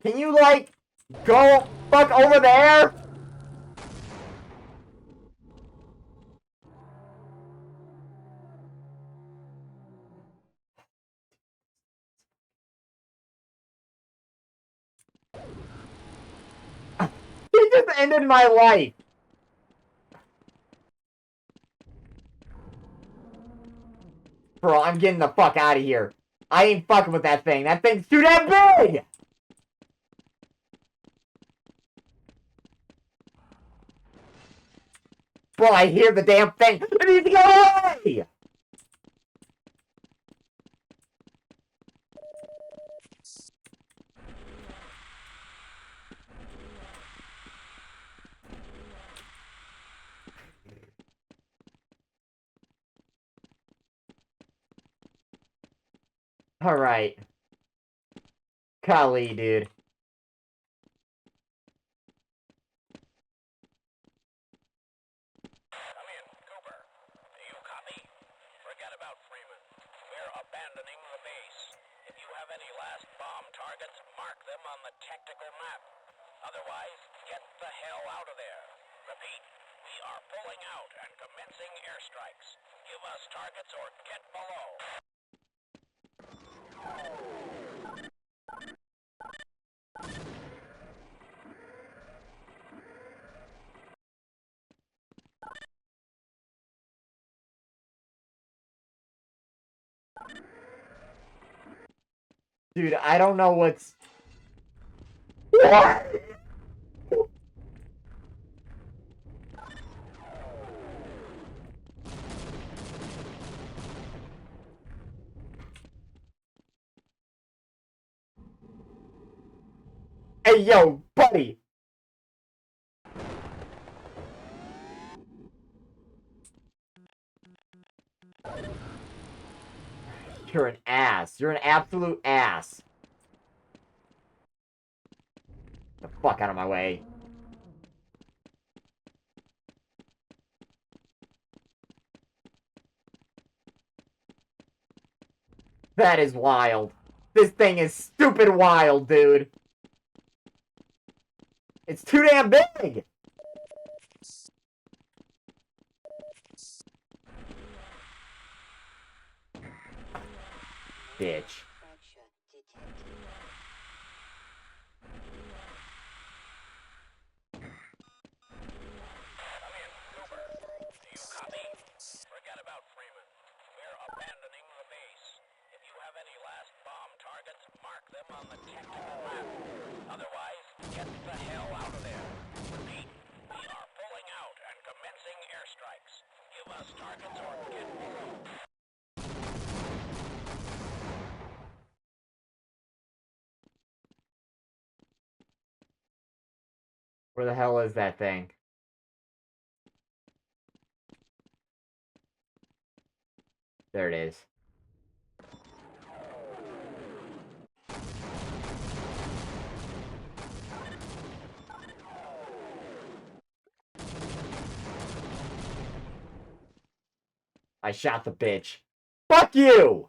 Can you, like, go fuck over there? He just ended my life. Bro, I'm getting the fuck out of here. I ain't fucking with that thing. That thing's too damn big! Bro, I hear the damn thing. It needs to go away! Alright. Golly, dude. Come in, Cooper. Do you copy? Forget about Freeman. We're abandoning the base. If you have any last bomb targets, mark them on the tactical map. Otherwise, get the hell out of there. Repeat, we are pulling out and commencing airstrikes. Give us targets or get below. Dude, I don't know what's... What? Hey, yo, buddy! You're an ass. You're an absolute ass. Get the fuck out of my way. That is wild. This thing is stupid wild, dude. It's too damn big! Bitch. Come in, Cooper. Do you copy? Forget about Freeman. We're abandoning the base. If you have any last bomb targets, mark them on the tactical map. Otherwise, get the hell out of there. Repeat, we are pulling out and commencing airstrikes. Give us targets or get below. Where the hell is that thing? There it is. I shot the bitch. Fuck you!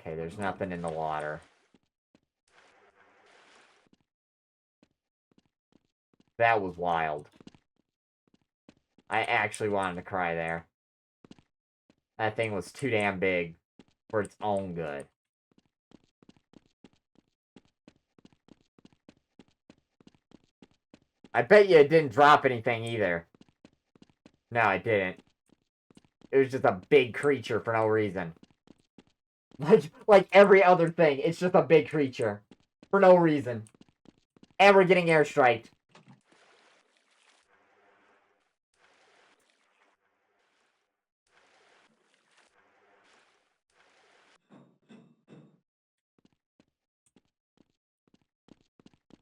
Okay, there's nothing in the water. That was wild. I actually wanted to cry there. That thing was too damn big for its own good. I bet you it didn't drop anything either. No, it didn't. It was just a big creature for no reason. Like every other thing, it's just a big creature. For no reason. And we're getting airstriked.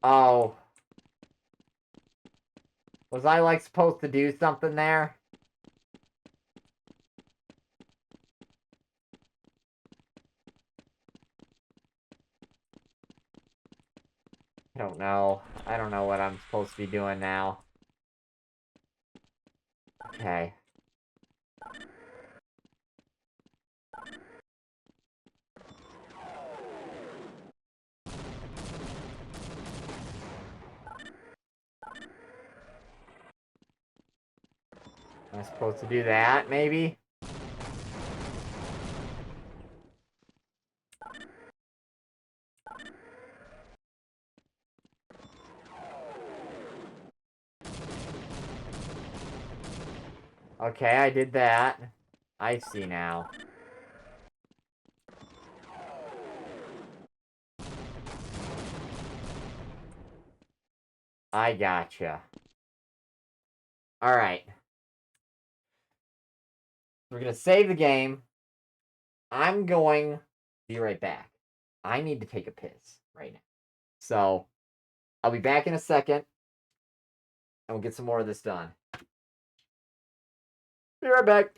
Oh. Was I, like, supposed to do something there? don't know. I don't know what I'm supposed to be doing now. Okay. Am I supposed to do that, maybe? Okay, I did that. I see now. I gotcha. Alright. We're gonna save the game. I'm going to be right back. I need to take a piss right now. So, I'll be back in a second, and we'll get some more of this done. Be right back.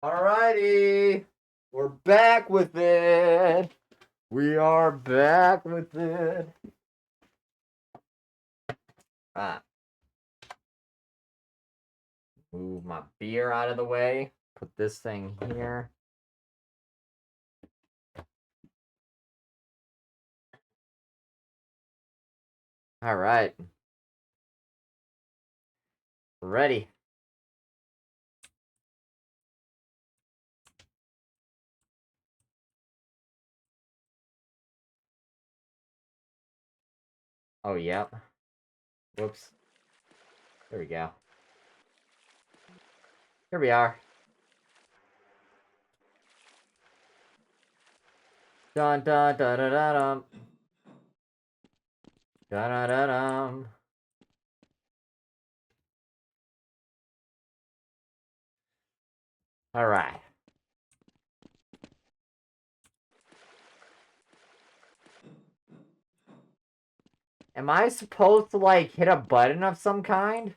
Alrighty. We're back with it. We are back with it. Ah. Move my beer out of the way. Put this thing here. Alright. We're ready. Oh, yep. Whoops. There we go. Here we are. Dun dun dun dun dun dun. Dun dun dun dun. Alright. Am I supposed to, like, hit a button of some kind?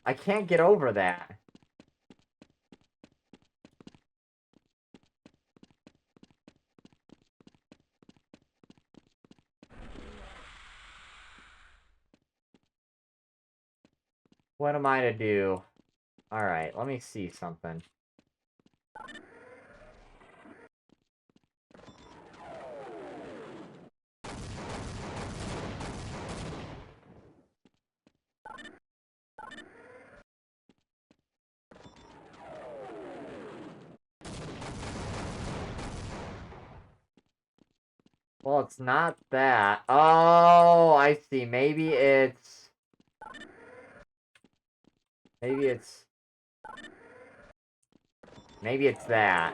I can't get over that. What am I to do? Alright, let me see something. Well, it's not that. Oh, I see. Maybe it's... Maybe it's that.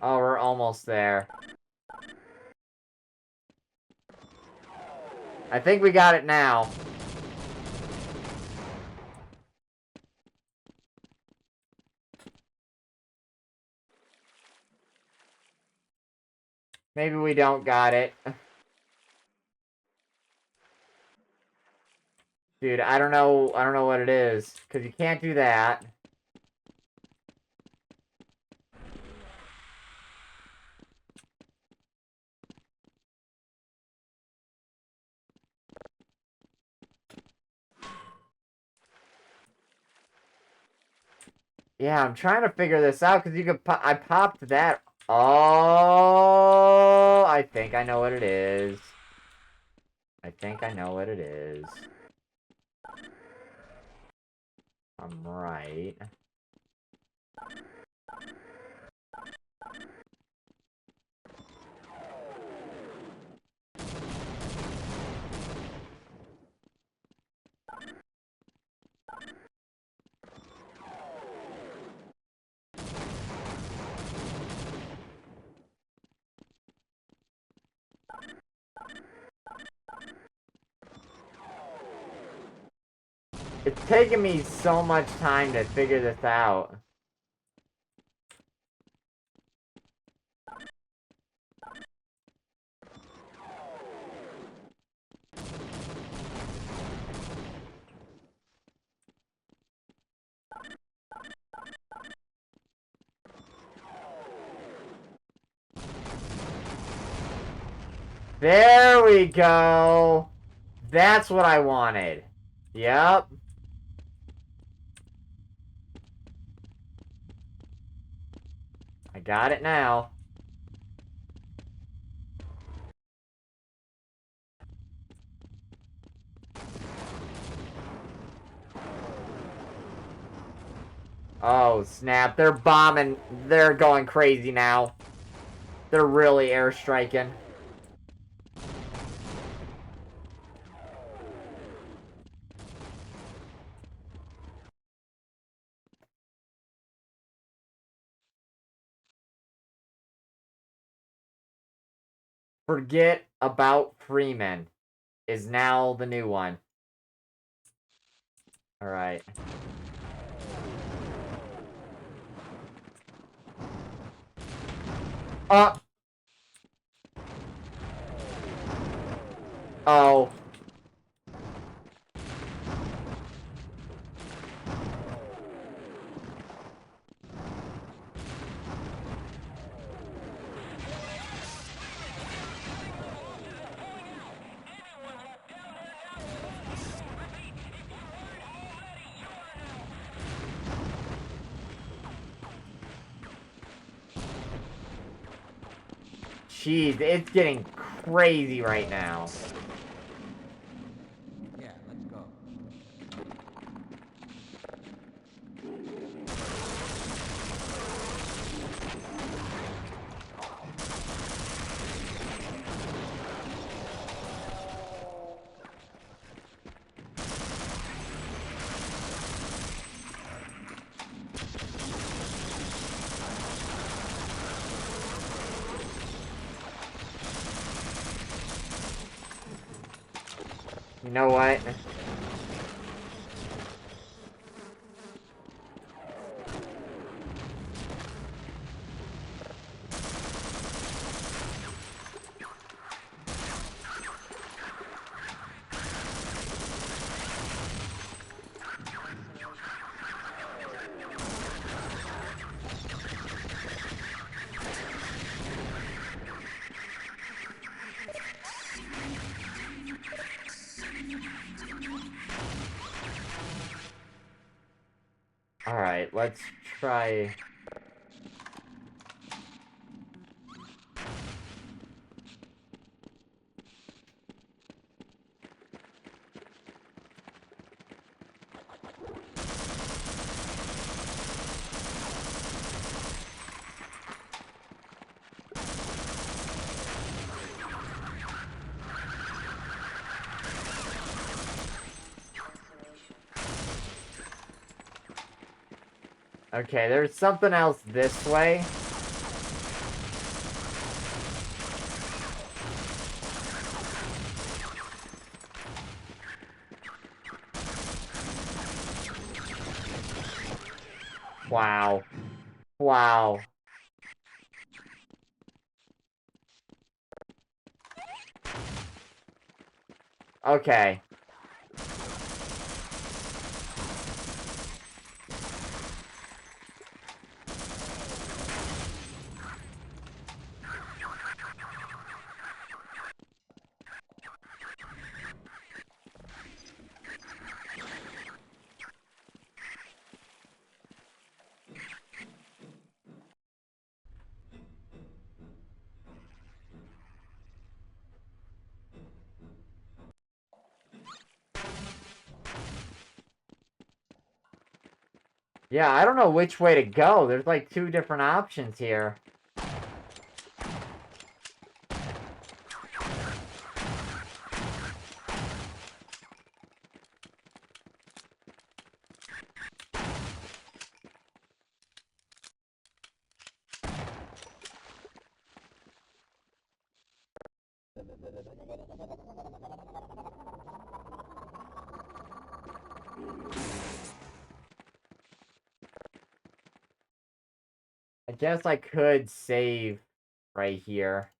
Oh, we're almost there. I think we got it now. Maybe we don't got it. Dude, I don't know what it is. Because you can't do that. Yeah, I'm trying to figure this out because you could. I popped that. Oh, I think I know what it is. I think I know what it is. I'm right. It's taken me so much time to figure this out. There we go. That's what I wanted. Yep. I got it now. Oh, snap. They're bombing. They're going crazy now. They're really airstriking. Forget about Freeman is now the new one. Alright. Oh. Jeez, it's getting crazy right now. Yeah, let's go. You know what? Alright, let's try... Okay, there's something else this way. Wow. Wow. Okay. Yeah, I don't know which way to go. There's like 2 different options here. I guess I could save right here.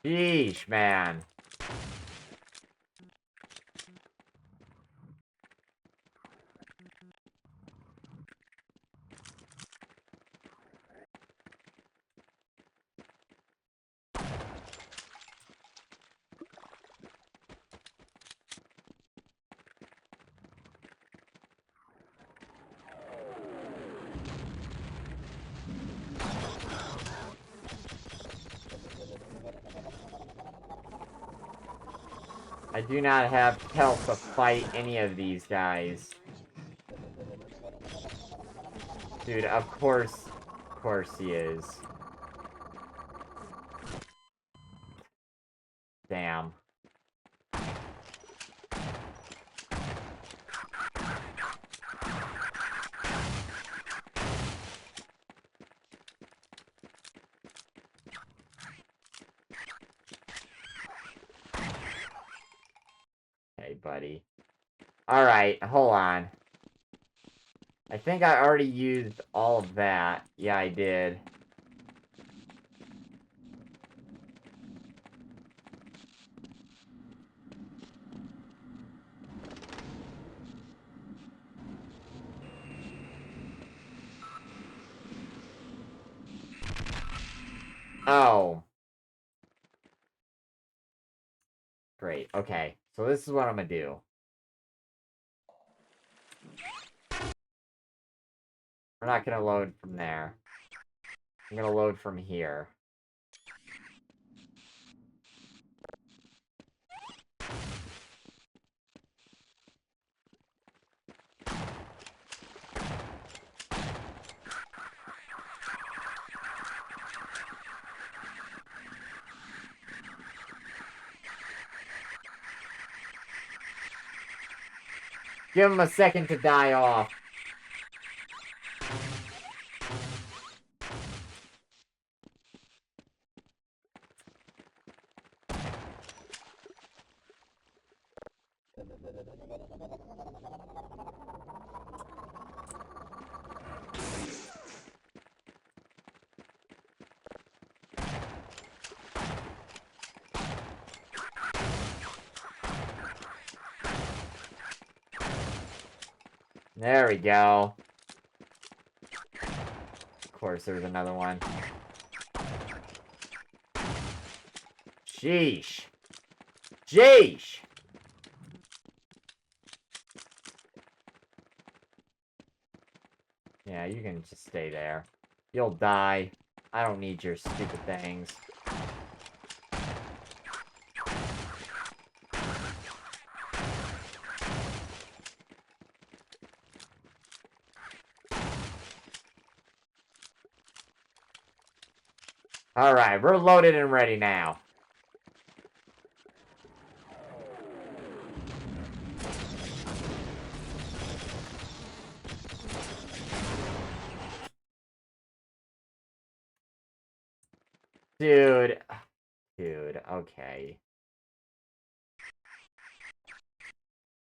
Yeesh, man. I do not have health to fight any of these guys. Dude, of course he is. Damn. Hey, buddy. Alright, hold on. I think I already used all of that. Yeah, I did. Oh. Great, okay. So this is what I'm gonna do. We're not gonna load from there. I'm gonna load from here. Give him a second to die off. There we go. Of course, there's another one. Sheesh. Sheesh. Yeah, you can just stay there. You'll die. I don't need your stupid things. Alright, we're loaded and ready now. Dude. Dude, okay.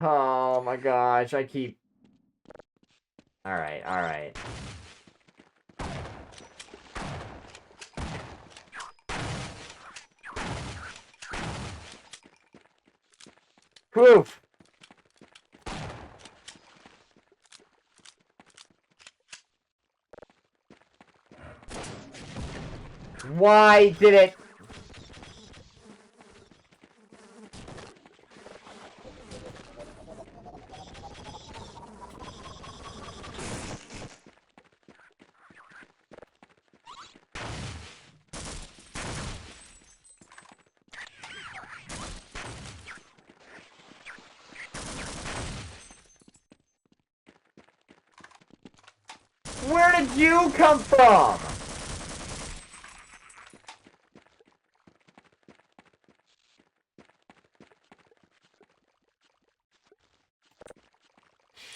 Oh my gosh, I keep... Alright, alright. Whew! Why did it... Where did you come from?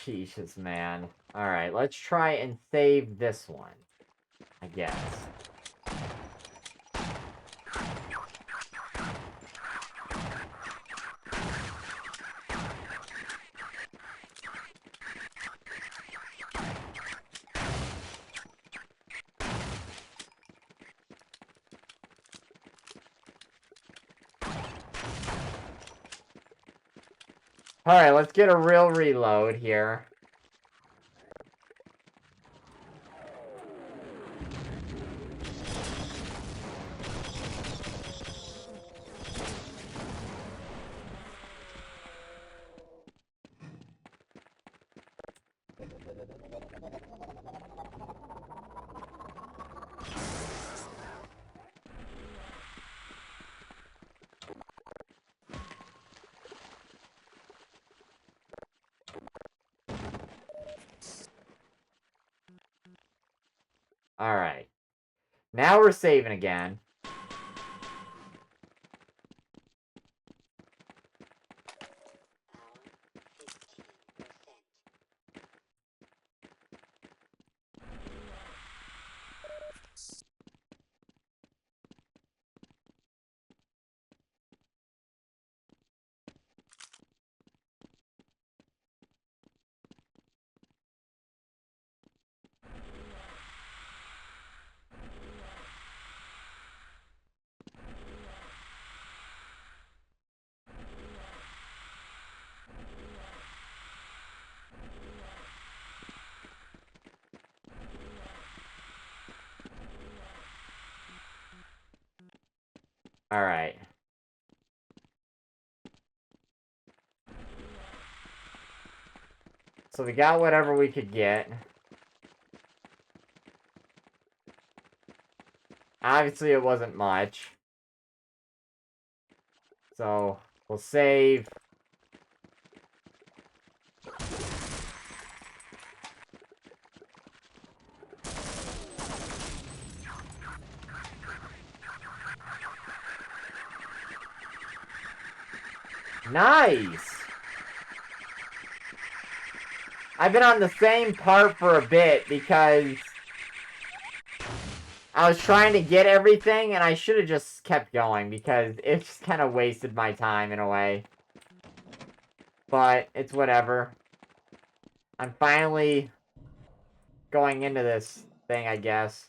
Jesus, man. Alright, let's try and save this one. I guess. Alright, let's get a real reload here. Alright. Now we're saving again. Alright. So we got whatever we could get. Obviously, it wasn't much. So, we'll save. Nice! I've been on the same part for a bit because I was trying to get everything and I should have just kept going because it just kind of wasted my time in a way. But it's whatever. I'm finally going into this thing, I guess.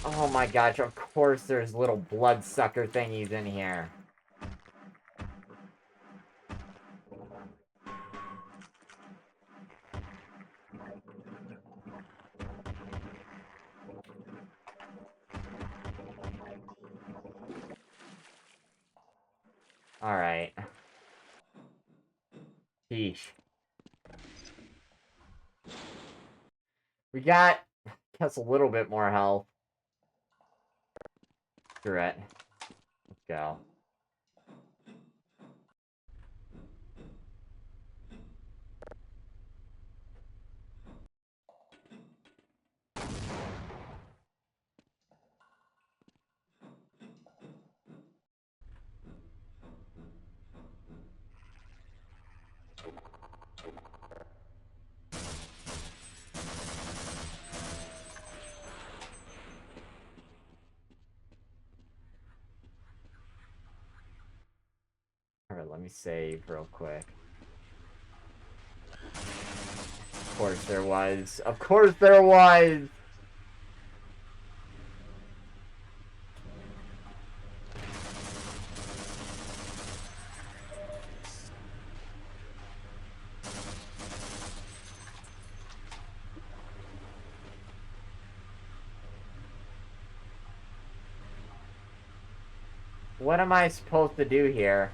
Oh my gosh, of course there's little bloodsucker thingies in here. Alright. Sheesh. We got, I guess, a little bit more health. Screw it. Let's go. Alright, let me save real quick. Of course there was. Of course there was! What am I supposed to do here?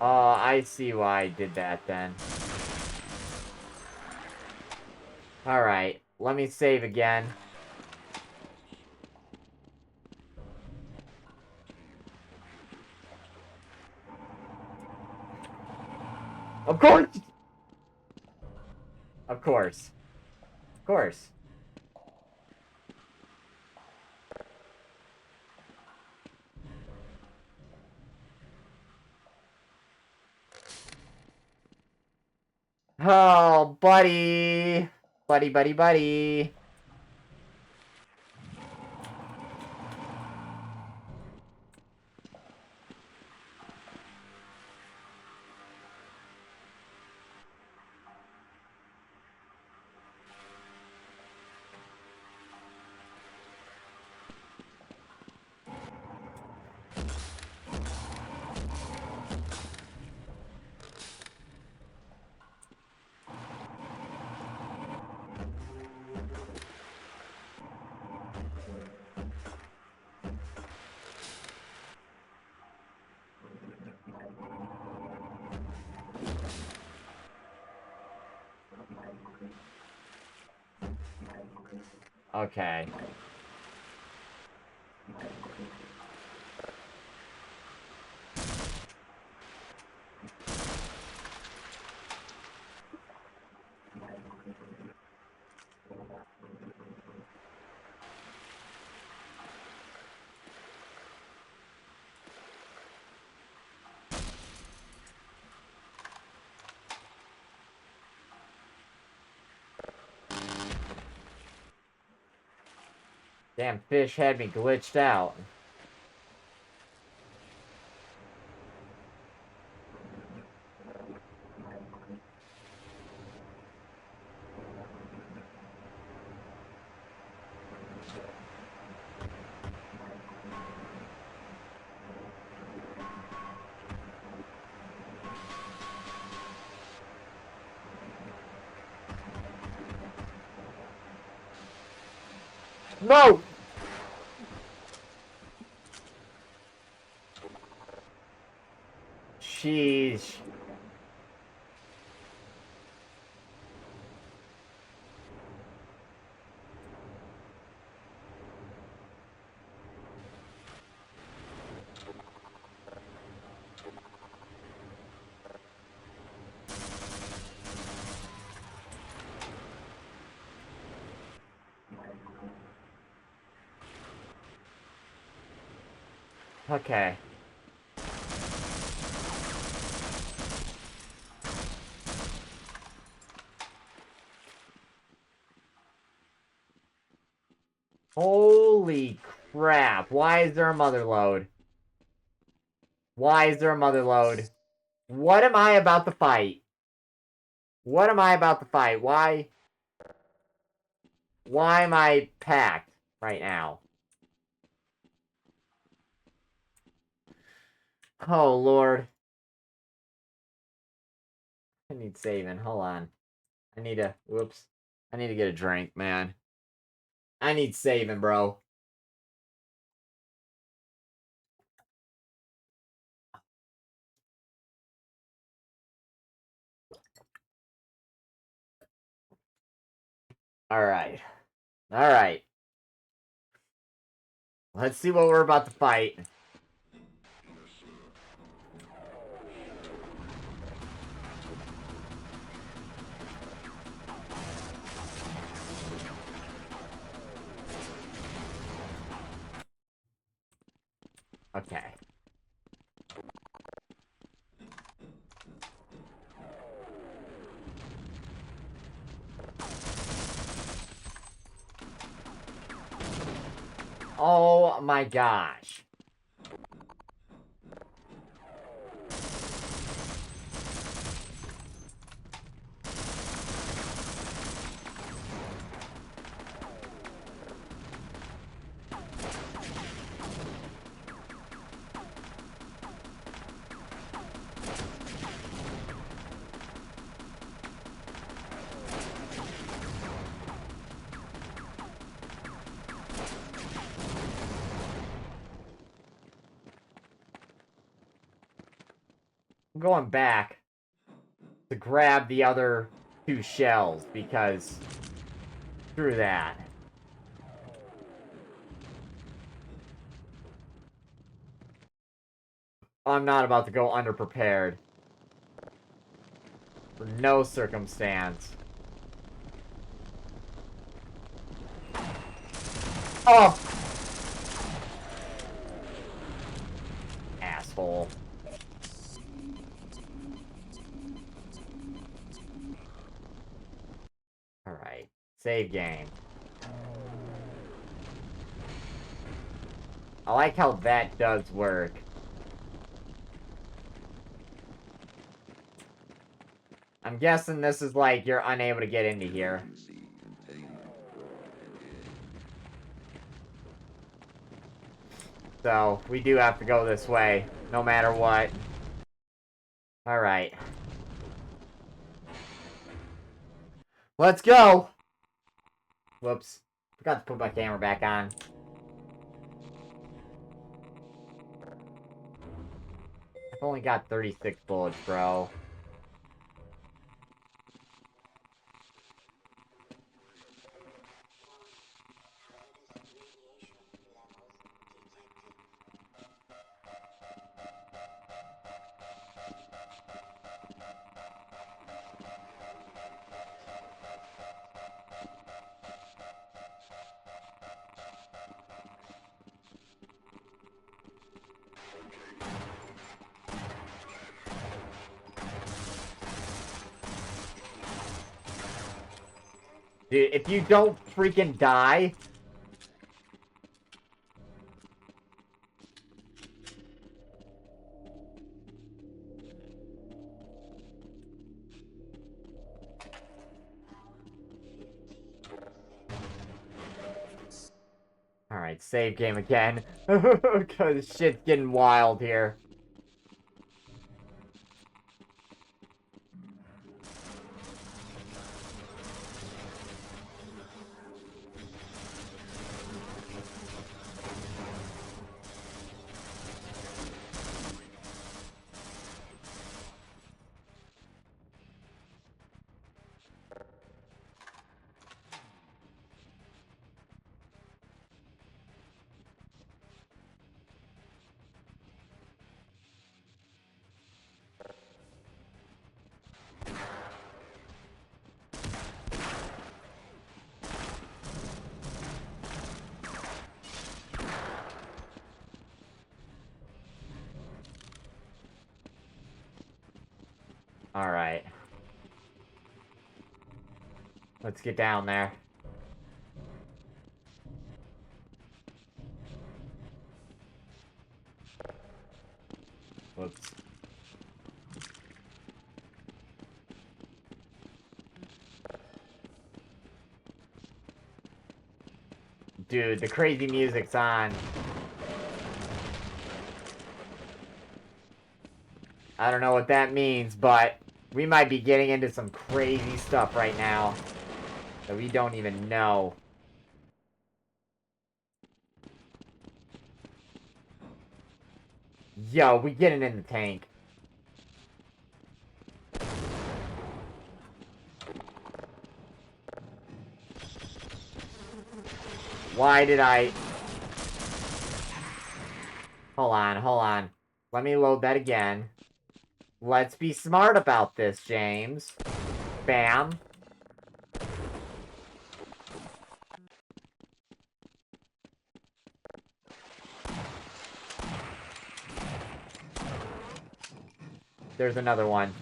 Oh, I see why I did that then. Alright, let me save again. Of course! Of course. Of course. Oh, buddy! Buddy, buddy, buddy! Okay. Damn fish had me glitched out. No! Sheesh. Okay. Holy crap. Why is there a mother load? Why is there a mother load? What am I about to fight? What am I about to fight? Why am I packed right now? Oh, Lord. I need saving. Hold on. I need to... Whoops. I need to get a drink, man. I need saving, bro. Alright. Alright. Let's see what we're about to fight. Okay. Oh my gosh. I'm going back to grab the other 2 shells because screw that. I'm not about to go underprepared. For no circumstance. Oh! Asshole. Alright. Save game. I like how that does work. I'm guessing this is like you're unable to get into here. So, we do have to go this way, no matter what. Alright. Let's go! Whoops. Forgot to put my camera back on. I've only got 36 bullets, bro. Dude, if you don't freaking die... Alright, save game again. Because shit's getting wild here. Alright. Let's get down there. Whoops. Dude, the crazy music's on. I don't know what that means, but we might be getting into some crazy stuff right now that we don't even know. Yo, we getting in the tank. Why did I... Hold on. Let me load that again. Let's be smart about this, James. Bam. There's another one.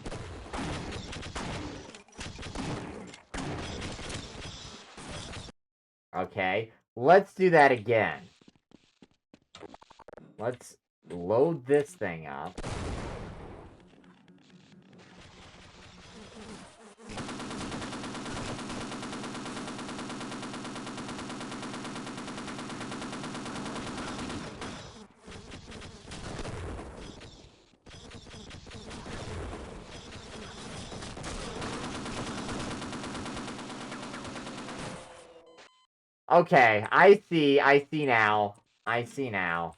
Okay, let's do that again. Let's load this thing up. Okay, I see now. I see now.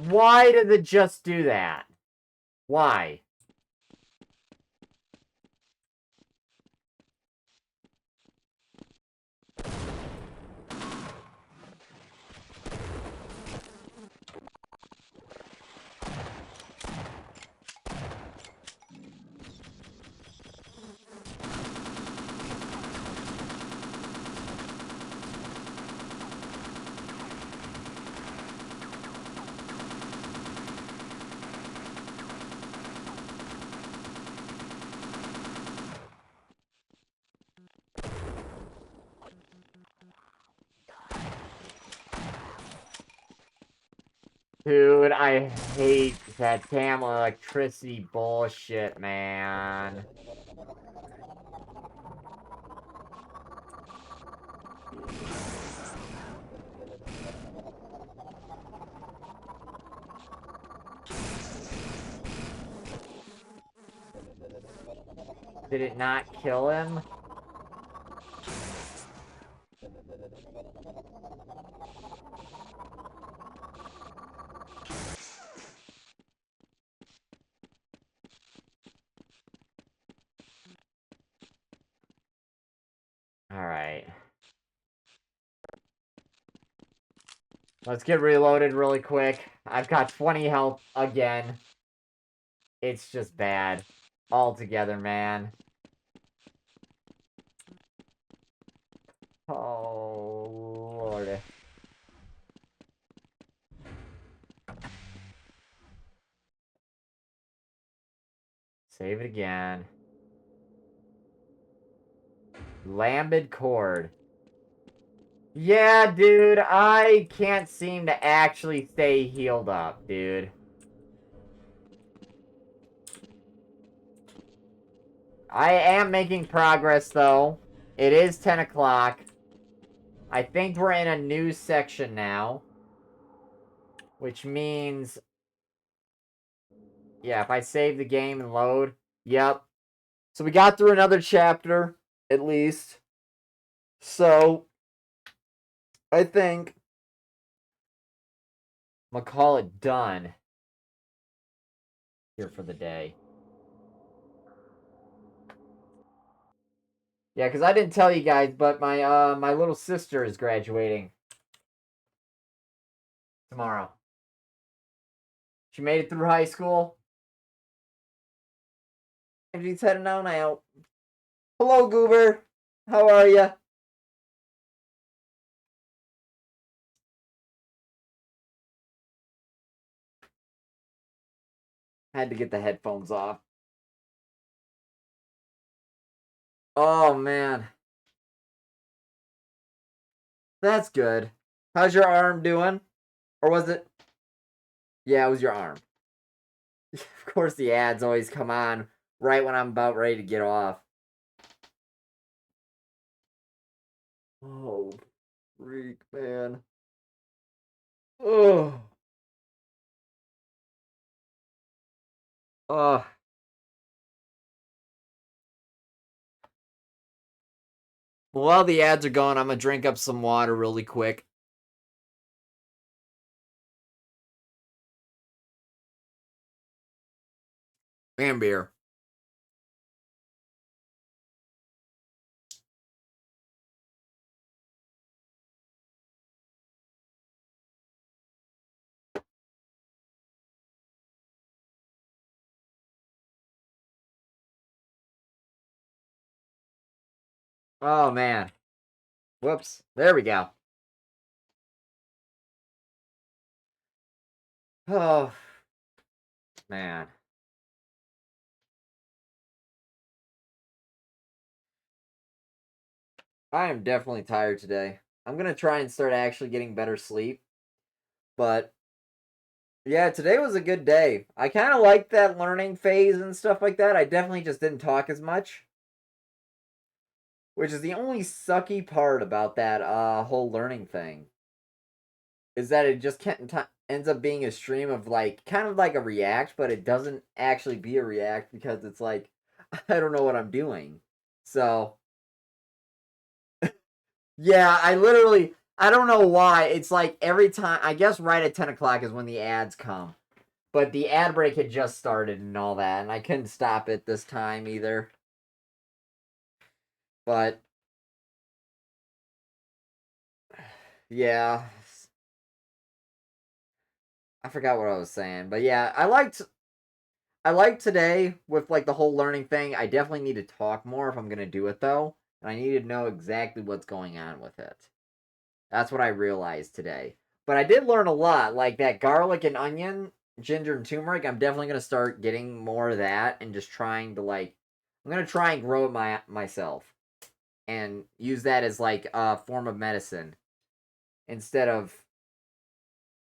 Why does it just do that? Why? Dude, I hate that damn electricity bullshit, man. Did it not kill him? Alright. Let's get reloaded really quick. I've got 20 health again. It's just bad. Altogether, man. Oh, Lord. Save it again. Lambed cord. Yeah, dude, I can't seem to actually stay healed up, dude. I am making progress, though. It is 10 o'clock. I think we're in a new section now. Which means... Yeah, if I save the game and load... Yep. So we got through another chapter, at least. So I think I'm gonna call it done here for the day. Yeah, because I didn't tell you guys, but my little sister is graduating tomorrow. She made it through high school. And she's heading on out. Hello, Goober. How are you? Had to get the headphones off. Oh, man. That's good. How's your arm doing? Or was it? Yeah, it was your arm. Of course, the ads always come on right when I'm about ready to get off. Oh, freak, man. Oh. Oh. While the ads are going, I'm gonna drink up some water really quick. And beer. Oh, man. Whoops. There we go. Oh, man. I am definitely tired today. I'm gonna try and start actually getting better sleep. But yeah, today was a good day. I kind of liked that learning phase and stuff like that. I definitely just didn't talk as much, which is the only sucky part about that whole learning thing. Is that it just can't ends up being a stream of like kind of like a react, but it doesn't actually be a react because it's like I don't know what I'm doing. So yeah, I don't know why. It's like every time, I guess right at 10 o'clock is when the ads come. But the ad break had just started and all that, and I couldn't stop it this time either. But, yeah. I forgot what I was saying. But yeah, I liked today with like the whole learning thing. I definitely need to talk more if I'm gonna do it though. And I need to know exactly what's going on with it. That's what I realized today. But I did learn a lot, like that garlic and onion, ginger and turmeric. I'm definitely gonna start getting more of that and just trying to like, I'm gonna try and grow it myself and use that as like a form of medicine instead of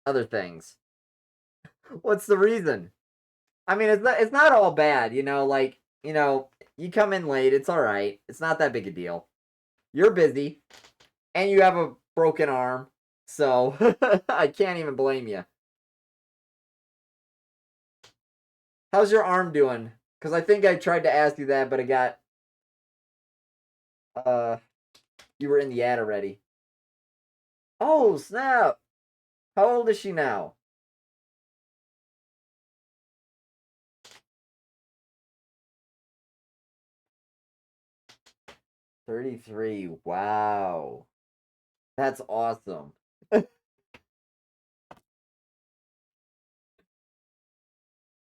other things. What's the reason? I mean, it's not all bad, like you come in late, it's all right. It's not that big a deal. You're busy and you have a broken arm, so I can't even blame you. How's your arm doing? Because I think I tried to ask you that, but it got uh you were in the ad already. Oh snap! How old is she now? 33. Wow. That's awesome.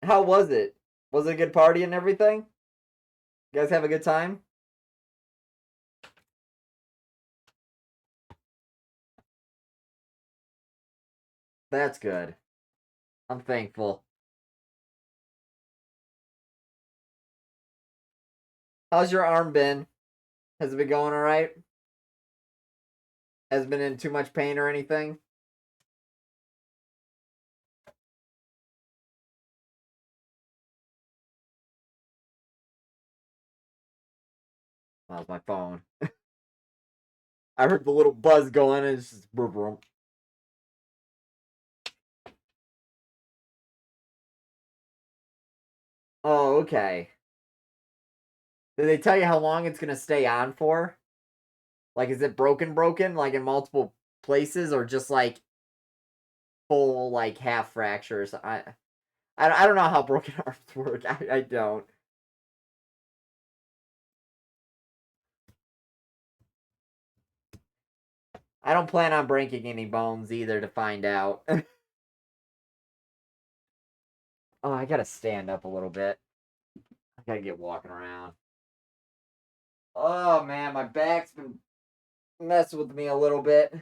How was it? Was it a good party and everything? You guys have a good time? That's good. I'm thankful. How's your arm been? Has it been going all right? Has it been in too much pain or anything? That was my phone. I heard the little buzz going and it's just boom, boom. Oh, okay. Did they tell you how long it's gonna stay on for? Like, is it broken, like in multiple places, or just like full, like half fractures? I don't know how broken arms work. I don't. I don't plan on breaking any bones either to find out. Oh, I gotta stand up a little bit. I gotta get walking around. Oh man, my back's been messing with me a little bit.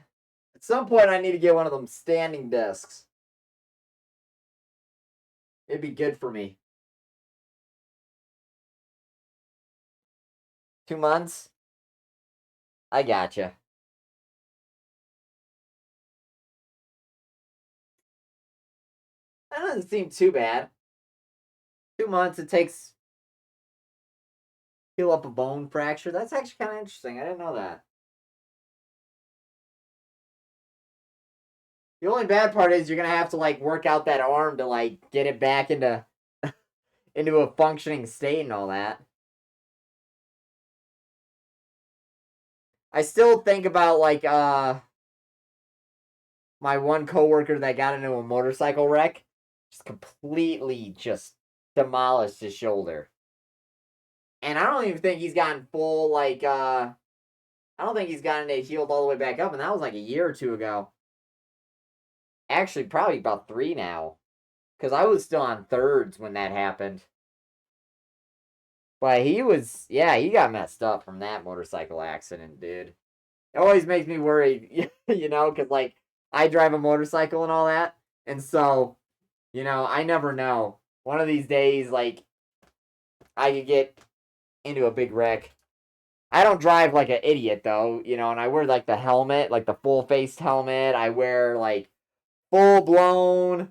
At some point, I need to get one of them standing desks. It'd be good for me. 2 months? I gotcha. That doesn't seem too bad. 2 months it takes heal up a bone fracture. That's actually kind of interesting. I didn't know that. The only bad part is you're gonna have to like work out that arm to like get it back into into a functioning state and all that. I still think about like my one coworker that got into a motorcycle wreck, just completely just demolished his shoulder. And I don't even think he's gotten full like I don't think he's gotten it healed all the way back up, and that was like a year or two ago. Actually, probably about 3 now. Because I was still on thirds when that happened. But he was, yeah, he got messed up from that motorcycle accident, dude. It always makes me worried, you know, because, like, I drive a motorcycle and all that. And so, you know, I never know. One of these days, like, I could get into a big wreck. I don't drive like an idiot, though, you know, and I wear, like, the helmet, like, the full-faced helmet. I wear, like, full-blown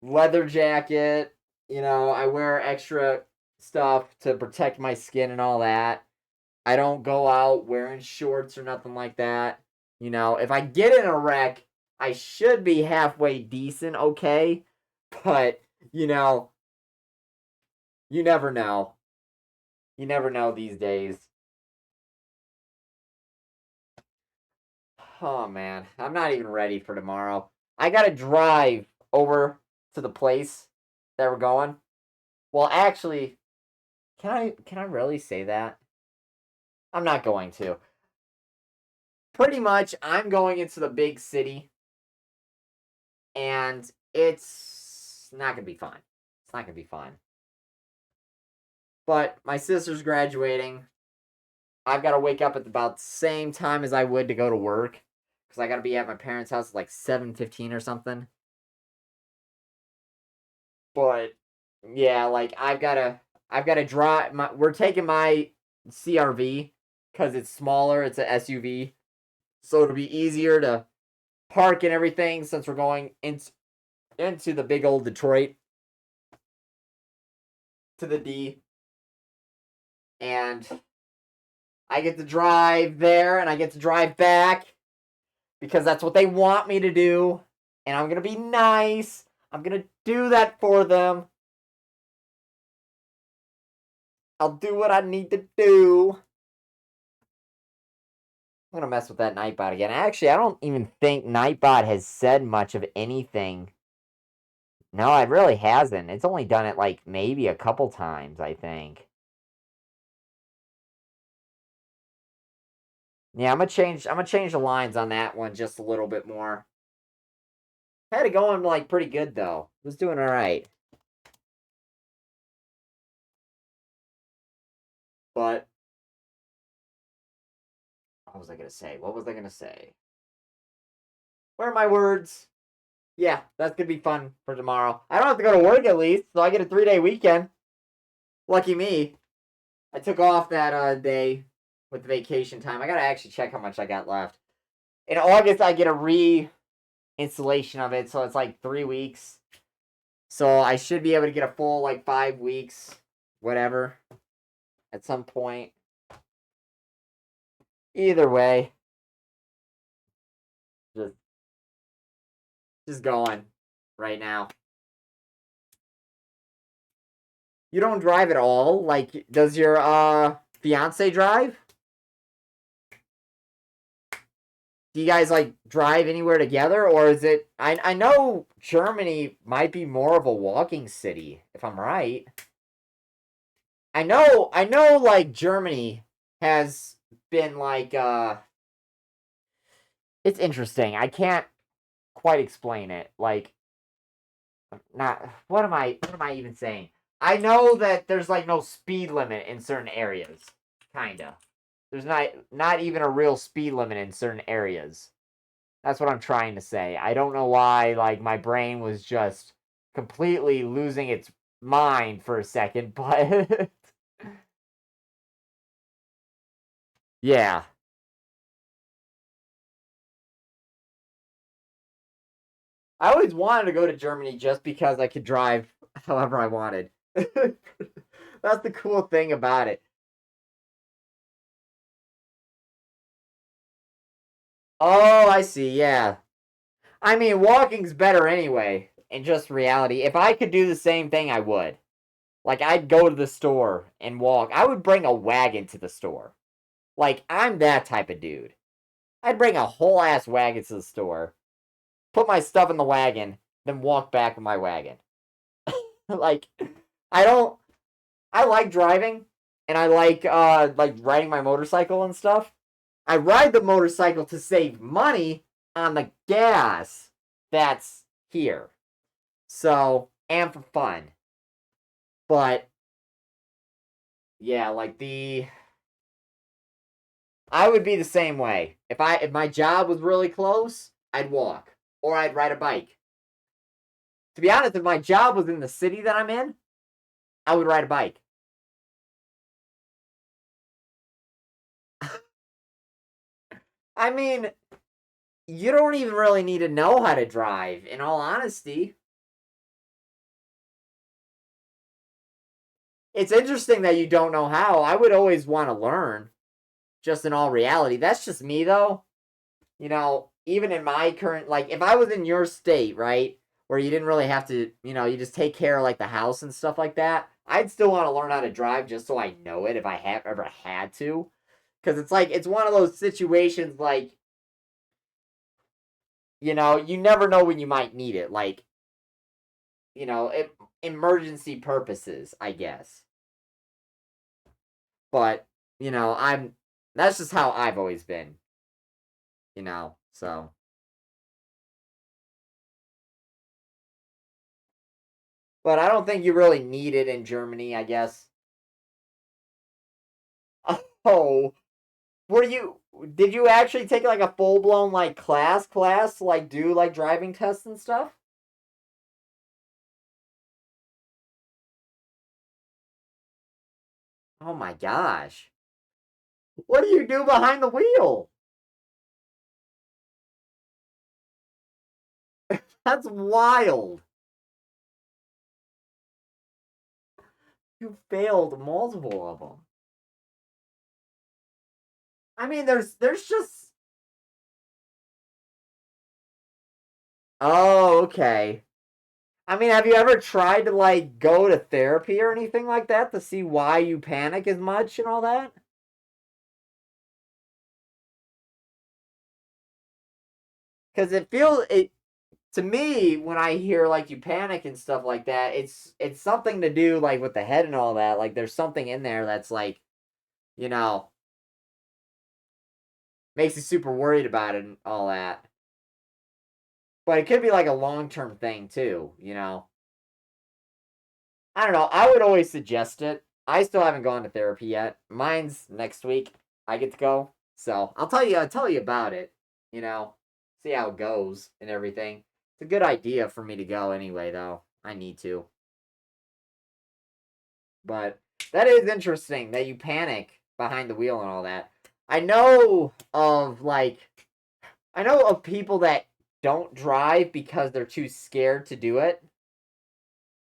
leather jacket. You know, I wear extra stuff to protect my skin and all that. I don't go out wearing shorts or nothing like that. You know, if I get in a wreck, I should be halfway decent, okay? But, you know, you never know. You never know these days. Oh man, I'm not even ready for tomorrow. I gotta drive over to the place that we're going. Well, actually, can I really say that? I'm not going to. Pretty much, I'm going into the big city, and it's not gonna be fun. It's not gonna be fun. But my sister's graduating. I've got to wake up at about the same time as I would to go to work, because I got to be at my parents' house at like 7:15 or something. But yeah, like I've gotta drive. We're taking my CRV because it's smaller. It's a SUV, so it'll be easier to park and everything since we're going into the big old Detroit to the D. And I get to drive there and I get to drive back because that's what they want me to do. And I'm gonna be nice. I'm gonna do that for them. I'll do what I need to do. I'm gonna mess with that Nightbot again. Actually, I don't even think Nightbot has said much of anything. No, it really hasn't. It's only done it like maybe a couple times, I think. Yeah, I'm gonna change the lines on that one just a little bit more. Had it going like pretty good though. Was doing all right. But what was I gonna say? What was I gonna say? Where are my words? Yeah, that's gonna be fun for tomorrow. I don't have to go to work at least, so I get a 3-day weekend. Lucky me. I took off that day with the vacation time. I gotta actually check how much I got left. In August, I get a re-installation of it, so it's like 3 weeks. So I should be able to get a full like 5 weeks, whatever, at some point. Either way, just just going right now. You don't drive at all? Like, does your fiance drive? Do you guys like drive anywhere together, or is it? I know Germany might be more of a walking city, if I'm right. I know like Germany has been like it's interesting. I can't quite explain it. Like not what am I even saying? I know that there's like no speed limit in certain areas. Kinda. There's not even a real speed limit in certain areas. That's what I'm trying to say. I don't know why like my brain was just completely losing its mind for a second, but yeah. I always wanted to go to Germany just because I could drive however I wanted. That's the cool thing about it. Oh, I see. Yeah. I mean, walking's better anyway, in just reality. If I could do the same thing, I would. Like, I'd go to the store and walk. I would bring a wagon to the store. Like, I'm that type of dude. I'd bring a whole ass wagon to the store, put my stuff in the wagon, then walk back with my wagon. Like, I don't. I like driving, and I like riding my motorcycle and stuff. I ride the motorcycle to save money on the gas that's here. So, and for fun. But yeah, like I would be the same way. If my job was really close, I'd walk or I'd ride a bike. To be honest, if my job was in the city that I'm in, I would ride a bike. I mean, you don't even really need to know how to drive, in all honesty. It's interesting that you don't know how. I would always want to learn, just in all reality. That's just me, though. Even in my current, like, if I was in your state, right, where you didn't really have to, you just take care of, like, the house and stuff like that, I'd still want to learn how to drive just so I know it if I have ever had to. Because it's like, it's one of those situations, like, you never know when you might need it. Like, emergency purposes, I guess. But, that's just how I've always been, so. But I don't think you really need it in Germany, I guess. Oh, did you actually take like a full blown like class to like do like driving tests and stuff? Oh my gosh. What do you do behind the wheel? That's wild. You failed multiple of them. I mean, there's just. Oh, okay. I mean, have you ever tried to like go to therapy or anything like that to see why you panic as much and all that? Because it to me when I hear like you panic and stuff like that, it's something to do like with the head and all that. Like there's something in there that's like, you know, makes you super worried about it and all that. But it could be like a long-term thing too. I don't know. I would always suggest it. I still haven't gone to therapy yet. Mine's next week. I get to go. So I'll tell you about it, you know. See how it goes and everything. It's a good idea for me to go anyway, though. I need to. But that is interesting that you panic behind the wheel and all that. I know of people that don't drive because they're too scared to do it.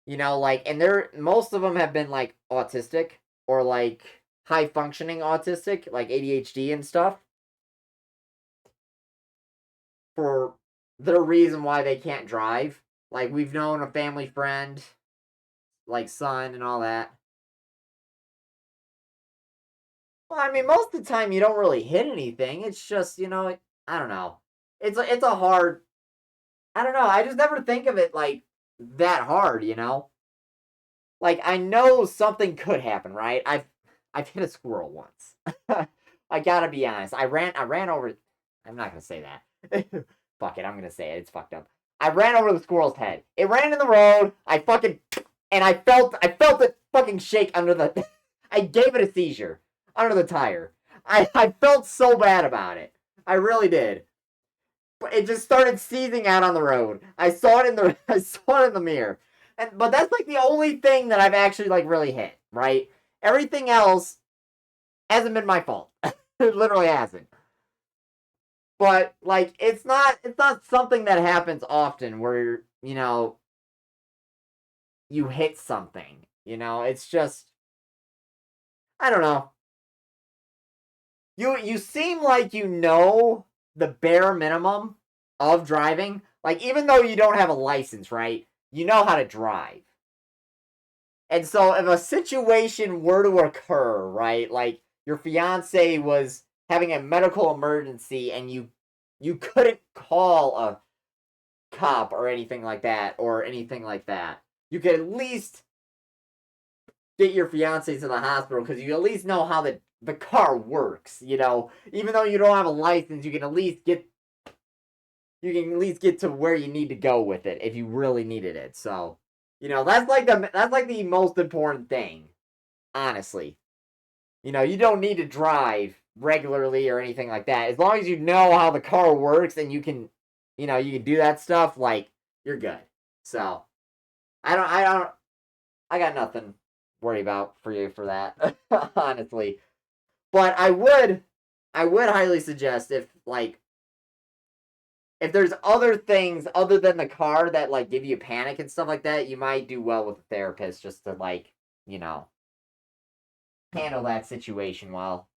And most of them have been like autistic or like high functioning autistic, like ADHD and stuff, for the reason why they can't drive. Like we've known a family friend, like son and all that. Well, I mean, most of the time you don't really hit anything. It's just, I don't know. It's a hard. I don't know. I just never think of it like that hard. Like I know something could happen, right? I've hit a squirrel once. I gotta be honest. I ran over. I'm not gonna say that. Fuck it. I'm gonna say it. It's fucked up. I ran over the squirrel's head. It ran in the road. And I felt it fucking shake under the. I gave it a seizure under the tire. I felt so bad about it. I really did. But it just started seizing out on the road. I saw it in the I saw it in the mirror. But that's like the only thing that I've actually like really hit, right? Everything else hasn't been my fault. It literally hasn't. But like it's not something that happens often where, you hit something. It's just I don't know. You seem like you know the bare minimum of driving. Like even though you don't have a license, right? You know how to drive. And so if a situation were to occur, right? Like your fiance was having a medical emergency and you couldn't call a cop or anything like that You could at least get your fiance to the hospital because you at least know how the car works, Even though you don't have a license, you can at least get to where you need to go with it if you really needed it. So, that's like the most important thing, honestly. You don't need to drive regularly or anything like that. As long as you know how the car works and you can do that stuff, like you're good. So, I got nothing to worry about for you for that, honestly. But I would highly suggest if there's other things other than the car that like give you panic and stuff like that, you might do well with a therapist just to handle that situation well.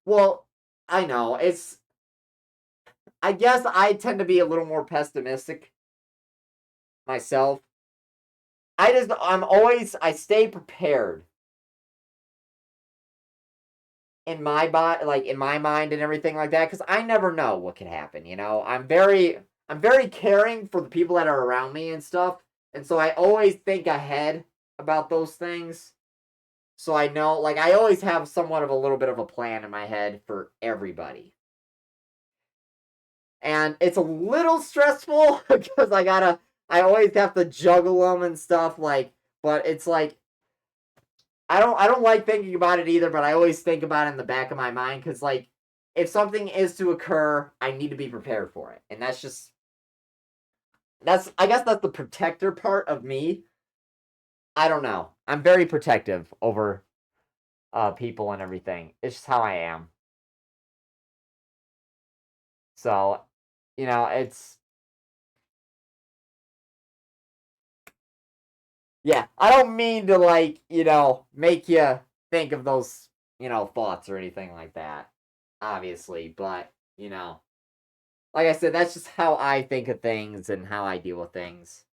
Well, I know I guess I tend to be a little more pessimistic myself. I stay prepared in my body, like in my mind and everything like that, because I never know what can happen. I'm very caring for the people that are around me and stuff, and so I always think ahead about those things. So I know, like, I always have somewhat of a little bit of a plan in my head for everybody, and it's a little stressful because I always have to juggle them and stuff, like, but it's like I don't like thinking about it either, but I always think about it in the back of my mind because like if something is to occur, I need to be prepared for it. And I guess that's the protector part of me. I don't know. I'm very protective over people and everything. It's just how I am. So, it's yeah, I don't mean to like, make you think of those, thoughts or anything like that. Obviously, but, like I said, that's just how I think of things and how I deal with things.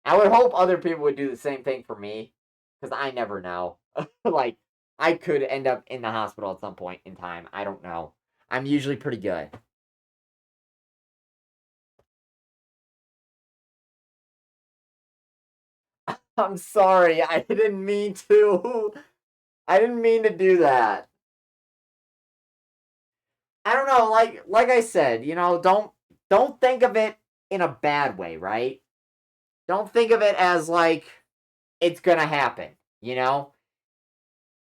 I would hope other people would do the same thing for me, because I never know. Like, I could end up in the hospital at some point in time. I don't know. I'm usually pretty good. I'm sorry. I didn't mean to. I didn't mean to do that. I don't know. Like I said, don't think of it in a bad way, right? Don't think of it as like it's gonna happen. You know,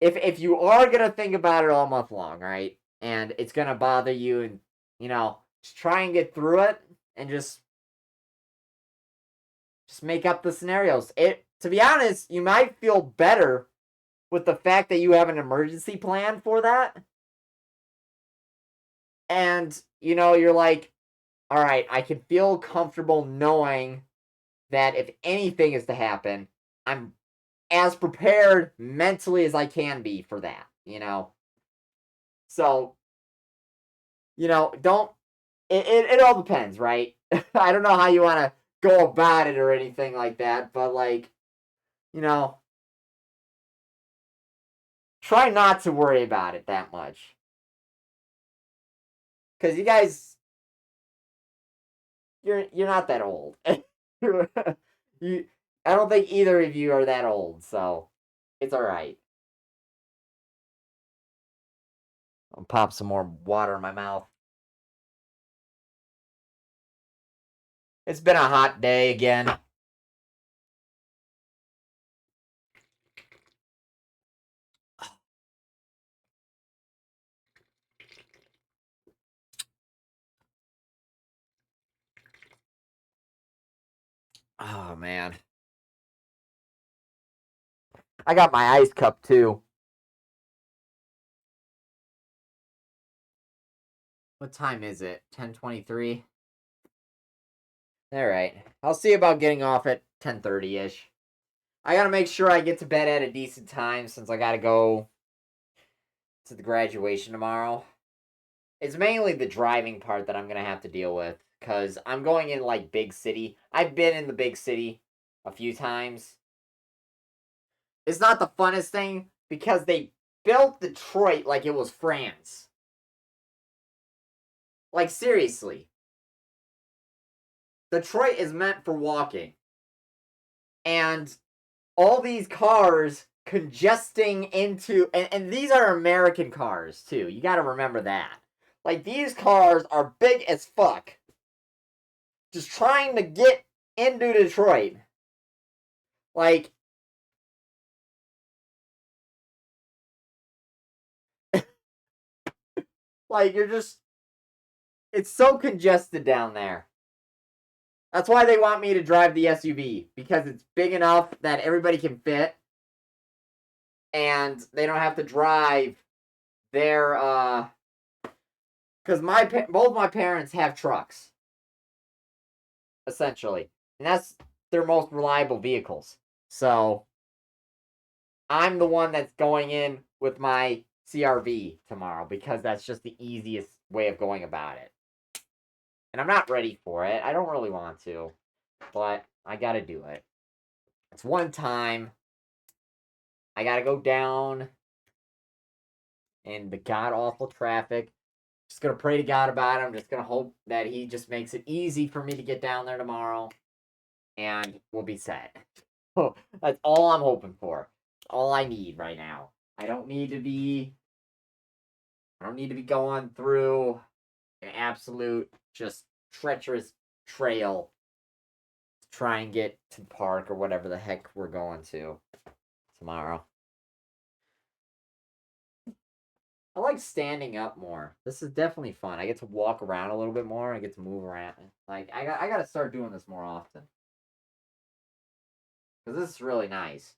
if you are gonna think about it all month long, right, and it's gonna bother you, and just try and get through it, and just make up the scenarios. To be honest, you might feel better with the fact that you have an emergency plan for that, and you're like, all right, I can feel comfortable knowing that if anything is to happen, I'm as prepared mentally as I can be for that. So, don't it all depends, right? I don't know how you want to go about it or anything like that, but like, you know, try not to worry about it that much. Cause you guys, you're not that old. you, I don't think either of you are that old, so it's all right. I'll pop some more water in my mouth. It's been a hot day again. Oh man. I got my ice cup too. What time is it? 10:23. All right. I'll see about getting off at 10:30ish. I got to make sure I get to bed at a decent time since I got to go to the graduation tomorrow. It's mainly the driving part that I'm going to have to deal with cuz I'm going in like big city. I've been in the big city a few times. It's not the funnest thing because they built Detroit like it was France. Like seriously. Detroit is meant for walking. And all these cars congesting into and these are American cars too. You got to remember that. Like these cars are big as fuck. Just trying to get into Detroit. Like like you're just it's so congested down there. That's why they want me to drive the SUV because it's big enough that everybody can fit and they don't have to drive their cuz both my parents have trucks essentially. And that's their most reliable vehicles. So, I'm the one that's going in with my CRV tomorrow because that's just the easiest way of going about it. And I'm not ready for it. I don't really want to, but I got to do it. It's one time. I got to go down in the god awful traffic. Just going to pray to God about it. I'm just going to hope that he just makes it easy for me to get down there tomorrow and we'll be set. That's all I'm hoping for. All I need right now. I don't need to be going through an absolute just treacherous trail to try and get to the park or whatever the heck we're going to tomorrow. I like standing up more. This is definitely fun. I get to walk around a little bit more. I get to move around. Like I got to start doing this more often. Cuz this is really nice.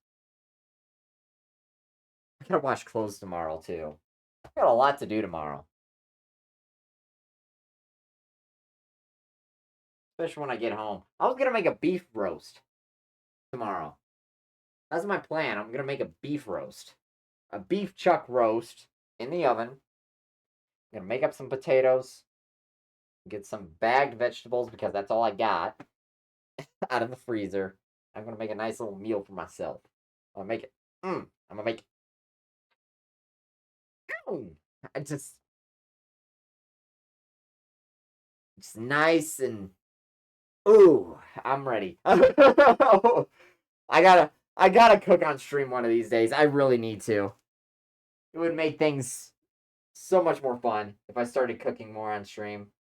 I got to wash clothes tomorrow too. I got a lot to do tomorrow. Especially when I get home. I was gonna make a beef roast tomorrow. That's my plan. I'm gonna make a beef roast. A beef chuck roast in the oven. I'm gonna make up some potatoes. Get some bagged vegetables because that's all I got out of the freezer. I'm gonna make a nice little meal for myself. I'm gonna make it. I'm gonna make it. I just nice and ooh, I'm ready. I gotta cook on stream one of these days. I really need to. It would make things so much more fun if I started cooking more on stream.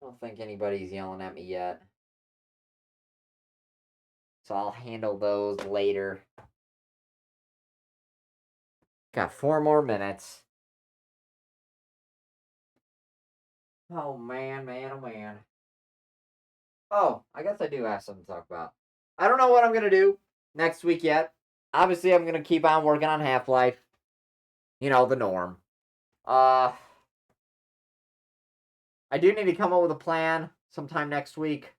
I don't think anybody's yelling at me yet. So I'll handle those later. Got 4 more minutes. Oh man, man, oh man. Oh, I guess I do have something to talk about. I don't know what I'm gonna do next week yet. Obviously, I'm gonna keep on working on Half-Life. You know, the norm. I do need to come up with a plan sometime next week.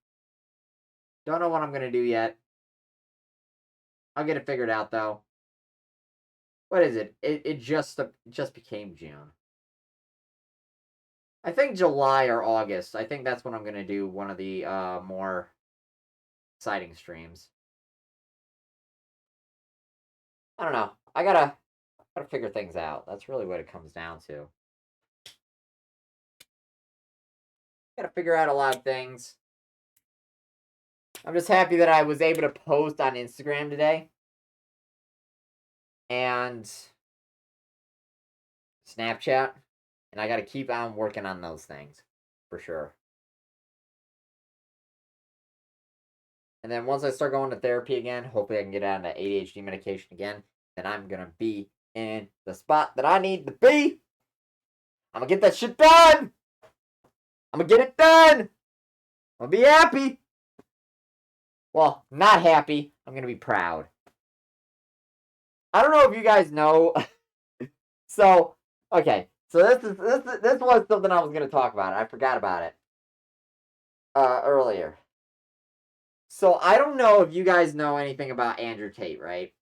Don't know what I'm gonna do yet. I'll get it figured out though. What is it? It just became June. I think July or August. I think that's when I'm gonna do one of the more exciting streams. I don't know. I gotta figure things out. That's really what it comes down to. Gotta figure out a lot of things. I'm just happy that I was able to post on Instagram today. And Snapchat. And I gotta keep on working on those things. For sure. And then once I start going to therapy again, hopefully I can get on the ADHD medication again. Then I'm gonna be in the spot that I need to be. I'm gonna get that shit done. I'm gonna get it done. I'm gonna be happy. Well, not happy. I'm gonna be proud. I don't know if you guys know. So, okay. So this was something I was gonna talk about. I forgot about it earlier. So I don't know if you guys know anything about Andrew Tate, right?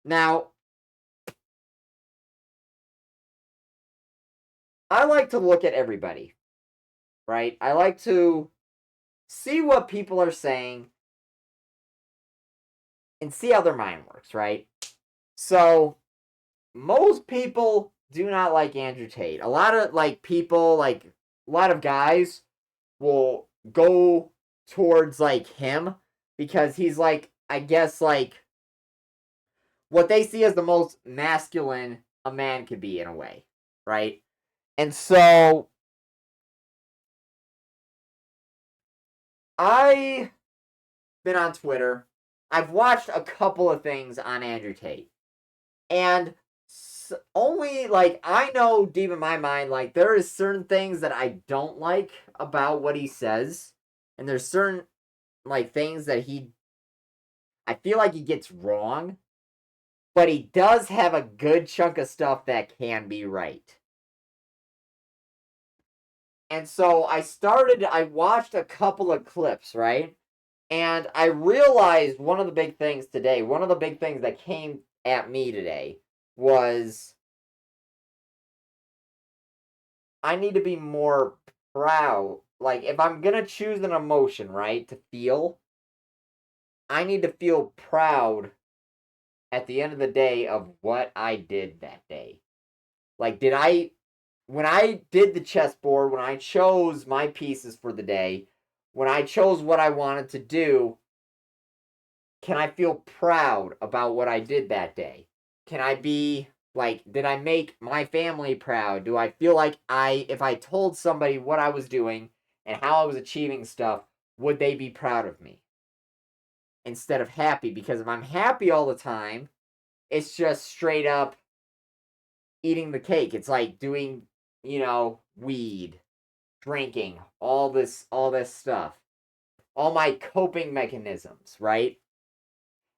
Now, I like to look at everybody, right? I like to see what people are saying and see how their mind works, right? So, most people do not like Andrew Tate. A lot of people, a lot of guys will go towards him because he's I guess what they see as the most masculine a man could be in a way, right? And so I been on Twitter. I've watched a couple of things on Andrew Tate. And only I know deep in my mind there is certain things that I don't like about what he says, and there's certain things that I feel like he gets wrong, but he does have a good chunk of stuff that can be right. And so I watched a couple of clips, right? And I realized one of the big things that came at me today was I need to be more proud. If I'm going to choose an emotion, right, to feel, I need to feel proud at the end of the day of what I did that day. When I did the chessboard, when I chose my pieces for the day, when I chose what I wanted to do, can I feel proud about what I did that day? Can I be did I make my family proud? Do I feel like if I told somebody what I was doing and how I was achieving stuff, would they be proud of me? Instead of happy, because if I'm happy all the time, it's just straight up eating the cake. It's like doing, weed, drinking, all this stuff. All my coping mechanisms, right?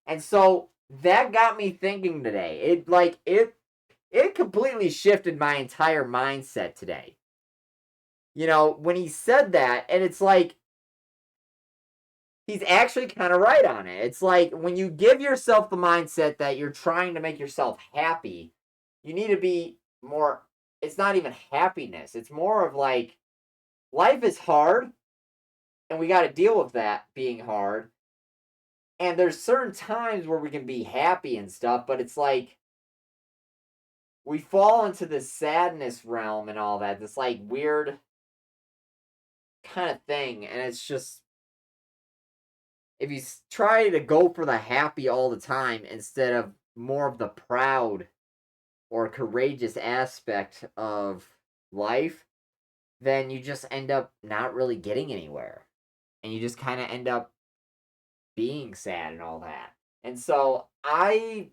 And so that got me thinking today. It completely shifted my entire mindset today. When he said that, and it's he's actually kind of right on it. It's when you give yourself the mindset that you're trying to make yourself happy, you need to be more, it's not even happiness. It's more of life is hard, and we got to deal with that being hard. And there's certain times where we can be happy and stuff, but it's we fall into this sadness realm and all that, this weird kind of thing. And it's just, if you try to go for the happy all the time instead of more of the proud or courageous aspect of life, then you just end up not really getting anywhere. And you just kind of end up being sad and all that. And so I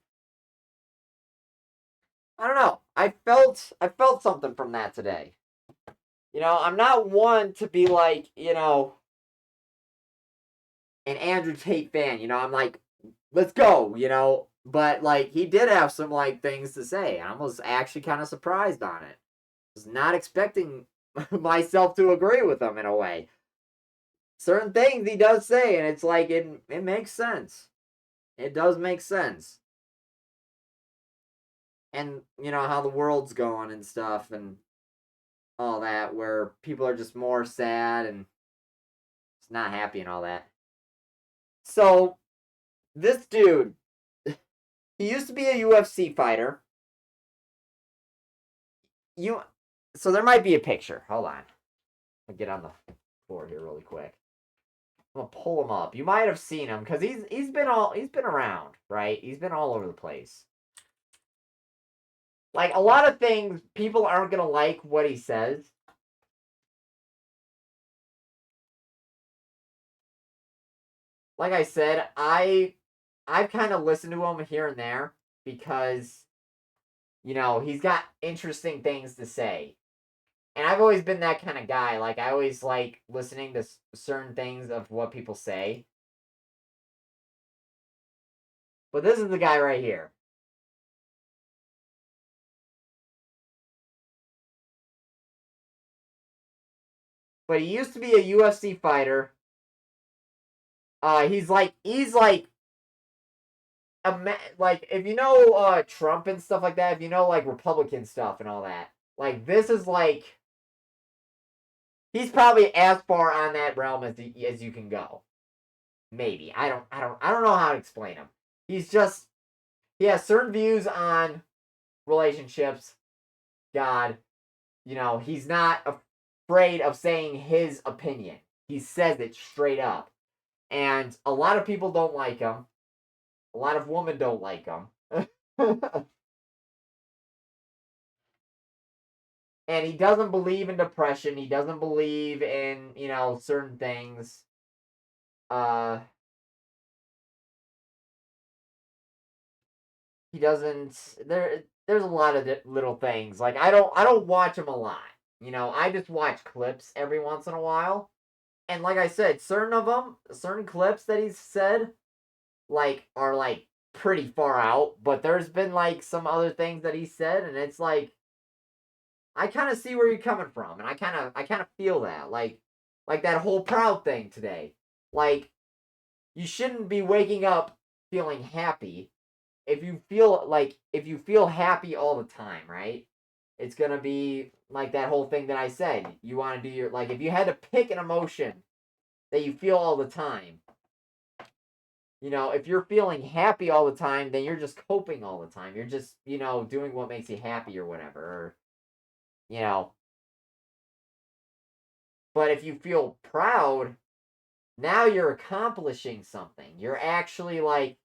don't know. I felt something from that today. I'm not one to be an Andrew Tate fan. I'm let's go. But he did have some things to say. I was actually kind of surprised on it. Was not expecting myself to agree with him in a way. Certain things he does say, and it's it makes sense. It does make sense. and you know how the world's going and stuff and all that, where people are just more sad and just not happy and all that. So this dude, he used to be a UFC fighter. You, so there might be a picture. Hold on, I'll get on the floor here really quick. I'm gonna pull him up. You might have seen him because he's been around, right? He's been all over the place. Like a lot of things, people aren't gonna like what he says. Like I said, I've kind of listened to him here and there because you know he's got interesting things to say, and I've always been that kind of guy. Like I always like listening to certain things of what people say. But this is the guy right here. But he used to be a UFC fighter. He's like like if you know Trump and stuff like that, if you know like Republican stuff and all that, like this is like he's probably as far on that realm as you can go. Maybe I don't know how to explain him. He's just he has certain views on relationships, God. You know he's not afraid of saying his opinion. He says it straight up, and a lot of people don't like him. A lot of women don't like him. And he doesn't believe in depression. He doesn't believe in, you know, certain things. Uh he doesn't there's a lot of little things. Like I don't watch him a lot. You know, I just watch clips every once in a while. And like I said, certain clips that he's said like are like pretty far out, but there's been like some other things that he said and it's like I kind of see where you're coming from, and I kind of feel that, like that whole proud thing today. Like you shouldn't be waking up feeling happy. If you feel happy all the time, right? It's gonna be like that whole thing that I said. You want to do your like if you had to pick an emotion that you feel all the time. You know, if you're feeling happy all the time, then you're just coping all the time. You're just, you know, doing what makes you happy or whatever. Or, you know, but if you feel proud, now you're accomplishing something. You're actually like,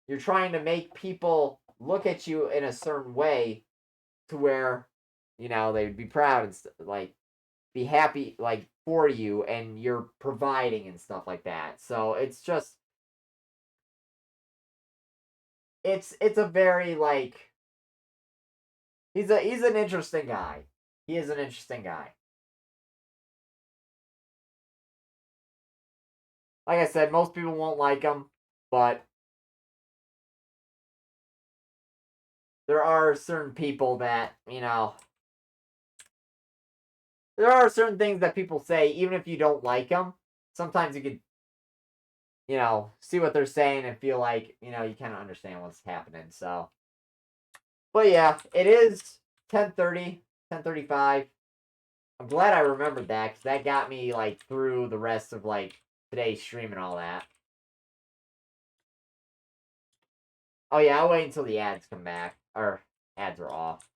you're trying to make people look at you in a certain way to where, you know, they would be proud and like be happy like for you and you're providing and stuff like that. So it's just, it's a very like, he's an interesting guy. He is an interesting guy. Like I said, most people won't like him, but there are certain people that, you know, there are certain things that people say, even if you don't like them. Sometimes you could, you know, see what they're saying and feel like, you know, you kind of understand what's happening. So, but yeah, it is 10:30, 10:35. I'm glad I remembered that because that got me like through the rest of like today's stream and all that. Oh yeah, I'll wait until the ads come back or ads are off.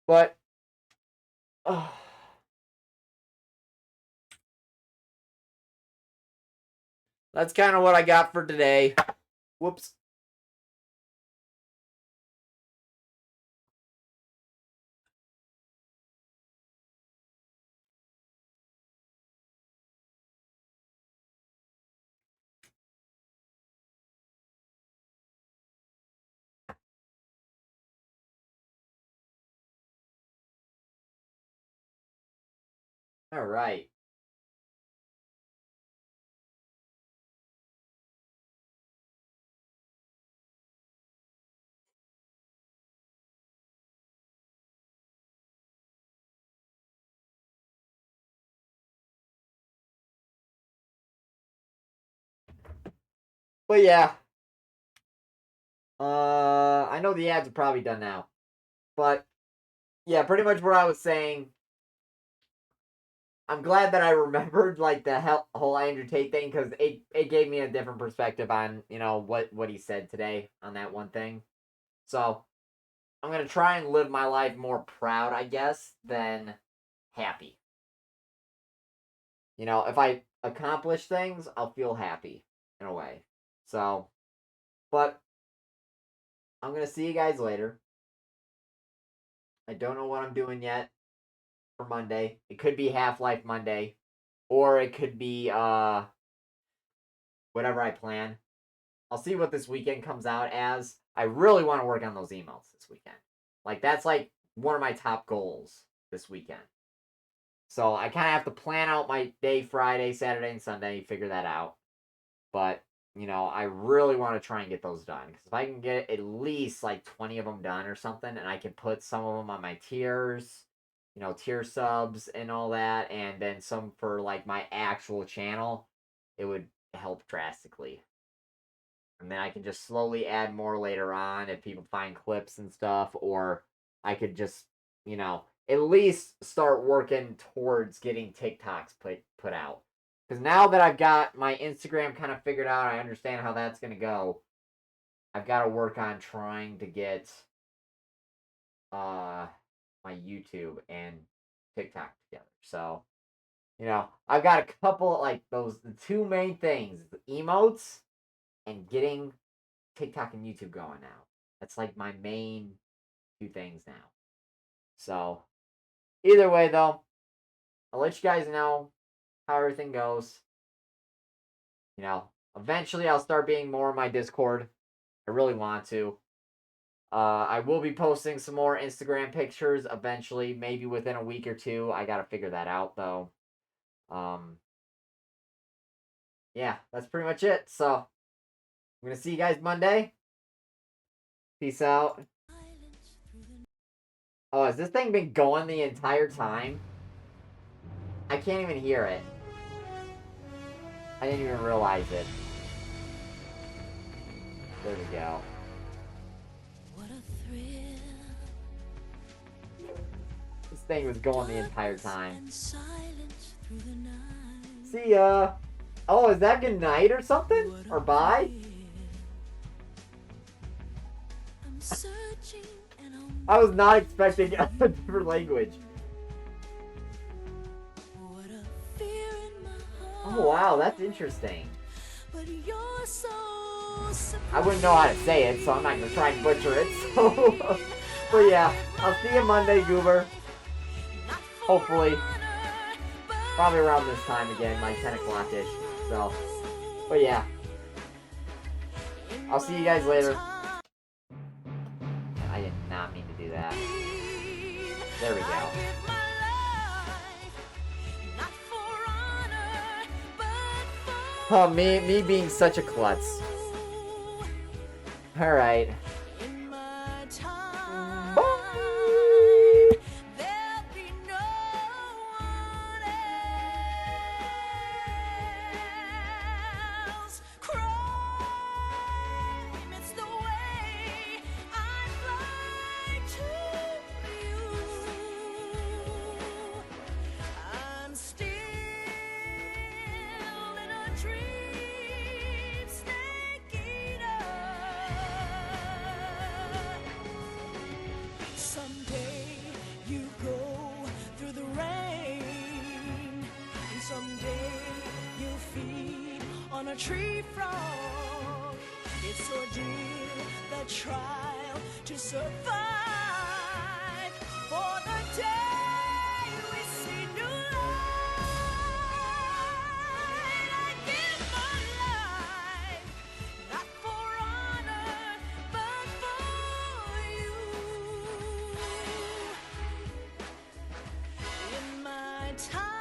But that's kind of what I got for today. Whoops. All right. But yeah. I know the ads are probably done now. But yeah, pretty much what I was saying. I'm glad that I remembered like the whole Andrew Tate thing because it gave me a different perspective on what he said today on that one thing. So I'm gonna try and live my life more proud, I guess, than happy. If I accomplish things, I'll feel happy in a way. So, but I'm gonna see you guys later. I don't know what I'm doing yet for Monday. It could be Half-Life Monday, or it could be whatever I plan. I'll see what this weekend comes out as. I really want to work on those emails this weekend. Like that's like one of my top goals this weekend. So I kind of have to plan out my day Friday, Saturday, and Sunday, figure that out. But, I really want to try and get those done. Because if I can get at least like 20 of them done or something, and I can put some of them on my tiers, tier subs and all that, and then some for like my actual channel, it would help drastically. And then I can just slowly add more later on if people find clips and stuff, or I could just, at least start working towards getting TikToks put out. Because now that I've got my Instagram kind of figured out, I understand how that's going to go. I've got to work on trying to get my YouTube and TikTok together. So, I've got a couple, like, the two main things, the emotes and getting TikTok and YouTube going now. That's like my main two things now. So, either way, though, I'll let you guys know how everything goes. Eventually I'll start being more on my Discord. I really want to. I will be posting some more Instagram pictures eventually, maybe within a week or two. I gotta figure that out though. Yeah, that's pretty much it. So I'm gonna see you guys Monday. Peace out. Oh, has this thing been going the entire time? I can't even hear it. I didn't even realize it. There we go. This thing was going the entire time. See ya. Oh, is that good night or something? Or bye? I was not expecting a different language. Oh wow, that's interesting. I wouldn't know how to say it, so I'm not gonna try and butcher it. So, but yeah, I'll see you Monday, Goober. Hopefully, probably around this time again, like 10 o'clock-ish. So, but yeah, I'll see you guys later. I did not mean to do that. There we go. Oh, me being such a klutz. Alright. Someday you go through the rain, and someday you'll feed on a tree frog. It's ordeal, the trial to survive. For the day we see new light, I give my life, not for honor, but for you. In my time